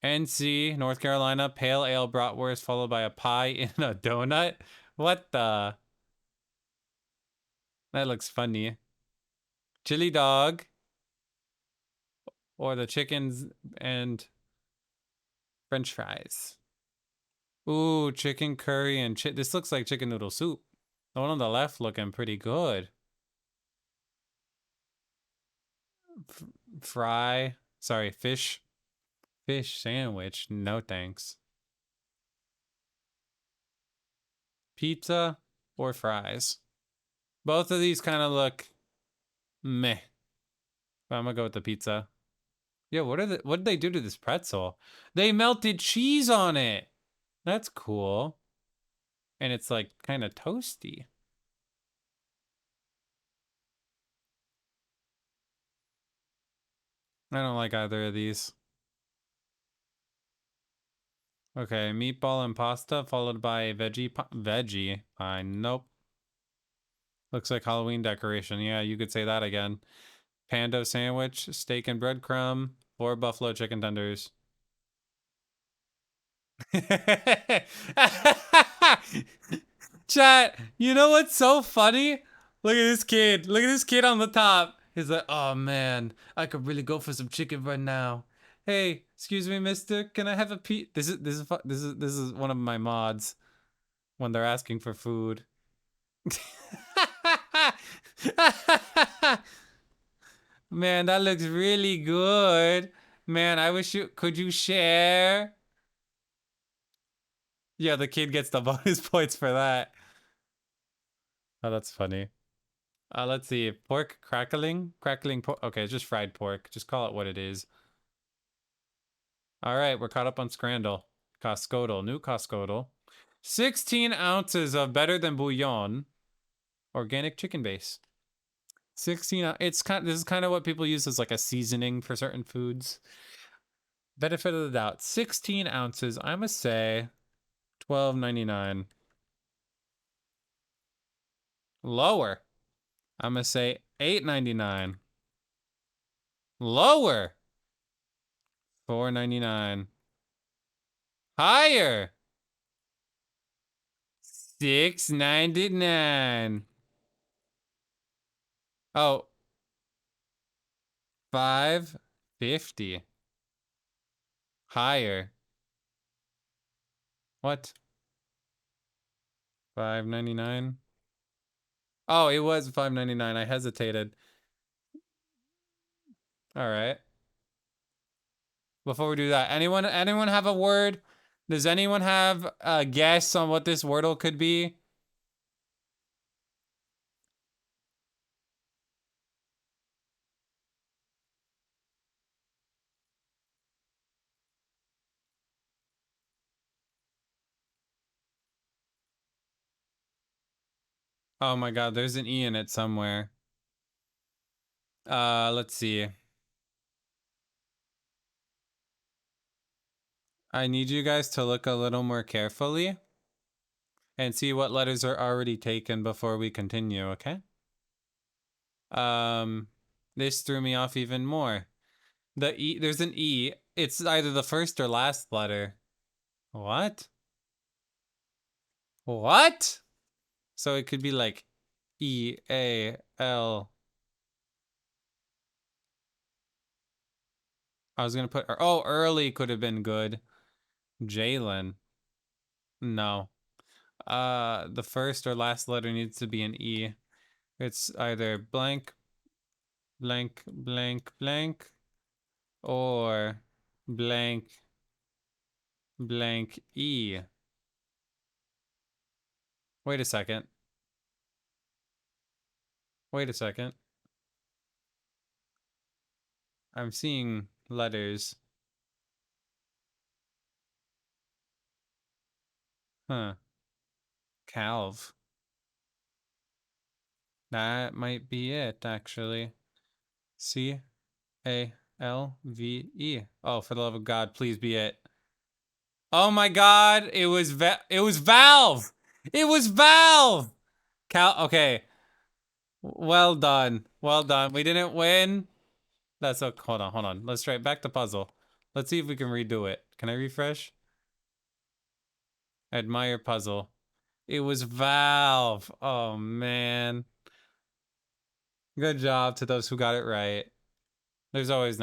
NC, North Carolina, pale ale bratwurst followed by a pie in a donut. What the? That looks funny. Chili dog. Or the chickens and French fries. Ooh, chicken curry and this looks like chicken noodle soup. The one on the left looking pretty good. Fish. Fish sandwich. No thanks. Pizza or fries. Both of these kind of look meh. But I'm gonna go with the pizza. Yeah, what did they do to this pretzel? They melted cheese on it. That's cool. And it's like kind of toasty. I don't like either of these. Okay, meatball and pasta followed by a veggie pie. Nope. Looks like Halloween decoration. Yeah, you could say that again. Pando sandwich, steak and breadcrumb, 4 buffalo chicken tenders. Chat, you know what's so funny? Look at this kid. Look at this kid on the top. He's like, oh man, I could really go for some chicken right now. Hey, excuse me, mister, can I have a piece? This is one of my mods when they're asking for food. Man, that looks really good. Man, I wish could you share? Yeah, the kid gets the bonus points for that. Oh, that's funny. Let's see. Pork crackling? Crackling pork. Okay, it's just fried pork. Just call it what it is. All right, we're caught up on Scrandle. Coscodal. New Coscodal. 16 ounces of better than bouillon. Organic chicken base. 16. This is kind of what people use as like a seasoning for certain foods. Benefit of the doubt. 16 ounces. I'm going to say $12.99. Lower. I'm going to say $8.99. Lower. $4.99. Higher. $6.99. Oh. $5.50. Higher. What? $5.99. Oh, it was $5.99. I hesitated. All right. Before we do that, anyone have a word? Does anyone have a guess on what this wordle could be? Oh my god, there's an E in it somewhere. Let's see. I need you guys to look a little more carefully and see what letters are already taken before we continue, okay? This threw me off even more. The E, there's an E. It's either the first or last letter. What? What? So it could be like E-A-L. I was gonna put, oh, early could have been good. Jalen. No. The first or last letter needs to be an E. It's either blank, blank, blank, blank, or blank, blank E. Wait a second. Wait a second. I'm seeing letters. Huh. Calv. That might be it, actually. C-A-L-V-E. Oh, for the love of God, please be it. Oh my God, it was Valve. It was Valve. Okay. Well done. Well done. We didn't win. That's okay. Hold on. Let's try it. Back to puzzle. Let's see if we can redo it. Can I refresh? Admire puzzle. It was Valve. Oh man. Good job to those who got it right. There's always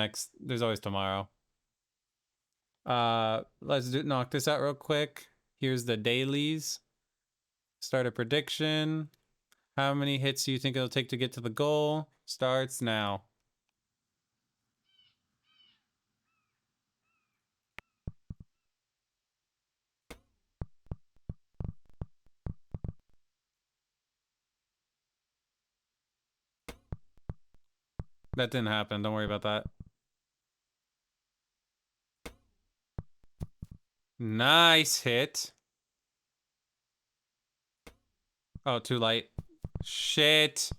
tomorrow. Let's knock this out real quick. Here's the dailies. Start a prediction. How many hits do you think it'll take to get to the goal? Starts now. That didn't happen. Don't worry about that. Nice hit. Oh, too light. Shit.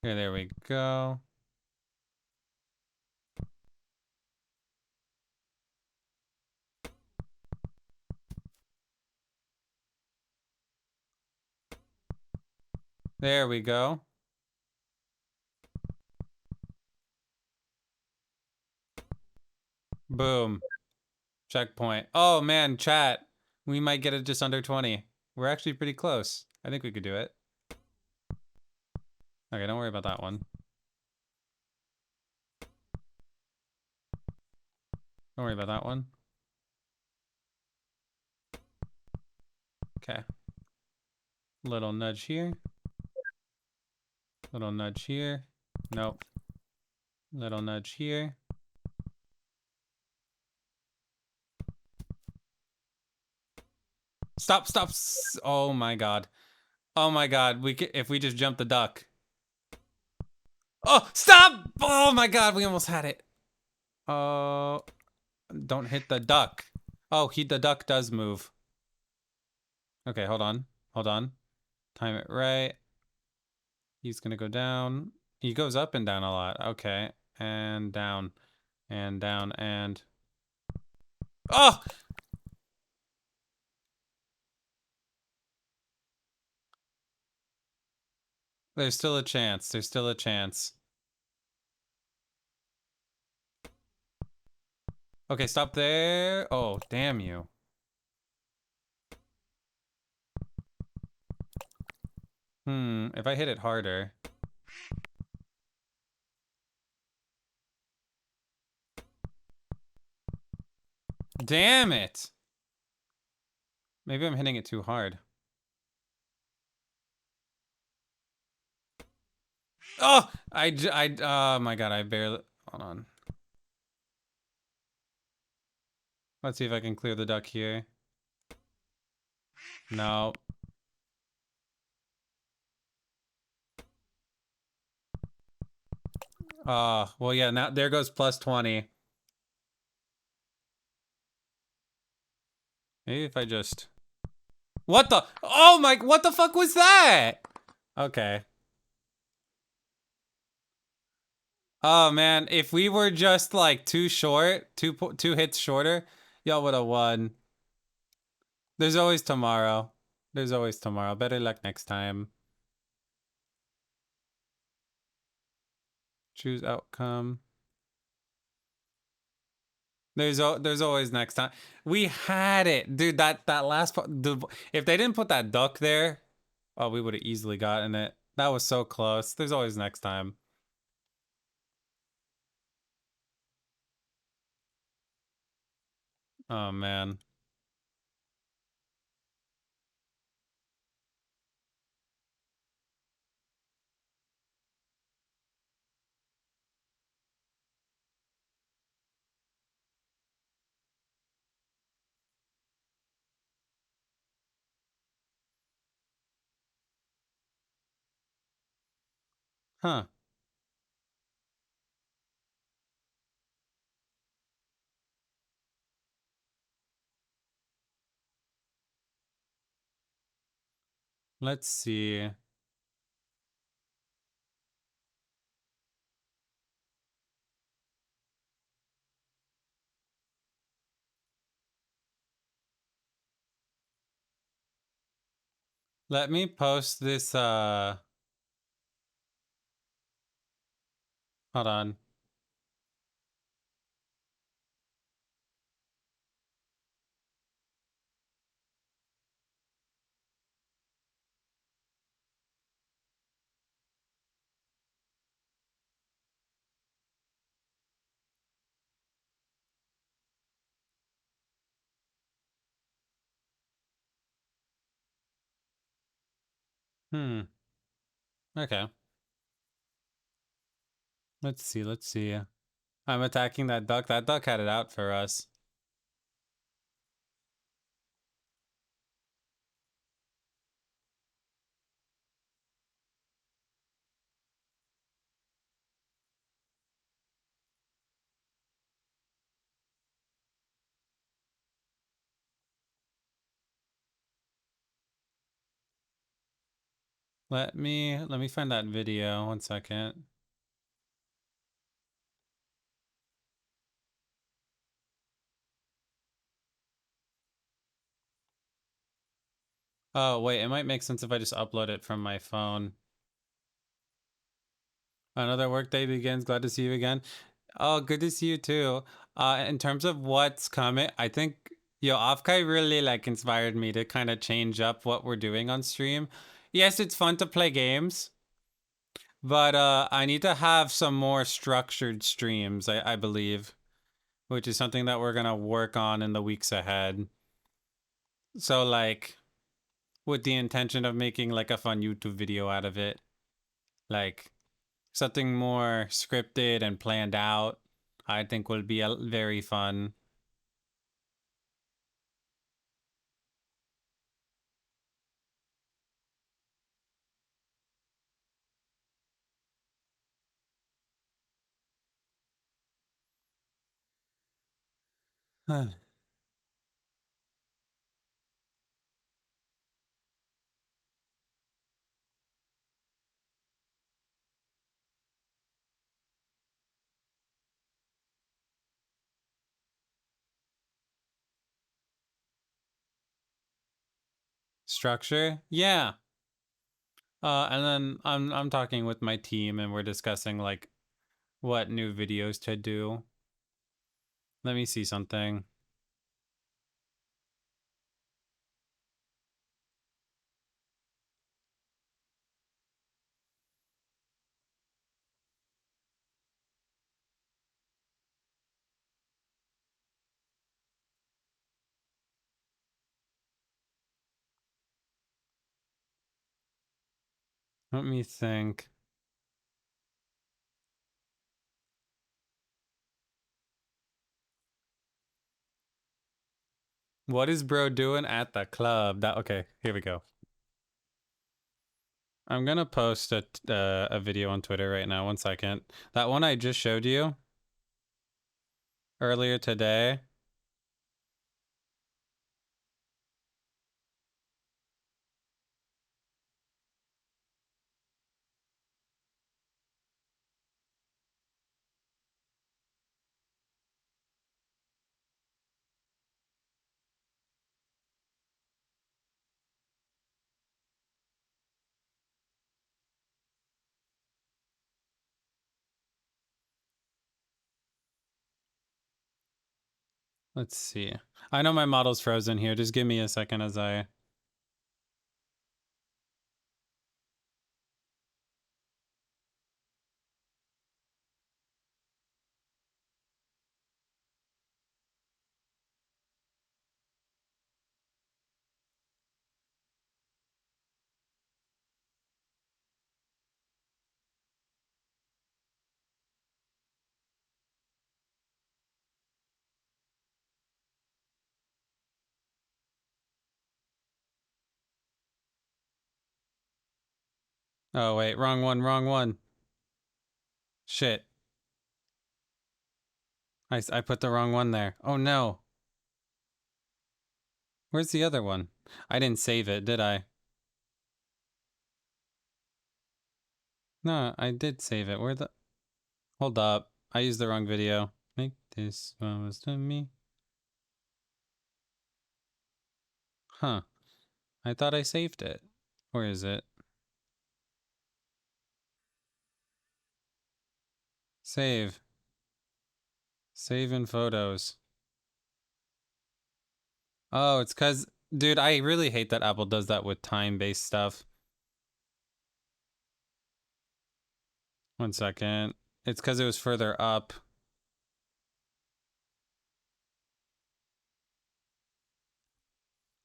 Okay, there we go. There we go. Boom. Checkpoint. Oh man, chat. We might get it just under 20. We're actually pretty close. I think we could do it. Okay, don't worry about that one. Don't worry about that one. Okay. Little nudge here. Little nudge here. Nope. Little nudge here. Stop. Oh my God. Oh my God. If we just jump the duck. Oh, stop! Oh my God, we almost had it. Oh, don't hit the duck. Oh, the duck does move. Okay, hold on. Time it right. He's gonna go down. He goes up and down a lot. Okay, and down, and down, and... Oh! There's still a chance. Okay, stop there. Oh, damn you. If I hit it harder. Damn it! Maybe I'm hitting it too hard. Oh! Oh my God, I barely... Hold on. Let's see if I can clear the duck here. No. Well, yeah, now there goes plus 20. Maybe if I just... What the? Oh my, what the fuck was that? Okay. Oh man, if we were just like two hits shorter, y'all would have won. There's always tomorrow. Better luck next time. Choose outcome. There's always next time. We had it, dude. That last part, if they didn't put that duck there, oh, we would have easily gotten it. That was so close. There's always next time. Oh man. Huh. Let's see. Let me post this. Hold on. Hmm. Okay. Let's see. Let's see. I'm attacking that duck. That duck had it out for us. Let me find that video. 1 second. Oh wait, it might make sense if I just upload it from my phone. Another workday begins. Glad to see you again. Oh, good to see you too. In terms of what's coming, I think Offkai really like inspired me to kind of change up what we're doing on stream. Yes, it's fun to play games, but I need to have some more structured streams, I believe, which is something that we're gonna work on in the weeks ahead. So like with the intention of making like a fun YouTube video out of it. Like something more scripted and planned out, I think will be very fun. Structure? Yeah. And then I'm talking with my team and we're discussing like what new videos to do. Let me see something. Let me think. What is bro doing at the club? That okay, here we go. I'm gonna post a video on Twitter right now. 1 second. That one I just showed you earlier today. Let's see. I know my model's frozen here. Just give me a second as I... Oh, wait. Wrong one, wrong one. Shit. I put the wrong one there. Oh, no. Where's the other one? I didn't save it, did I? No, I did save it. Where the... Hold up. I used the wrong video. Make this was to me. Huh. I thought I saved it. Where is it? Save. Save in photos. Oh, it's because... Dude, I really hate that Apple does that with time-based stuff. One second. It's because it was further up.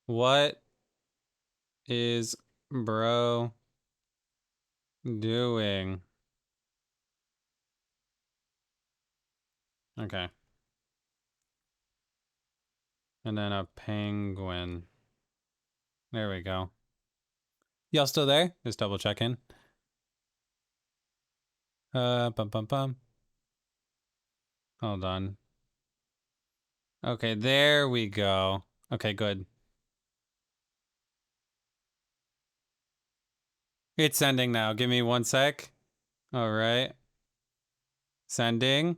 What is bro doing? Okay. And then a penguin. There we go. Y'all still there? Just double checking. Bum bum bum. Hold on. Okay, there we go. Okay, good. It's sending now. Give me 1 sec. All right. Sending.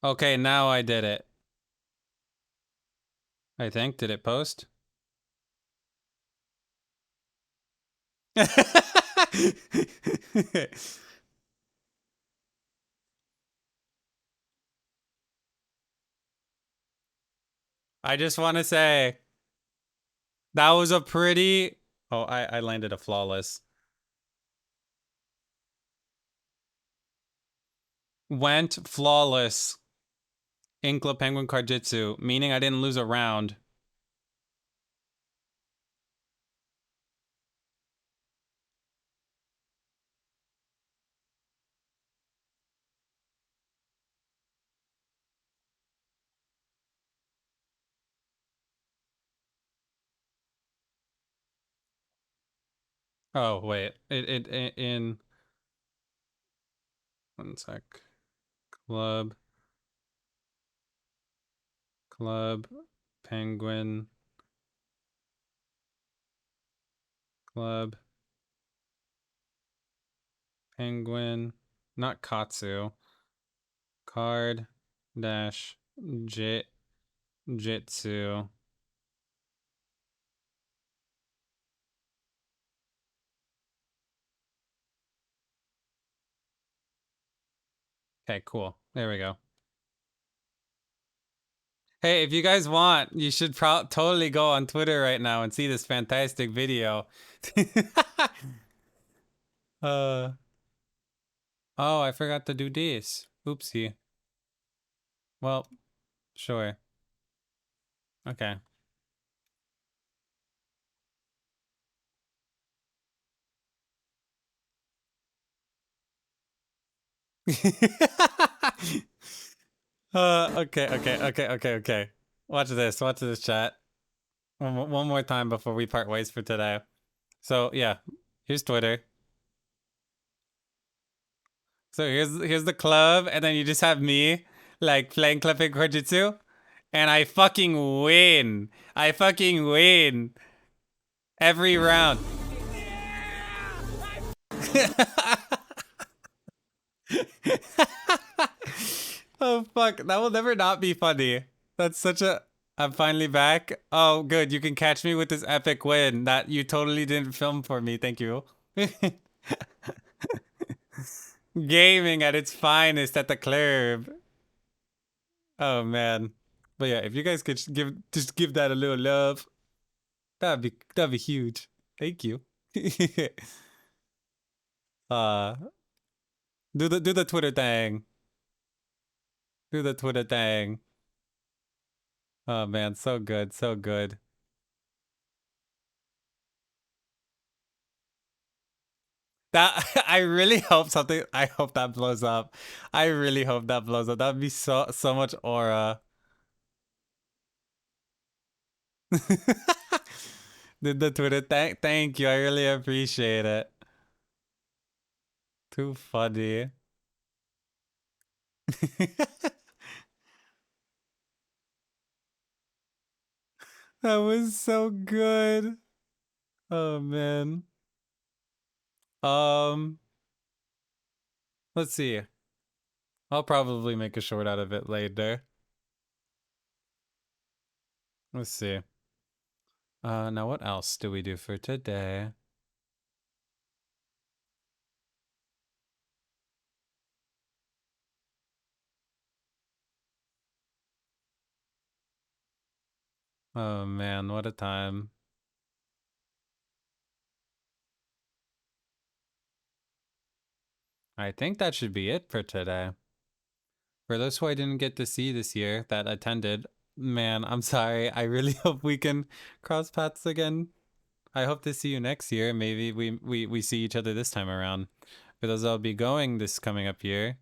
Okay, now I did it. I think. Did it post? I just want to say that was a pretty... Oh, I landed a flawless. Went flawless. Inkla Penguin Cardjitsu, meaning I didn't lose a round. Oh, wait. It in... 1 sec. Club. Penguin. Club. Penguin. Not Katsu. Card dash jitsu. Okay, cool. There we go. Hey, if you guys want, you should totally go on Twitter right now and see this fantastic video. Oh, I forgot to do this. Oopsie. Well, sure. Okay. Okay. Watch this, chat. One more time before we part ways for today. So yeah, here's Twitter. So here's the club, and then you just have me like playing Clipping Kojutsu, and I fucking win. I fucking win every round. Oh fuck, that will never not be funny. That's such a... I'm finally back. Oh good, you can catch me with this epic win that you totally didn't film for me. Thank you. Gaming at its finest at the club. Oh man. But yeah, if you guys could just give that a little love, that'd be huge. Thank you. uh do the Twitter thing. Do the Twitter thing. Oh man, so good, so good. That I really hope something I hope that blows up. I really hope that blows up. That'd be so much aura. Did the Twitter thank you. I really appreciate it. Too funny. That was so good. Oh man. Um, let's see. I'll probably make a short out of it later. Let's see. Now what else do we do for today? Oh man, what a time. I think that should be it for today. For those who I didn't get to see this year that attended, man, I'm sorry. I really hope we can cross paths again. I hope to see you next year. Maybe we see each other this time around. For those that'll be going this coming up year.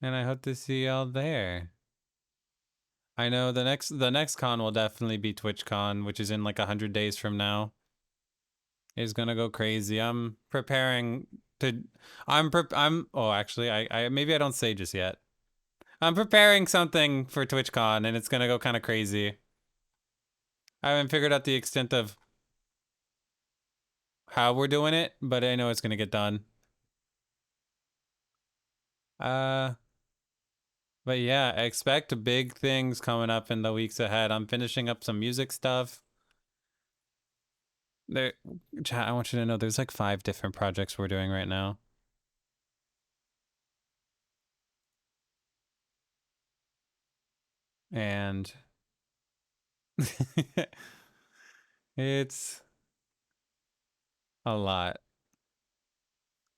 And I hope to see y'all there. I know the next con will definitely be TwitchCon, which is in like 100 days from now. It's gonna go crazy. I'm preparing to. I'm. Oh, actually, I maybe I don't say just yet. I'm preparing something for TwitchCon, and it's gonna go kind of crazy. I haven't figured out the extent of how we're doing it, but I know it's gonna get done. Uh, but yeah, expect big things coming up in the weeks ahead. I'm finishing up some music stuff. There, chat, I want you to know there's like 5 different projects we're doing right now. And it's a lot.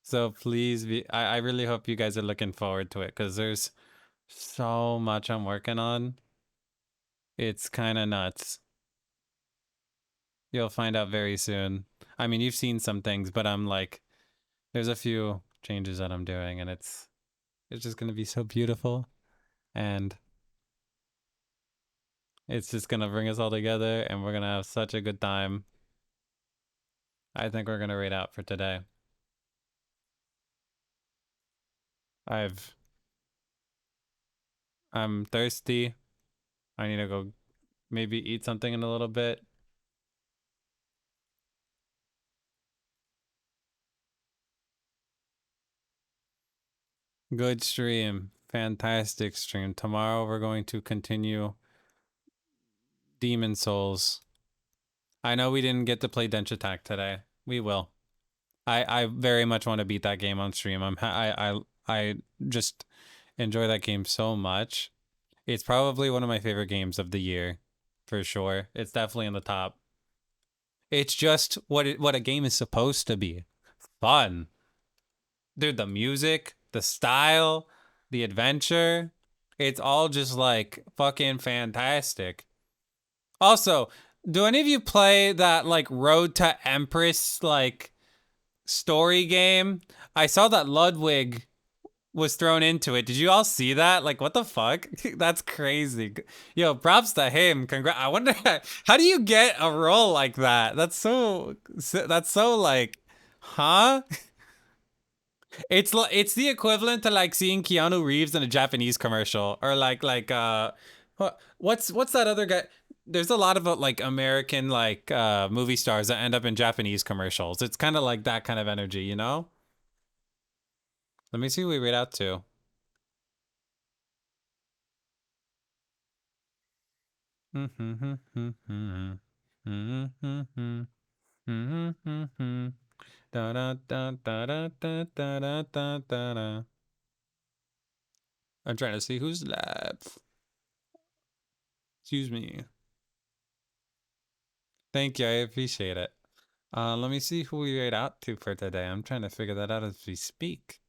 So please be, I really hope you guys are looking forward to it because there's so much I'm working on. It's kind of nuts. You'll find out very soon. I mean, you've seen some things, but I'm like, there's a few changes that I'm doing, and it's just gonna be so beautiful, and it's just gonna bring us all together, and we're gonna have such a good time. I think we're gonna rate out for today. I've I'm thirsty. I need to go maybe eat something in a little bit. Good stream. Fantastic stream. Tomorrow we're going to continue Demon Souls. I know we didn't get to play Dench Attack today. We will. I very much want to beat that game on stream. I just enjoy that game so much. It's probably one of my favorite games of the year, for sure. It's definitely in the top. It's just what a game is supposed to be. Fun. Dude, the music, the style, the adventure, it's all just like fucking fantastic. Also, do any of you play that like Road to Empress like story game? I saw that Ludwig was thrown into it. Did you all see that? Like, what the fuck? That's crazy. Yo, props to him. Congrats. I wonder how do you get a role like that? That's so like, huh? It's the equivalent to like seeing Keanu Reeves in a Japanese commercial or what's that other guy? There's a lot of like American like movie stars that end up in Japanese commercials. It's kind of like that kind of energy, you know? Let me see what we rate out to. Da da da da da da da da da da. I'm trying to see who's live. Excuse me. Thank you, I appreciate it. Let me see who we rate out to for today. I'm trying to figure that out as we speak.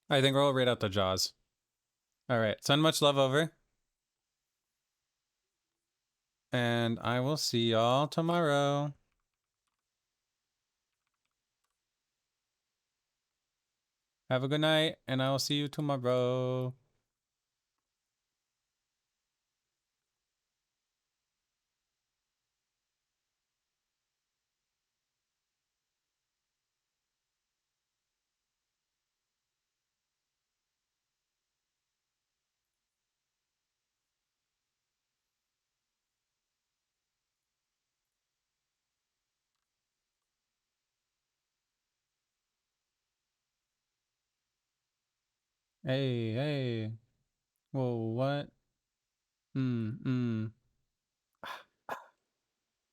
I think we'll rate out the Jaws. All right, send much love over. And I will see y'all tomorrow. Have a good night, and I will see you tomorrow. Hey, hey. Whoa, what? Hmm.